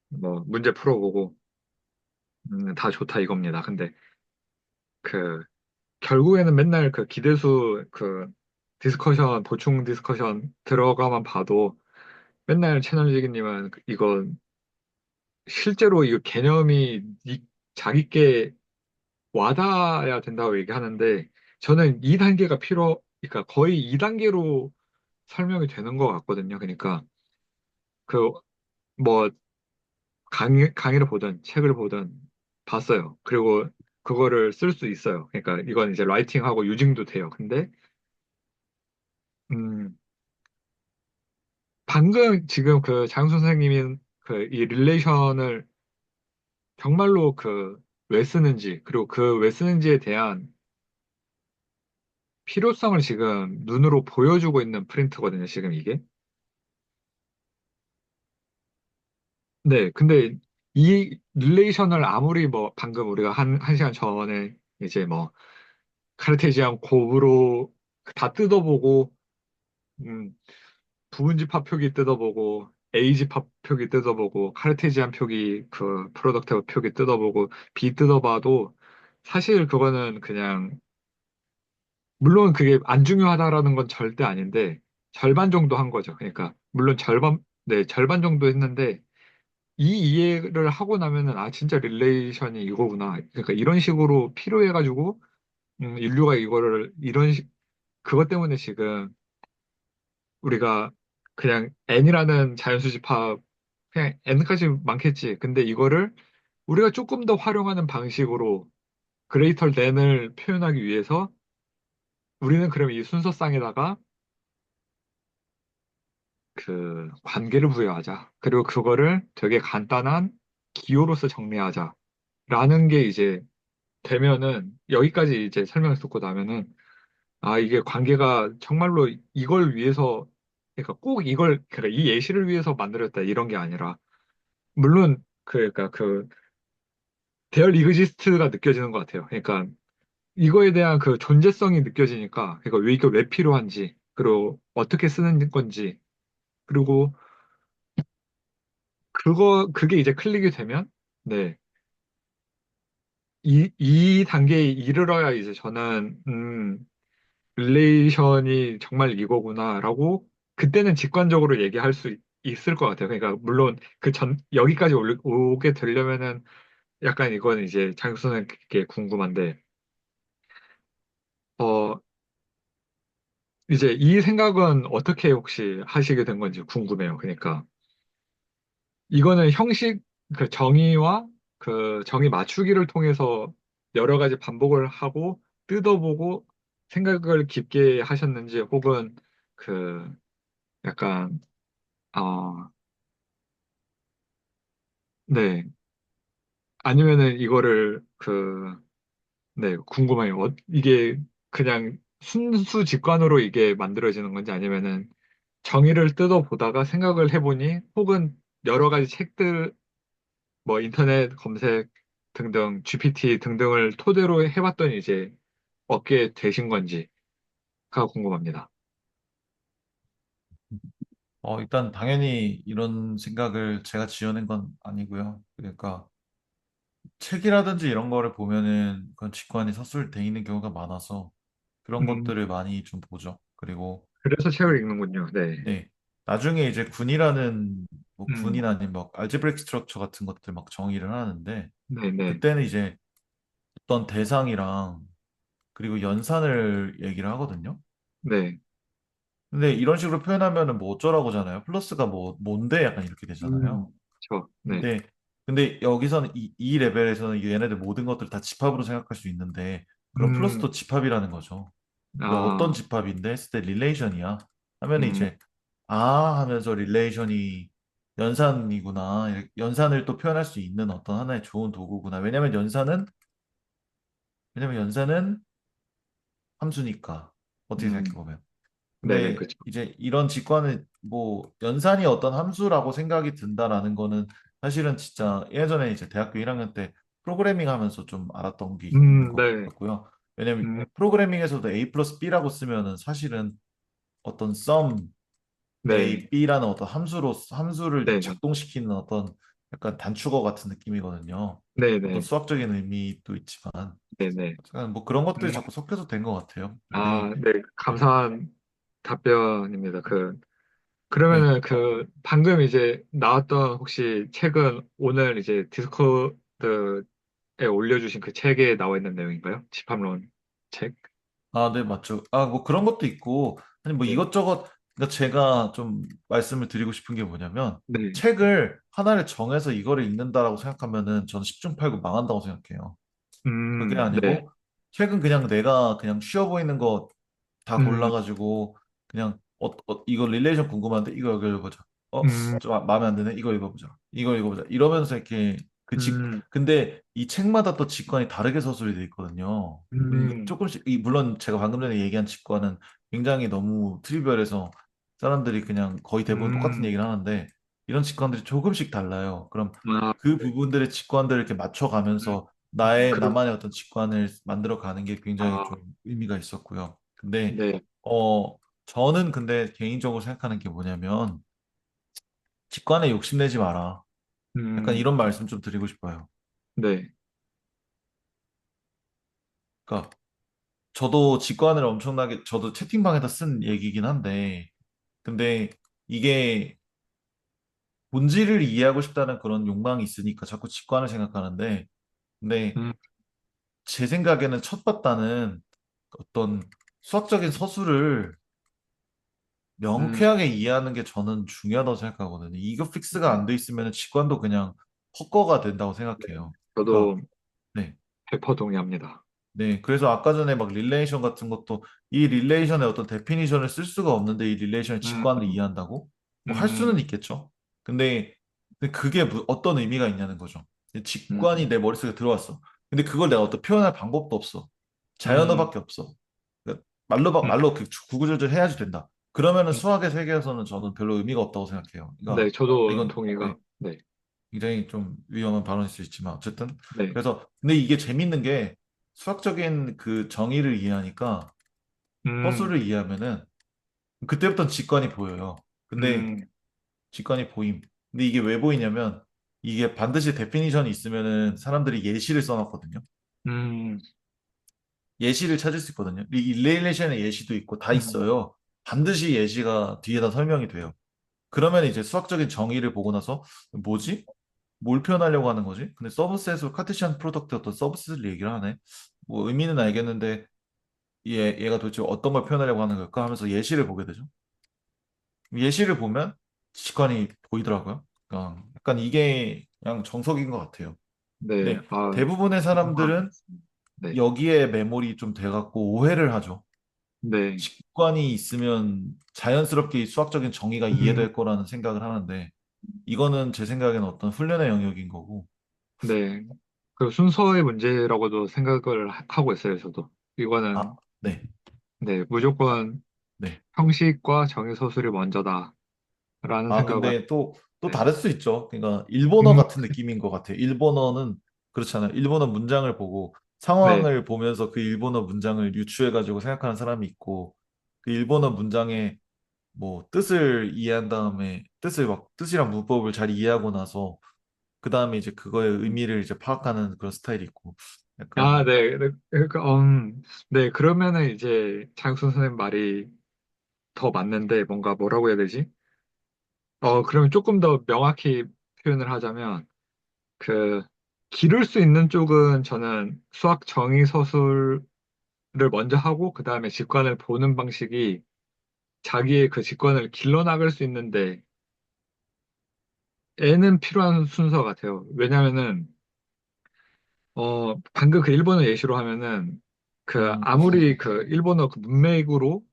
[SPEAKER 1] 뭐, 문제 풀어보고, 다 좋다 이겁니다. 근데, 그, 결국에는 맨날 그 기대수 디스커션, 보충 디스커션 들어가만 봐도 맨날 채널지기님은 이건 실제로 이 개념이 자기께 와닿아야 된다고 얘기하는데 저는 2단계가 그러니까 거의 2단계로 설명이 되는 것 같거든요. 그러니까 그 뭐 강의를 보든 책을 보든 봤어요. 그리고 그거를 쓸 수 있어요. 그러니까 이건 이제 라이팅하고 유징도 돼요. 근데 음, 방금 지금 그 장 선생님이 이 릴레이션을 정말로 왜 쓰는지 그리고 왜 쓰는지에 대한 필요성을 지금 눈으로 보여주고 있는 프린트거든요, 지금 이게. 네, 근데 이 릴레이션을 아무리 뭐 방금 우리가 한 시간 전에 이제 뭐 카르테지안 곱으로 다 뜯어보고 음, 부분집합 표기 뜯어보고 A집합 표기 뜯어보고 카르테지안 표기 프로덕트 표기 뜯어보고 B 뜯어봐도 사실 그거는 그냥 물론 그게 안 중요하다라는 건 절대 아닌데 절반 정도 한 거죠. 그러니까 물론 네, 절반 정도 했는데 이 이해를 하고 나면은 진짜 릴레이션이 이거구나. 그러니까 이런 식으로 필요해가지고 인류가 이거를 그것 때문에 지금 우리가 그냥 n이라는 자연수 집합 그냥 n까지 많겠지. 근데 이거를 우리가 조금 더 활용하는 방식으로 그레이터 than을 표현하기 위해서 우리는 그럼 이 순서쌍에다가 관계를 부여하자. 그리고 그거를 되게 간단한 기호로서 정리하자라는 게 이제 되면은 여기까지 이제 설명을 듣고 나면은 아 이게 관계가 정말로 이걸 위해서 그러니까 꼭 이걸 그러니까 이 예시를 위해서 만들었다 이런 게 아니라 물론 그러니까 그 대열 이그지스트가 느껴지는 것 같아요. 그러니까 이거에 대한 그 존재성이 느껴지니까 그러니까 왜 이게 왜 필요한지 그리고 어떻게 쓰는 건지 그리고 그게 이제 클릭이 되면 네. 이 단계에 이르러야 이제 저는 릴레이션이 정말 이거구나라고 그때는 직관적으로 얘기할 수 있을 것 같아요. 그러니까 물론 여기까지 오게 되려면은 약간 이건 이제 장수선생님께 궁금한데 어 이제 이 생각은 어떻게 혹시 하시게 된 건지 궁금해요. 그러니까 이거는 형식 그 정의와 그 정의 맞추기를 통해서 여러 가지 반복을 하고 뜯어보고 생각을 깊게 하셨는지 혹은 그 약간 어 네 아니면은 이거를 네 궁금해요. 이게 그냥 순수 직관으로 이게 만들어지는 건지 아니면은 정의를 뜯어보다가 생각을 해보니 혹은 여러 가지 책들 뭐 인터넷 검색 등등 GPT 등등을 토대로 해봤더니 이제 얻게 되신 건지가 궁금합니다.
[SPEAKER 3] 일단 당연히 이런 생각을 제가 지어낸 건 아니고요. 그러니까 책이라든지 이런 거를 보면은 그런 직관이 서술돼 있는 경우가 많아서 그런
[SPEAKER 1] 음,
[SPEAKER 3] 것들을 많이 좀 보죠. 그리고
[SPEAKER 1] 그래서 책을 읽는군요. 네.
[SPEAKER 3] 네, 나중에 이제 군이라는 뭐
[SPEAKER 1] 음,
[SPEAKER 3] 군이나 아니면 막 알제브릭 스트럭처 같은 것들 막 정의를 하는데
[SPEAKER 1] 네네.
[SPEAKER 3] 그때는 이제 어떤 대상이랑 그리고 연산을 얘기를 하거든요.
[SPEAKER 1] 네.
[SPEAKER 3] 근데 이런 식으로 표현하면은 뭐 어쩌라고잖아요. 플러스가 뭐 뭔데 약간 이렇게
[SPEAKER 1] 음,
[SPEAKER 3] 되잖아요.
[SPEAKER 1] 네.
[SPEAKER 3] 근데 여기서는 이 레벨에서는 얘네들 모든 것들 다 집합으로 생각할 수 있는데 그럼
[SPEAKER 1] 음,
[SPEAKER 3] 플러스도 집합이라는 거죠. 그 어떤
[SPEAKER 1] 아,
[SPEAKER 3] 집합인데 했을 때 릴레이션이야 하면
[SPEAKER 1] 음,
[SPEAKER 3] 이제 아 하면서 릴레이션이 연산이구나. 연산을 또 표현할 수 있는 어떤 하나의 좋은 도구구나. 왜냐면 연산은 함수니까 어떻게
[SPEAKER 1] 음,
[SPEAKER 3] 생각해 보면.
[SPEAKER 1] 네네.
[SPEAKER 3] 근데
[SPEAKER 1] 그쵸.
[SPEAKER 3] 이제 이런 직관은 뭐 연산이 어떤 함수라고 생각이 든다라는 거는 사실은 진짜 예전에 이제 대학교 1학년 때 프로그래밍 하면서 좀 알았던 게 있는 것
[SPEAKER 1] 네.
[SPEAKER 3] 같고요. 왜냐면
[SPEAKER 1] 음,
[SPEAKER 3] 프로그래밍에서도 A 플러스 B라고 쓰면은 사실은 어떤 sum
[SPEAKER 1] 네.
[SPEAKER 3] A, B라는 어떤 함수를
[SPEAKER 1] 네네.
[SPEAKER 3] 작동시키는 어떤 약간 단축어 같은 느낌이거든요. 어떤
[SPEAKER 1] 네네.
[SPEAKER 3] 수학적인 의미도 있지만
[SPEAKER 1] 네네.
[SPEAKER 3] 약간 뭐 그런 것들이
[SPEAKER 1] 음,
[SPEAKER 3] 자꾸 섞여서 된 것 같아요. 근데
[SPEAKER 1] 아, 네. 감사한 답변입니다.
[SPEAKER 3] 네.
[SPEAKER 1] 그러면은 방금 이제 나왔던 혹시 책은 오늘 이제 디스코드에 올려주신 그 책에 나와 있는 내용인가요? 집합론 책?
[SPEAKER 3] 아, 네, 맞죠. 아, 뭐 그런 것도 있고, 아니, 뭐
[SPEAKER 1] 네.
[SPEAKER 3] 이것저것, 그러니까 제가 좀 말씀을 드리고 싶은 게 뭐냐면,
[SPEAKER 1] 네.
[SPEAKER 3] 책을 하나를 정해서 이거를 읽는다라고 생각하면은 저는 10중 8구 망한다고 생각해요. 그게
[SPEAKER 1] 네.
[SPEAKER 3] 아니고, 책은 그냥 내가 그냥 쉬워 보이는 거 다
[SPEAKER 1] 음,
[SPEAKER 3] 골라가지고, 그냥, 이거 릴레이션 궁금한데, 이거 여기 읽어보자.
[SPEAKER 1] 음,
[SPEAKER 3] 좀 마음에 안 드네? 이거 읽어보자. 이거 읽어보자. 이러면서 이렇게,
[SPEAKER 1] 음,
[SPEAKER 3] 근데 이 책마다 또 직관이 다르게 서술이 돼 있거든요.
[SPEAKER 1] 음,
[SPEAKER 3] 조금씩, 물론 제가 방금 전에 얘기한 직관은 굉장히 너무 트리비얼해서 사람들이 그냥 거의 대부분 똑같은
[SPEAKER 1] 음,
[SPEAKER 3] 얘기를 하는데, 이런 직관들이 조금씩 달라요. 그럼
[SPEAKER 1] 아,
[SPEAKER 3] 그
[SPEAKER 1] 네.
[SPEAKER 3] 부분들의 직관들을 이렇게
[SPEAKER 1] 음,
[SPEAKER 3] 맞춰가면서
[SPEAKER 1] 그렇,
[SPEAKER 3] 나만의 어떤 직관을 만들어 가는 게 굉장히
[SPEAKER 1] 아,
[SPEAKER 3] 좀 의미가 있었고요. 근데,
[SPEAKER 1] 네.
[SPEAKER 3] 어, 저는 근데 개인적으로 생각하는 게 뭐냐면, 직관에 욕심내지 마라. 약간
[SPEAKER 1] 음,
[SPEAKER 3] 이런 말씀 좀 드리고 싶어요.
[SPEAKER 1] 네.
[SPEAKER 3] 그러니까, 저도 직관을 엄청나게, 저도 채팅방에다 쓴 얘기긴 한데, 근데 이게 본질을 이해하고 싶다는 그런 욕망이 있으니까 자꾸 직관을 생각하는데, 근데
[SPEAKER 1] 음,
[SPEAKER 3] 제 생각에는 첫 바다는 어떤 수학적인 서술을
[SPEAKER 1] 음,
[SPEAKER 3] 명쾌하게 이해하는 게 저는 중요하다고 생각하거든요. 이거 픽스가
[SPEAKER 1] 네.
[SPEAKER 3] 안 돼 있으면 직관도 그냥 헛거가 된다고
[SPEAKER 1] 네.
[SPEAKER 3] 생각해요. 그러니까
[SPEAKER 1] 저도
[SPEAKER 3] 네.
[SPEAKER 1] 100% 동의합니다.
[SPEAKER 3] 네. 그래서 아까 전에 막 릴레이션 같은 것도 이 릴레이션의 어떤 데피니션을 쓸 수가 없는데 이 릴레이션의
[SPEAKER 1] 음,
[SPEAKER 3] 직관을 이해한다고? 뭐 할
[SPEAKER 1] 음,
[SPEAKER 3] 수는 있겠죠. 근데 근데 그게 어떤 의미가 있냐는 거죠. 직관이
[SPEAKER 1] 음,
[SPEAKER 3] 내 머릿속에 들어왔어. 근데 그걸 내가 어떤 표현할 방법도 없어.
[SPEAKER 1] 음,
[SPEAKER 3] 자연어밖에 없어. 그러니까 말로 그 구구절절 해야지 된다. 그러면은
[SPEAKER 1] 음.
[SPEAKER 3] 수학의 세계에서는 저는 별로 의미가 없다고 생각해요. 그러니까
[SPEAKER 1] 네, 저도
[SPEAKER 3] 이건 네,
[SPEAKER 1] 동의가. 네,
[SPEAKER 3] 굉장히 좀 위험한 발언일 수 있지만 어쨌든
[SPEAKER 1] 네,
[SPEAKER 3] 그래서 근데 이게 재밌는 게 수학적인 그 정의를 이해하니까
[SPEAKER 1] 음,
[SPEAKER 3] 허술을 이해하면은 그때부터 직관이 보여요. 근데
[SPEAKER 1] 음,
[SPEAKER 3] 직관이 보임. 근데 이게 왜 보이냐면 이게 반드시 데피니션이 있으면은 사람들이 예시를 써놨거든요.
[SPEAKER 1] 음,
[SPEAKER 3] 예시를 찾을 수 있거든요. 이 릴레이션의 예시도 있고 다
[SPEAKER 1] 음,
[SPEAKER 3] 있어요. 반드시 예시가 뒤에다 설명이 돼요. 그러면 이제 수학적인 정의를 보고 나서 뭐지? 뭘 표현하려고 하는 거지? 근데 서브셋으로 카테시안 프로덕트 어떤 서브셋을 얘기를 하네. 뭐 의미는 알겠는데 얘가 도대체 어떤 걸 표현하려고 하는 걸까 하면서 예시를 보게 되죠. 예시를 보면 직관이 보이더라고요. 그러니까 약간 이게 그냥 정석인 것 같아요.
[SPEAKER 1] 네,
[SPEAKER 3] 근데 대부분의 사람들은
[SPEAKER 1] 네,
[SPEAKER 3] 여기에 매몰이 좀 돼갖고 오해를 하죠.
[SPEAKER 1] 네,
[SPEAKER 3] 직관이 있으면 자연스럽게 이 수학적인 정의가
[SPEAKER 1] 음,
[SPEAKER 3] 이해될 거라는 생각을 하는데 이거는 제 생각에는 어떤 훈련의 영역인 거고.
[SPEAKER 1] 네. 그 순서의 문제라고도 생각을 하고 있어요, 저도. 이거는,
[SPEAKER 3] 아, 네,
[SPEAKER 1] 네, 무조건
[SPEAKER 3] 네.
[SPEAKER 1] 형식과 정의서술이 먼저다라는
[SPEAKER 3] 아,
[SPEAKER 1] 생각을,
[SPEAKER 3] 근데 또
[SPEAKER 1] 네,
[SPEAKER 3] 다를 수 있죠. 그러니까 일본어
[SPEAKER 1] 음,
[SPEAKER 3] 같은 느낌인 것 같아요. 일본어는 그렇잖아요. 일본어 문장을 보고
[SPEAKER 1] 네,
[SPEAKER 3] 상황을 보면서 그 일본어 문장을 유추해가지고 생각하는 사람이 있고 그 일본어 문장의 뭐 뜻을 이해한 다음에 뜻이랑 문법을 잘 이해하고 나서 그 다음에 이제 그거의 의미를 이제 파악하는 그런 스타일이 있고
[SPEAKER 1] 아,
[SPEAKER 3] 약간
[SPEAKER 1] 네, 네, 그러니까, 네, 그러면은 이제 장sun 선생님 말이 더 맞는데, 뭔가 뭐라고 해야 되지? 그러면 조금 더 명확히 표현을 하자면, 그, 기를 수 있는 쪽은 저는 수학 정의서술을 먼저 하고, 그 다음에 직관을 보는 방식이 자기의 그 직관을 길러나갈 수 있는데, 애는 필요한 순서 같아요. 왜냐면은, 방금 그 일본어 예시로 하면은, 그,
[SPEAKER 3] 음,
[SPEAKER 1] 아무리 그 일본어 그 문맥으로,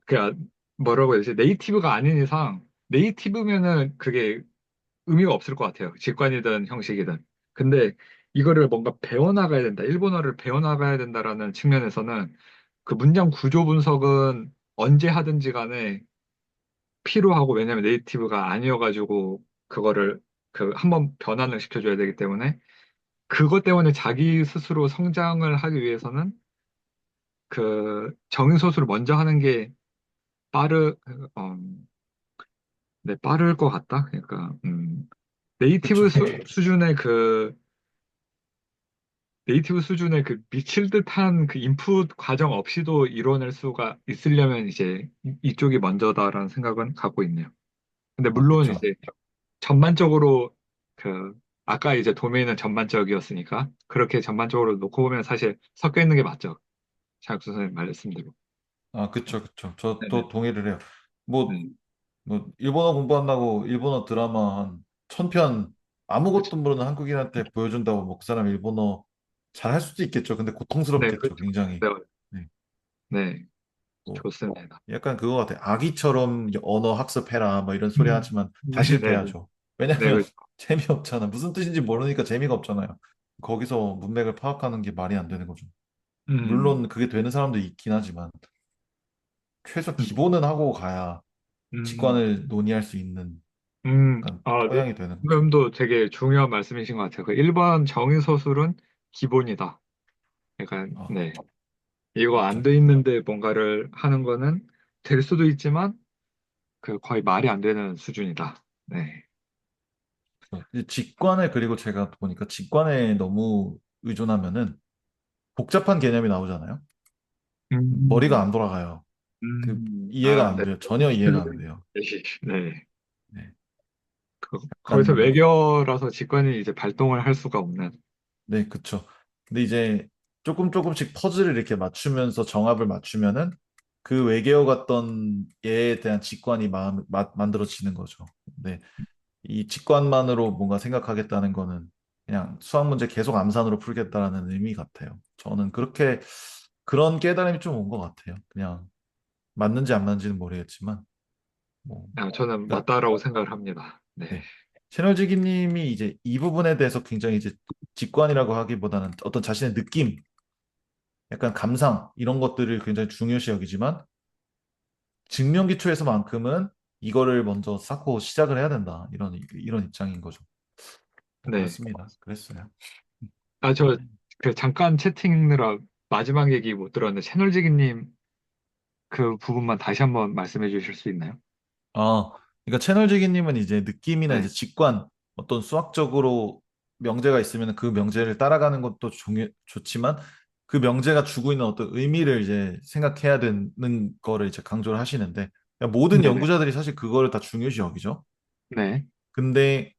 [SPEAKER 1] 그, 뭐라고 해야 되지? 네이티브가 아닌 이상, 네이티브면은 그게 의미가 없을 것 같아요. 직관이든 형식이든. 근데 이거를 뭔가 배워나가야 된다. 일본어를 배워나가야 된다라는 측면에서는 그 문장 구조 분석은 언제 하든지 간에 필요하고, 왜냐면 네이티브가 아니어가지고 그거를 그 한번 변환을 시켜줘야 되기 때문에, 그것 때문에 자기 스스로 성장을 하기 위해서는 그 정인소수를 먼저 하는 게 빠르 어, 네, 빠를 것 같다. 그러니까 네이티브
[SPEAKER 3] 그쵸.
[SPEAKER 1] 수준의 그 네이티브 수준의 그 미칠 듯한 그 인풋 과정 없이도 이뤄낼 수가 있으려면 이제 이쪽이 먼저다라는 생각은 갖고 있네요. 근데
[SPEAKER 3] 아,
[SPEAKER 1] 물론
[SPEAKER 3] 그쵸.
[SPEAKER 1] 이제 전반적으로 그 아까 이제 도메인은 전반적이었으니까 그렇게 전반적으로 놓고 보면 사실 섞여 있는 게 맞죠. 장학수 선생님 말씀대로.
[SPEAKER 3] 아, 그쵸, 그쵸. 저도
[SPEAKER 1] 네네.
[SPEAKER 3] 동의를 해요. 뭐,
[SPEAKER 1] 네.
[SPEAKER 3] 뭐, 일본어 공부한다고 일본어 드라마 한 1000편
[SPEAKER 1] 그렇죠.
[SPEAKER 3] 아무것도 모르는 한국인한테 보여준다고 뭐 그 사람 일본어 잘 할 수도 있겠죠. 근데
[SPEAKER 1] 네,
[SPEAKER 3] 고통스럽겠죠,
[SPEAKER 1] 그렇죠.
[SPEAKER 3] 굉장히.
[SPEAKER 1] 네,
[SPEAKER 3] 네.
[SPEAKER 1] 네,
[SPEAKER 3] 뭐,
[SPEAKER 1] 좋습니다.
[SPEAKER 3] 약간 그거 같아요. 아기처럼 언어 학습해라, 뭐 이런 소리
[SPEAKER 1] 음,
[SPEAKER 3] 하지만 다
[SPEAKER 1] 네네네.
[SPEAKER 3] 실패하죠.
[SPEAKER 1] 네,
[SPEAKER 3] 왜냐면
[SPEAKER 1] 그렇죠.
[SPEAKER 3] 재미없잖아. 무슨 뜻인지 모르니까 재미가 없잖아요. 거기서 문맥을 파악하는 게 말이 안 되는 거죠.
[SPEAKER 1] 음,
[SPEAKER 3] 물론 그게 되는 사람도 있긴 하지만 최소
[SPEAKER 1] 음,
[SPEAKER 3] 기본은 하고 가야
[SPEAKER 1] 음,
[SPEAKER 3] 직관을 논의할 수 있는 약간
[SPEAKER 1] 네.
[SPEAKER 3] 토양이 되는 거죠.
[SPEAKER 1] 지금도 되게 중요한 말씀이신 것 같아요. 그 일반 정의서술은 기본이다. 약간,
[SPEAKER 3] 아,
[SPEAKER 1] 네. 이거 안
[SPEAKER 3] 맞죠.
[SPEAKER 1] 돼 있는데 뭔가를 하는 거는 될 수도 있지만, 그 거의 말이 안 되는 수준이다. 네.
[SPEAKER 3] 이 직관을 그리고 제가 보니까 직관에 너무 의존하면은 복잡한 개념이 나오잖아요. 머리가
[SPEAKER 1] 음,
[SPEAKER 3] 안 돌아가요. 그 이해가
[SPEAKER 1] 아,
[SPEAKER 3] 안
[SPEAKER 1] 네.
[SPEAKER 3] 돼요. 전혀 이해가 안 돼요.
[SPEAKER 1] 네.
[SPEAKER 3] 네.
[SPEAKER 1] 거기서
[SPEAKER 3] 약간
[SPEAKER 1] 외겨라서 직관이 이제 발동을 할 수가 없는.
[SPEAKER 3] 네, 그쵸. 근데 이제 조금씩 퍼즐을 이렇게 맞추면서 정합을 맞추면은 그 외계어 같던 얘에 대한 직관이 만들어지는 거죠. 근데 이 직관만으로 뭔가 생각하겠다는 거는 그냥 수학 문제 계속 암산으로 풀겠다라는 의미 같아요. 저는 그렇게 그런 깨달음이 좀 온 것 같아요. 그냥 맞는지 안 맞는지는 모르겠지만 뭐
[SPEAKER 1] 저는
[SPEAKER 3] 그러니까
[SPEAKER 1] 맞다라고 생각을 합니다. 네.
[SPEAKER 3] 네. 채널지기님이 이제 이 부분에 대해서 굉장히 이제 직관이라고 하기보다는 어떤 자신의 느낌, 약간 감상 이런 것들을 굉장히 중요시 여기지만 증명 기초에서만큼은 이거를 먼저 쌓고 시작을 해야 된다. 이런 입장인 거죠. 뭐
[SPEAKER 1] 네.
[SPEAKER 3] 그렇습니다. 그랬어요.
[SPEAKER 1] 아, 저, 그, 잠깐 채팅느라 마지막 얘기 못 들었는데, 채널지기님 그 부분만 다시 한번 말씀해 주실 수 있나요?
[SPEAKER 3] 그러니까 채널지기님은 이제 느낌이나 이제
[SPEAKER 1] 네.
[SPEAKER 3] 직관, 어떤 수학적으로 명제가 있으면 그 명제를 따라가는 것도 좋지만 그 명제가 주고 있는 어떤 의미를 이제 생각해야 되는 거를 이제 강조를 하시는데 그러니까 모든
[SPEAKER 1] 네네.
[SPEAKER 3] 연구자들이 사실 그거를 다 중요시 여기죠.
[SPEAKER 1] 네.
[SPEAKER 3] 근데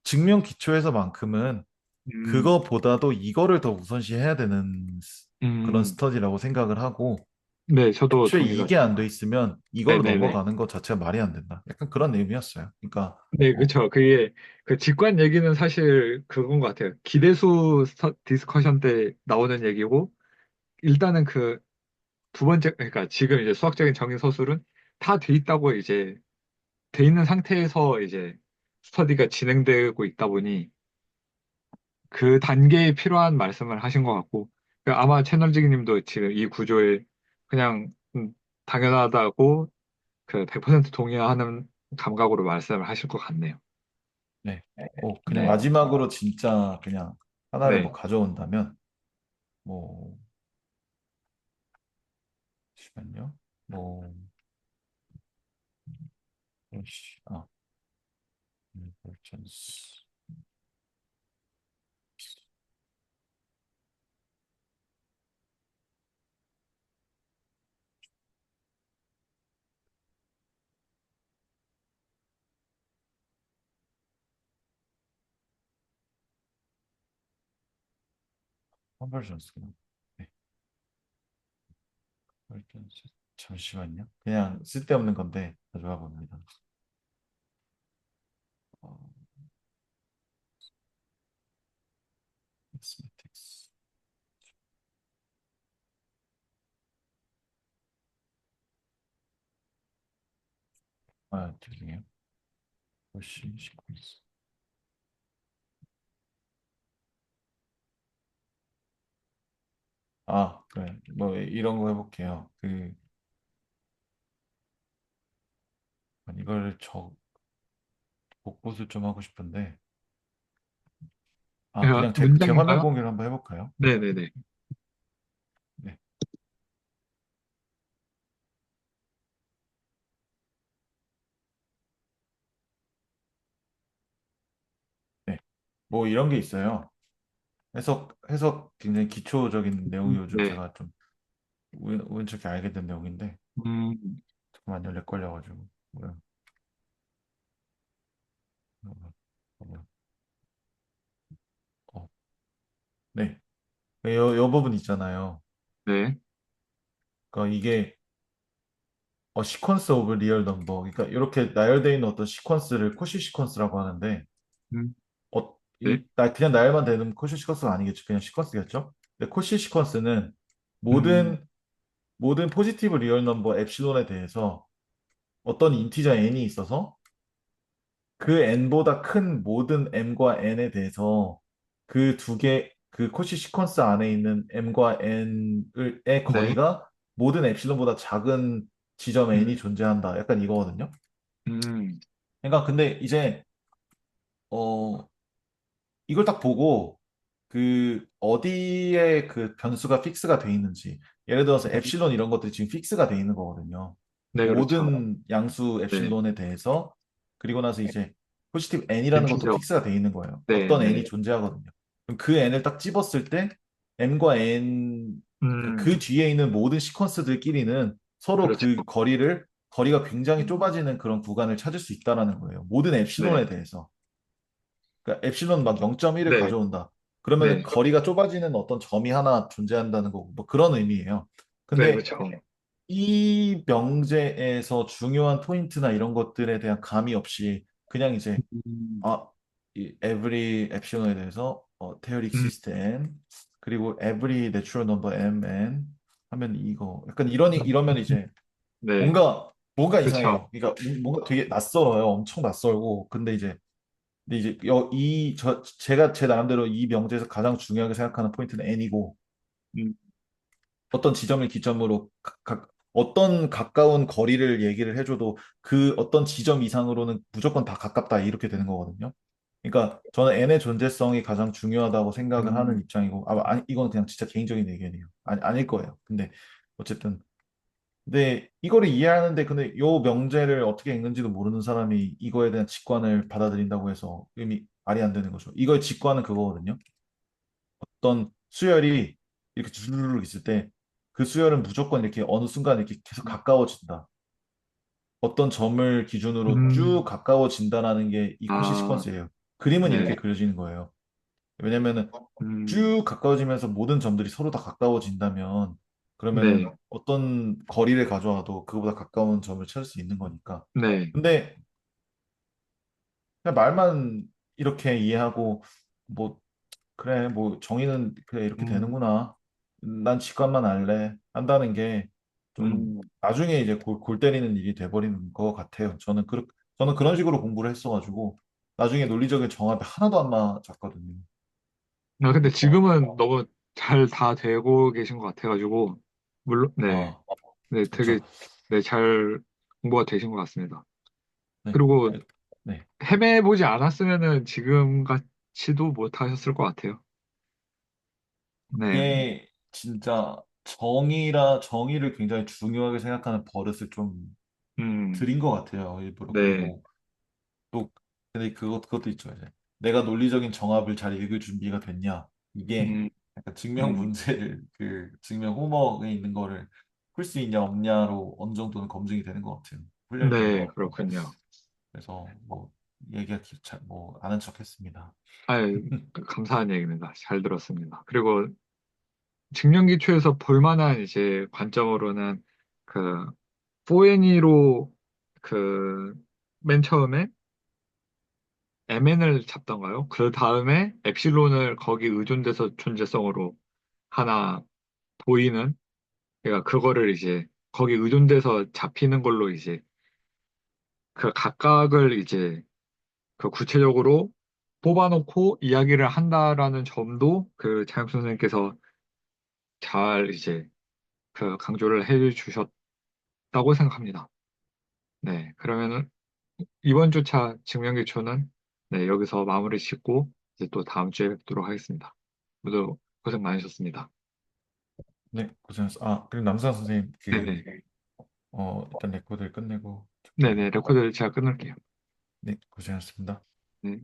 [SPEAKER 3] 증명 기초에서만큼은
[SPEAKER 1] 음,
[SPEAKER 3] 그거보다도 이거를 더 우선시해야 되는 그런
[SPEAKER 1] 음,
[SPEAKER 3] 스터디라고 생각을 하고
[SPEAKER 1] 네, 저도
[SPEAKER 3] 애초에
[SPEAKER 1] 동의가
[SPEAKER 3] 이게 안 돼
[SPEAKER 1] 됩니다.
[SPEAKER 3] 있으면 이걸로
[SPEAKER 1] 네네네.
[SPEAKER 3] 넘어가는 것 자체가 말이 안 된다. 약간 그런 의미였어요. 그러니까
[SPEAKER 1] 네,
[SPEAKER 3] 뭐
[SPEAKER 1] 그쵸. 그게, 그 직관 얘기는 사실 그건 것 같아요. 기대수 디스커션 때 나오는 얘기고, 일단은 그 두 번째, 그러니까 지금 이제 수학적인 정의 서술은 다 돼 있다고 이제 돼 있는 상태에서 이제 스터디가 진행되고 있다 보니 그 단계에 필요한 말씀을 하신 것 같고 그 아마 채널지기 님도 지금 이 구조에 그냥 당연하다고 그 100% 동의하는 감각으로 말씀을 하실 것 같네요.
[SPEAKER 3] 네. 뭐 그냥
[SPEAKER 1] 네.
[SPEAKER 3] 마지막으로 진짜 그냥 하나를 뭐
[SPEAKER 1] 네.
[SPEAKER 3] 가져온다면 뭐 잠시만요. 뭐 씨, 인버전스 컨버전스 네. 컨버전스 잠시만요. 그냥 쓸데없는 건데 가져와 봅니다. 어, 매스매틱스 죄송해요. 훨씬 시퀀스. 그래. 뭐 이런 거 해볼게요. 이걸 복붙을 좀 하고 싶은데 그냥 제 화면
[SPEAKER 1] 문장인가요?
[SPEAKER 3] 공유를 한번 해볼까요?
[SPEAKER 1] 네네네.
[SPEAKER 3] 네. 네. 뭐 이런 게 있어요. 해석 굉장히 기초적인 내용이 요즘
[SPEAKER 1] 네.
[SPEAKER 3] 제가 좀 우연찮게 알게 된 내용인데
[SPEAKER 1] 음,
[SPEAKER 3] 잠깐만요. 렉 걸려가지고 뭐야. 어, 어, 어. 네. 요 부분 있잖아요.
[SPEAKER 1] 네.
[SPEAKER 3] 그러니까 이게 시퀀스 오브 리얼 넘버. 그러니까 이렇게 나열되어 있는 어떤 시퀀스를 코시 시퀀스라고 하는데
[SPEAKER 1] 음, 네.
[SPEAKER 3] 그냥 나열만 되는 코시 시퀀스가 아니겠죠. 그냥 시퀀스겠죠. 근데 코시 시퀀스는
[SPEAKER 1] 음,
[SPEAKER 3] 모든 포지티브 리얼 넘버 엡실론에 대해서 어떤 인티저 n이 있어서 그 n보다 큰 모든 m과 n에 대해서 그 코시 시퀀스 안에 있는 m과 n의
[SPEAKER 1] 네.
[SPEAKER 3] 거리가 모든 엡실론보다 작은 지점 n이
[SPEAKER 1] 음,
[SPEAKER 3] 존재한다. 약간 이거거든요.
[SPEAKER 1] 음,
[SPEAKER 3] 그러니까 근데 이제 어 이걸 딱 보고 그 어디에 그 변수가 픽스가 돼 있는지 예를 들어서 엡실론 이런 것들이 지금 픽스가 돼 있는 거거든요.
[SPEAKER 1] 네, 그렇죠.
[SPEAKER 3] 모든 양수
[SPEAKER 1] 네.
[SPEAKER 3] 엡실론에 대해서 그리고 나서 이제 포지티브 n이라는 것도
[SPEAKER 1] 인티저.
[SPEAKER 3] 픽스가 돼 있는 거예요.
[SPEAKER 1] 네,
[SPEAKER 3] 어떤 n이
[SPEAKER 1] 네.
[SPEAKER 3] 존재하거든요. 그럼 그 n을 딱 집었을 때 m과 n 그러니까 그
[SPEAKER 1] 음,
[SPEAKER 3] 뒤에 있는 모든 시퀀스들끼리는 서로
[SPEAKER 1] 그렇죠.
[SPEAKER 3] 거리가 굉장히 좁아지는 그런 구간을 찾을 수 있다라는 거예요. 모든
[SPEAKER 1] 네.
[SPEAKER 3] 엡실론에 대해서. 그러니까 엡실론 막 0.1을
[SPEAKER 1] 네,
[SPEAKER 3] 가져온다. 그러면
[SPEAKER 1] 네.
[SPEAKER 3] 거리가 좁아지는 어떤 점이 하나 존재한다는 거고 뭐 그런 의미예요.
[SPEAKER 1] 네,
[SPEAKER 3] 근데
[SPEAKER 1] 그렇죠.
[SPEAKER 3] 이 명제에서 중요한 포인트나 이런 것들에 대한 감이 없이 그냥 이제
[SPEAKER 1] 음,
[SPEAKER 3] 아, 이 every 엡실론에 대해서 theory
[SPEAKER 1] 음,
[SPEAKER 3] exists n 그리고 every natural number m n 하면 이거 약간 이러면 이제
[SPEAKER 1] 네.
[SPEAKER 3] 뭔가 뭔가
[SPEAKER 1] 그렇죠.
[SPEAKER 3] 이상해요. 그러니까 뭔가 되게 낯설어요. 엄청 낯설고. 근데 이제 제가 제 나름대로 이 명제에서 가장 중요하게 생각하는 포인트는 n이고
[SPEAKER 1] 음,
[SPEAKER 3] 어떤 지점을 기점으로 어떤 가까운 거리를 얘기를 해줘도 그 어떤 지점 이상으로는 무조건 다 가깝다 이렇게 되는 거거든요. 그러니까 저는 n의 존재성이 가장 중요하다고 생각을 하는
[SPEAKER 1] 음,
[SPEAKER 3] 입장이고 아니 이건 그냥 진짜 개인적인 의견이에요. 아닐 거예요. 근데 어쨌든 근데 이거를 이해하는데 근데 요 명제를 어떻게 읽는지도 모르는 사람이 이거에 대한 직관을 받아들인다고 해서 의미 말이 안 되는 거죠. 이거의 직관은 그거거든요. 어떤 수열이 이렇게 주르륵 있을 때 그 수열은 무조건 이렇게 어느 순간 이렇게 계속 가까워진다. 어떤 점을 기준으로 쭉
[SPEAKER 1] 음,
[SPEAKER 3] 가까워진다라는 게 이 코시
[SPEAKER 1] 아,
[SPEAKER 3] 시퀀스예요. 그림은
[SPEAKER 1] 네,
[SPEAKER 3] 이렇게 그려지는 거예요. 왜냐면은
[SPEAKER 1] 음,
[SPEAKER 3] 쭉 가까워지면서 모든 점들이 서로 다 가까워진다면
[SPEAKER 1] 네,
[SPEAKER 3] 그러면은 어떤 거리를 가져와도 그거보다 가까운 점을 찾을 수 있는 거니까.
[SPEAKER 1] 네,
[SPEAKER 3] 근데 그냥 말만 이렇게 이해하고 뭐 그래 뭐 정의는 그래 이렇게
[SPEAKER 1] 음,
[SPEAKER 3] 되는구나. 난 직관만 알래 한다는 게 좀
[SPEAKER 1] 음.
[SPEAKER 3] 나중에 이제 골 때리는 일이 돼버리는 것 같아요. 저는 그런 식으로 공부를 했어가지고 나중에 논리적인 정합이 하나도 안 맞았거든요.
[SPEAKER 1] 아, 근데 지금은 너무 잘 다 되고 계신 것 같아가지고, 물론, 네,
[SPEAKER 3] 아,
[SPEAKER 1] 네, 되게,
[SPEAKER 3] 그쵸.
[SPEAKER 1] 네, 잘 공부가 되신 것 같습니다.
[SPEAKER 3] 네.
[SPEAKER 1] 그리고
[SPEAKER 3] 네.
[SPEAKER 1] 헤매보지 않았으면은 지금 같이도 못하셨을 것 같아요. 네,
[SPEAKER 3] 이게 진짜 정의를 굉장히 중요하게 생각하는 버릇을 좀
[SPEAKER 1] 음,
[SPEAKER 3] 들인 것 같아요. 일부러.
[SPEAKER 1] 네,
[SPEAKER 3] 그리고 또, 근데 그것도 있죠. 이제. 내가 논리적인 정합을 잘 읽을 준비가 됐냐. 이게
[SPEAKER 1] 음,
[SPEAKER 3] 약간 증명
[SPEAKER 1] 음,
[SPEAKER 3] 문제를, 증명 호목에 있는 거를 풀 수 있냐 없냐로 어느 정도는 검증이 되는 것 같아요. 훈련이 되는
[SPEAKER 1] 네,
[SPEAKER 3] 것 같고.
[SPEAKER 1] 그렇군요.
[SPEAKER 3] 그래서 뭐, 얘기가 아는 척 했습니다.
[SPEAKER 1] 아유, 감사한 얘기입니다. 잘 들었습니다. 그리고 증명기초에서 볼 만한 이제 관점으로는 그, 포에니로 그, 맨 처음에 MN을 잡던가요? 그 다음에 엡실론을 거기 의존돼서 존재성으로 하나 보이는, 그러니까 그거를 이제 거기 의존돼서 잡히는 걸로 이제 그 각각을 이제 그 구체적으로 뽑아놓고 이야기를 한다라는 점도 그 차영 선생님께서 잘 이제 그 강조를 해 주셨다고 생각합니다. 네, 그러면은 이번 주차 증명기초는 네, 여기서 마무리 짓고 이제 또 다음 주에 뵙도록 하겠습니다. 모두 고생 많으셨습니다.
[SPEAKER 3] 네, 고생하셨습니다. 그리고 남산 선생님,
[SPEAKER 1] 네네.
[SPEAKER 3] 일단 레코드를 끝내고,
[SPEAKER 1] 네네, 레코드 제가 끊을게요.
[SPEAKER 3] 네, 고생하셨습니다.
[SPEAKER 1] 네.